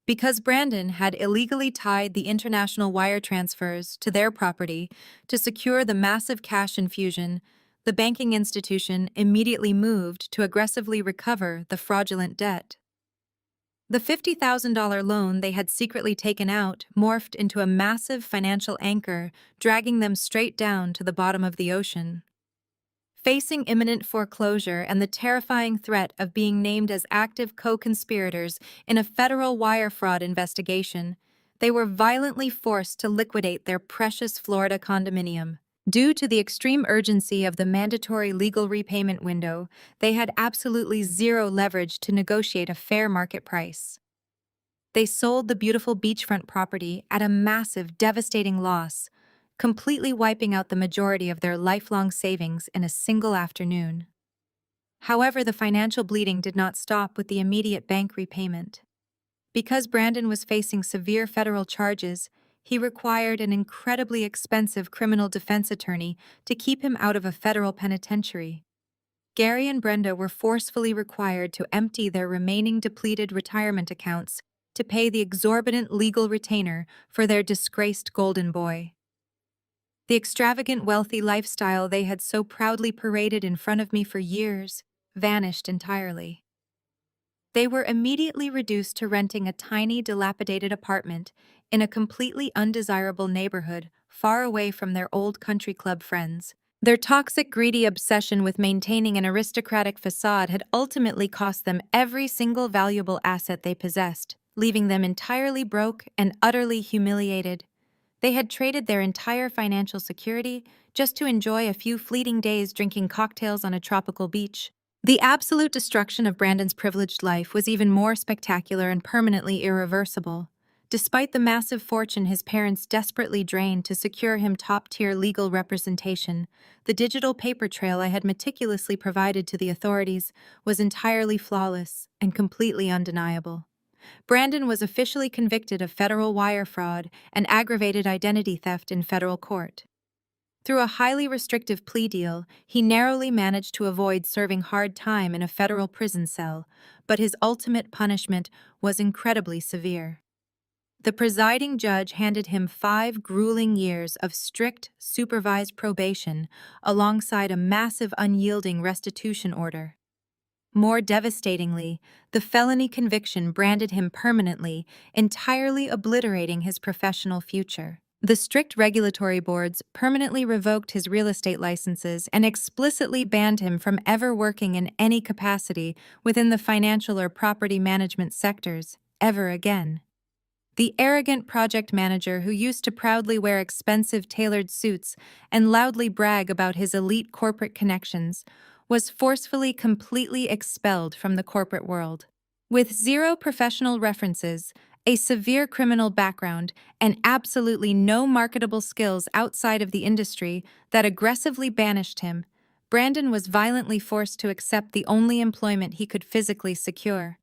Because Brandon had illegally tied the international wire transfers to their property to secure the massive cash infusion, the banking institution immediately moved to aggressively recover the fraudulent debt. The $50,000 loan they had secretly taken out morphed into a massive financial anchor, dragging them straight down to the bottom of the ocean. Facing imminent foreclosure and the terrifying threat of being named as active co-conspirators in a federal wire fraud investigation, they were violently forced to liquidate their precious Florida condominium. Due to the extreme urgency of the mandatory legal repayment window, they had absolutely zero leverage to negotiate a fair market price. They sold the beautiful beachfront property at a massive, devastating loss, completely wiping out the majority of their lifelong savings in a single afternoon. However, the financial bleeding did not stop with the immediate bank repayment. Because Brandon was facing severe federal charges, he required an incredibly expensive criminal defense attorney to keep him out of a federal penitentiary. Gary and Brenda were forcefully required to empty their remaining depleted retirement accounts to pay the exorbitant legal retainer for their disgraced golden boy. The extravagant, wealthy lifestyle they had so proudly paraded in front of me for years vanished entirely. They were immediately reduced to renting a tiny, dilapidated apartment in a completely undesirable neighborhood far away from their old country club friends. Their toxic, greedy obsession with maintaining an aristocratic facade had ultimately cost them every single valuable asset they possessed, leaving them entirely broke and utterly humiliated. They had traded their entire financial security just to enjoy a few fleeting days drinking cocktails on a tropical beach. The absolute destruction of Brandon's privileged life was even more spectacular and permanently irreversible. Despite the massive fortune his parents desperately drained to secure him top-tier legal representation, the digital paper trail I had meticulously provided to the authorities was entirely flawless and completely undeniable. Brandon was officially convicted of federal wire fraud and aggravated identity theft in federal court. Through a highly restrictive plea deal, he narrowly managed to avoid serving hard time in a federal prison cell, but his ultimate punishment was incredibly severe. The presiding judge handed him 5 grueling years of strict, supervised probation alongside a massive, unyielding restitution order. More devastatingly, the felony conviction branded him permanently, entirely obliterating his professional future. The strict regulatory boards permanently revoked his real estate licenses and explicitly banned him from ever working in any capacity within the financial or property management sectors, ever again. The arrogant project manager who used to proudly wear expensive tailored suits and loudly brag about his elite corporate connections was forcefully completely expelled from the corporate world. With zero professional references, a severe criminal background, and absolutely no marketable skills outside of the industry that aggressively banished him, Brandon was violently forced to accept the only employment he could physically secure.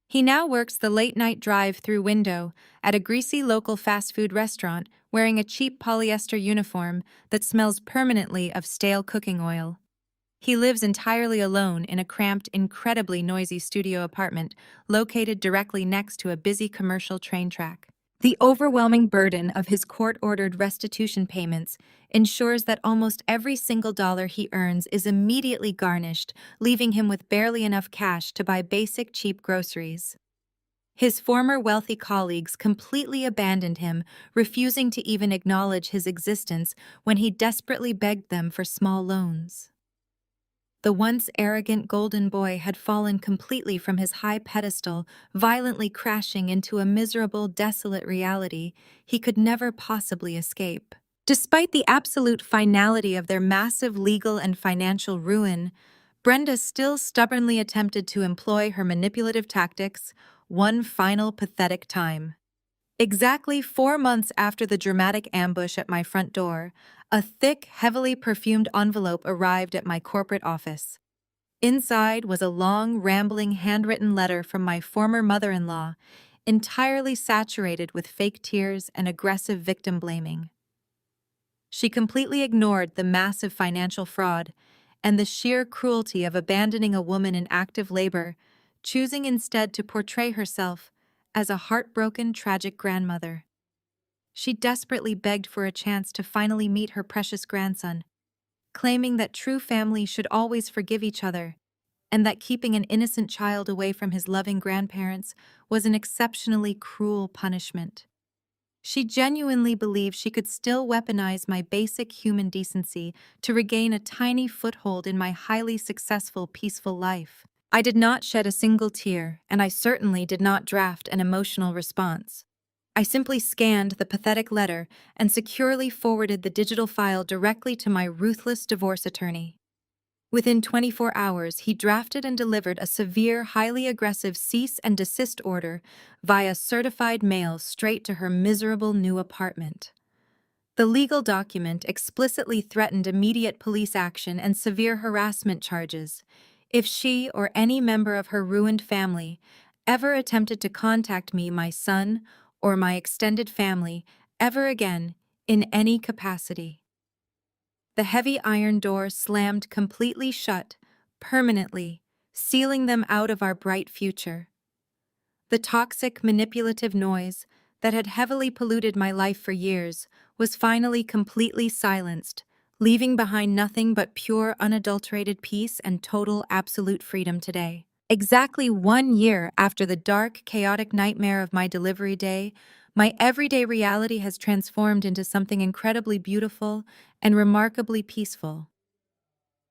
He now works the late-night drive-through window at a greasy local fast food restaurant wearing a cheap polyester uniform that smells permanently of stale cooking oil. He lives entirely alone in a cramped, incredibly noisy studio apartment located directly next to a busy commercial train track. The overwhelming burden of his court-ordered restitution payments ensures that almost every single dollar he earns is immediately garnished, leaving him with barely enough cash to buy basic, cheap groceries. His former wealthy colleagues completely abandoned him, refusing to even acknowledge his existence when he desperately begged them for small loans. The once arrogant golden boy had fallen completely from his high pedestal, violently crashing into a miserable, desolate reality he could never possibly escape. Despite the absolute finality of their massive legal and financial ruin, Brenda still stubbornly attempted to employ her manipulative tactics one final pathetic time. Exactly 4 months after the dramatic ambush at my front door, a thick, heavily perfumed envelope arrived at my corporate office. Inside was a long, rambling, handwritten letter from my former mother-in-law, entirely saturated with fake tears and aggressive victim blaming. She completely ignored the massive financial fraud and the sheer cruelty of abandoning a woman in active labor, choosing instead to portray herself as a heartbroken, tragic grandmother. She desperately begged for a chance to finally meet her precious grandson, claiming that true family should always forgive each other, and that keeping an innocent child away from his loving grandparents was an exceptionally cruel punishment. She genuinely believed she could still weaponize my basic human decency to regain a tiny foothold in my highly successful, peaceful life. I did not shed a single tear, and I certainly did not draft an emotional response. I simply scanned the pathetic letter and securely forwarded the digital file directly to my ruthless divorce attorney. Within 24 hours, he drafted and delivered a severe, highly aggressive cease and desist order via certified mail straight to her miserable new apartment. The legal document explicitly threatened immediate police action and severe harassment charges if she or any member of her ruined family ever attempted to contact me, my son, or my extended family ever again in any capacity. The heavy iron door slammed completely shut, permanently, sealing them out of our bright future. The toxic, manipulative noise that had heavily polluted my life for years was finally completely silenced, leaving behind nothing but pure, unadulterated peace and total, absolute freedom today. Exactly 1 year after the dark, chaotic nightmare of my delivery day, my everyday reality has transformed into something incredibly beautiful and remarkably peaceful.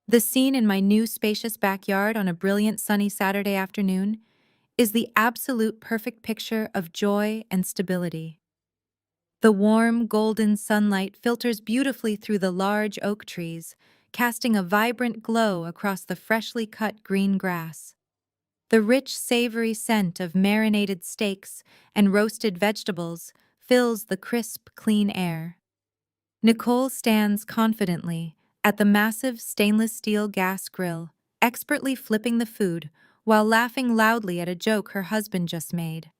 The scene in my new spacious backyard on a brilliant sunny Saturday afternoon is the absolute perfect picture of joy and stability. The warm, golden sunlight filters beautifully through the large oak trees, casting a vibrant glow across the freshly cut green grass. The rich, savory scent of marinated steaks and roasted vegetables fills the crisp, clean air. Nicole stands confidently at the massive stainless steel gas grill, expertly flipping the food while laughing loudly at a joke her husband just made.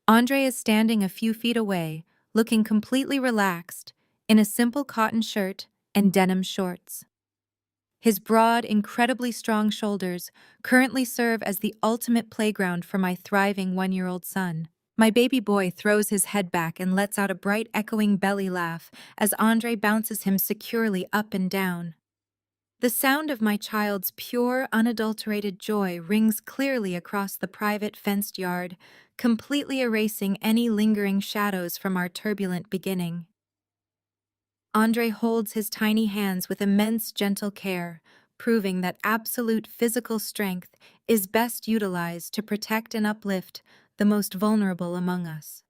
Andre is standing a few feet away, looking completely relaxed, in a simple cotton shirt and denim shorts. His broad, incredibly strong shoulders currently serve as the ultimate playground for my thriving 1-year-old son. My baby boy throws his head back and lets out a bright, echoing belly laugh as Andre bounces him securely up and down. The sound of my child's pure, unadulterated joy rings clearly across the private, fenced yard, completely erasing any lingering shadows from our turbulent beginning. Andre holds his tiny hands with immense gentle care, proving that absolute physical strength is best utilized to protect and uplift the most vulnerable among us.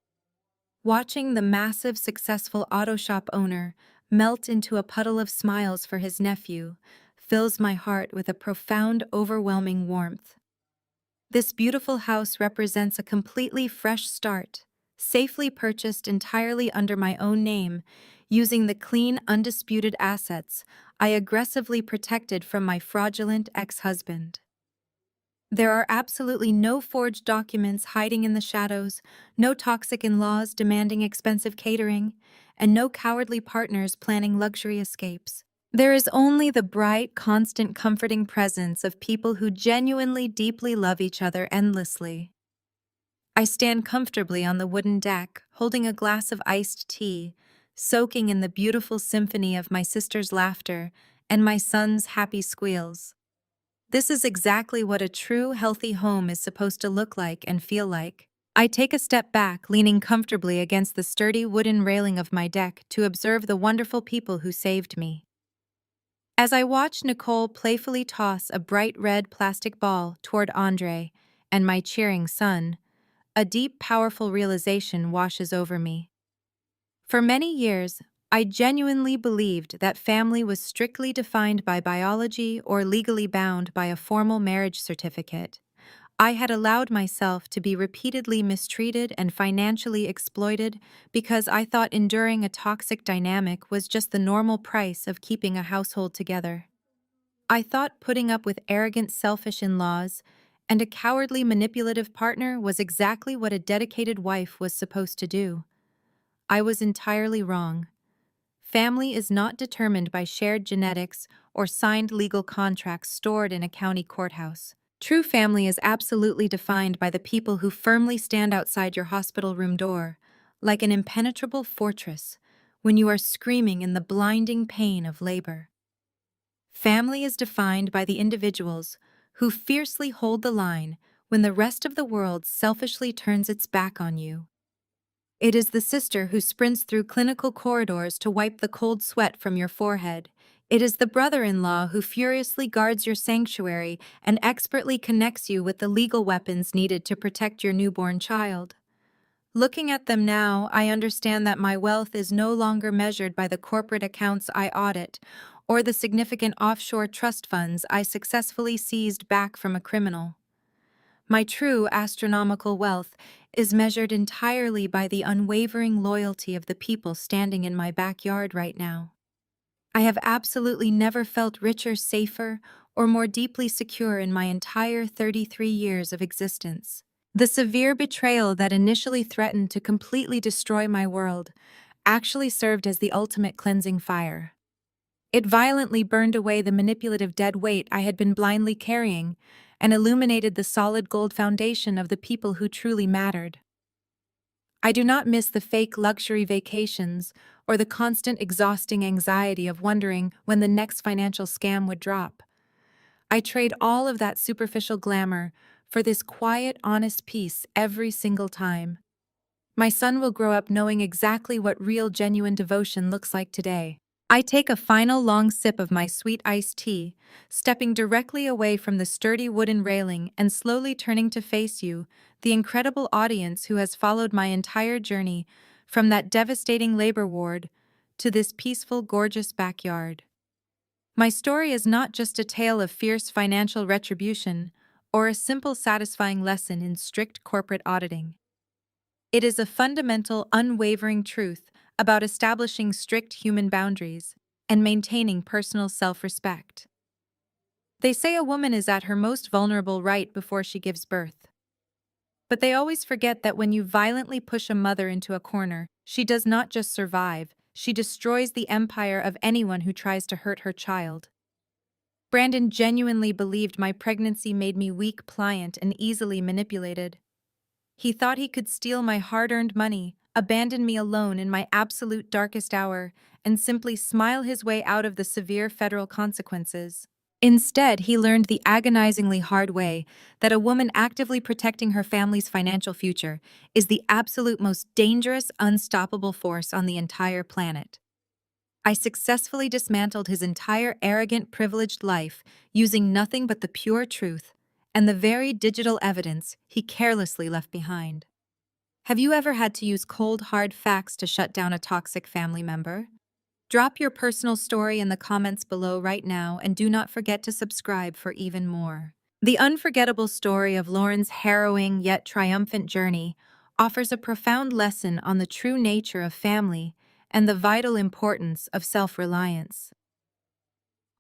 Watching the massive, successful auto shop owner melt into a puddle of smiles for his nephew fills my heart with a profound, overwhelming warmth. This beautiful house represents a completely fresh start, safely purchased entirely under my own name, using the clean, undisputed assets I aggressively protected from my fraudulent ex-husband. There are absolutely no forged documents hiding in the shadows, no toxic in-laws demanding expensive catering, and no cowardly partners planning luxury escapes. There is only the bright, constant, comforting presence of people who genuinely, deeply love each other endlessly. I stand comfortably on the wooden deck, holding a glass of iced tea, soaking in the beautiful symphony of my sister's laughter and my son's happy squeals. This is exactly what a true, healthy home is supposed to look like and feel like. I take a step back, leaning comfortably against the sturdy wooden railing of my deck to observe the wonderful people who saved me. As I watch Nicole playfully toss a bright red plastic ball toward Andre and my cheering son, a deep, powerful realization washes over me. For many years, I genuinely believed that family was strictly defined by biology or legally bound by a formal marriage certificate. I had allowed myself to be repeatedly mistreated and financially exploited because I thought enduring a toxic dynamic was just the normal price of keeping a household together. I thought putting up with arrogant, selfish in-laws and a cowardly, manipulative partner was exactly what a dedicated wife was supposed to do. I was entirely wrong. Family is not determined by shared genetics or signed legal contracts stored in a county courthouse. True family is absolutely defined by the people who firmly stand outside your hospital room door, like an impenetrable fortress, when you are screaming in the blinding pain of labor. Family is defined by the individuals who fiercely hold the line when the rest of the world selfishly turns its back on you. It is the sister who sprints through clinical corridors to wipe the cold sweat from your forehead. It is the brother-in-law who furiously guards your sanctuary and expertly connects you with the legal weapons needed to protect your newborn child. Looking at them now, I understand that my wealth is no longer measured by the corporate accounts I audit or the significant offshore trust funds I successfully seized back from a criminal. My true astronomical wealth is measured entirely by the unwavering loyalty of the people standing in my backyard right now. I have absolutely never felt richer, safer, or more deeply secure in my entire 33 years of existence. The severe betrayal that initially threatened to completely destroy my world actually served as the ultimate cleansing fire. It violently burned away the manipulative dead weight I had been blindly carrying and illuminated the solid gold foundation of the people who truly mattered. I do not miss the fake luxury vacations or the constant exhausting anxiety of wondering when the next financial scam would drop. I trade all of that superficial glamour for this quiet, honest peace every single time. My son will grow up knowing exactly what real, genuine devotion looks like today. I take a final long sip of my sweet iced tea, stepping directly away from the sturdy wooden railing and slowly turning to face you, the incredible audience who has followed my entire journey from that devastating labor ward to this peaceful, gorgeous backyard. My story is not just a tale of fierce financial retribution or a simple, satisfying lesson in strict corporate auditing. It is a fundamental, unwavering truth about establishing strict human boundaries and maintaining personal self-respect. They say a woman is at her most vulnerable right before she gives birth. But they always forget that when you violently push a mother into a corner, she does not just survive, she destroys the empire of anyone who tries to hurt her child. Brandon genuinely believed my pregnancy made me weak, pliant, and easily manipulated. He thought he could steal my hard-earned money, abandon me alone in my absolute darkest hour, and simply smile his way out of the severe federal consequences. Instead, he learned the agonizingly hard way that a woman actively protecting her family's financial future is the absolute most dangerous, unstoppable force on the entire planet. I successfully dismantled his entire arrogant, privileged life using nothing but the pure truth and the very digital evidence he carelessly left behind. Have you ever had to use cold, hard facts to shut down a toxic family member? Drop your personal story in the comments below right now and do not forget to subscribe for even more. The unforgettable story of Lauren's harrowing yet triumphant journey offers a profound lesson on the true nature of family and the vital importance of self-reliance.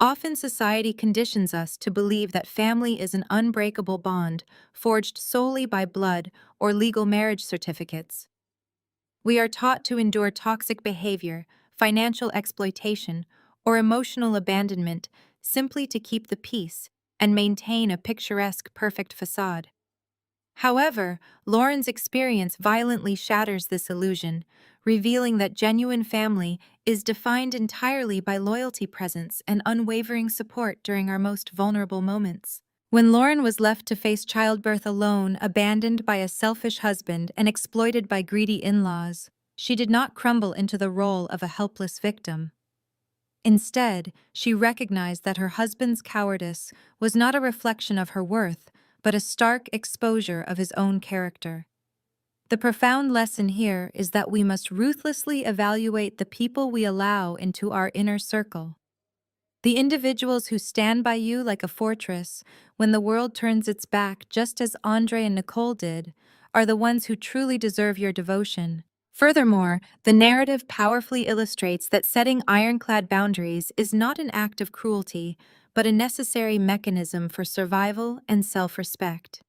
Often society conditions us to believe that family is an unbreakable bond forged solely by blood or legal marriage certificates. We are taught to endure toxic behavior, financial exploitation, or emotional abandonment simply to keep the peace and maintain a picturesque, perfect facade. However, Lauren's experience violently shatters this illusion, revealing that genuine family is defined entirely by loyalty, presence, and unwavering support during our most vulnerable moments. When Lauren was left to face childbirth alone, abandoned by a selfish husband and exploited by greedy in-laws, she did not crumble into the role of a helpless victim. Instead, she recognized that her husband's cowardice was not a reflection of her worth, but a stark exposure of his own character. The profound lesson here is that we must ruthlessly evaluate the people we allow into our inner circle. The individuals who stand by you like a fortress when the world turns its back, just as Andre and Nicole did, are the ones who truly deserve your devotion. Furthermore, the narrative powerfully illustrates that setting ironclad boundaries is not an act of cruelty, but a necessary mechanism for survival and self-respect.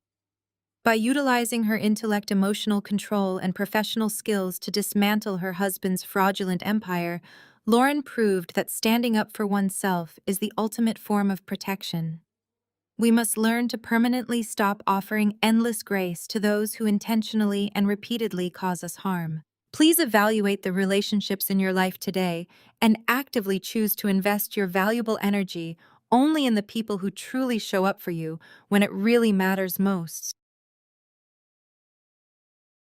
By utilizing her intellect, emotional control, and professional skills to dismantle her husband's fraudulent empire, Lauren proved that standing up for oneself is the ultimate form of protection. We must learn to permanently stop offering endless grace to those who intentionally and repeatedly cause us harm. Please evaluate the relationships in your life today and actively choose to invest your valuable energy only in the people who truly show up for you when it really matters most.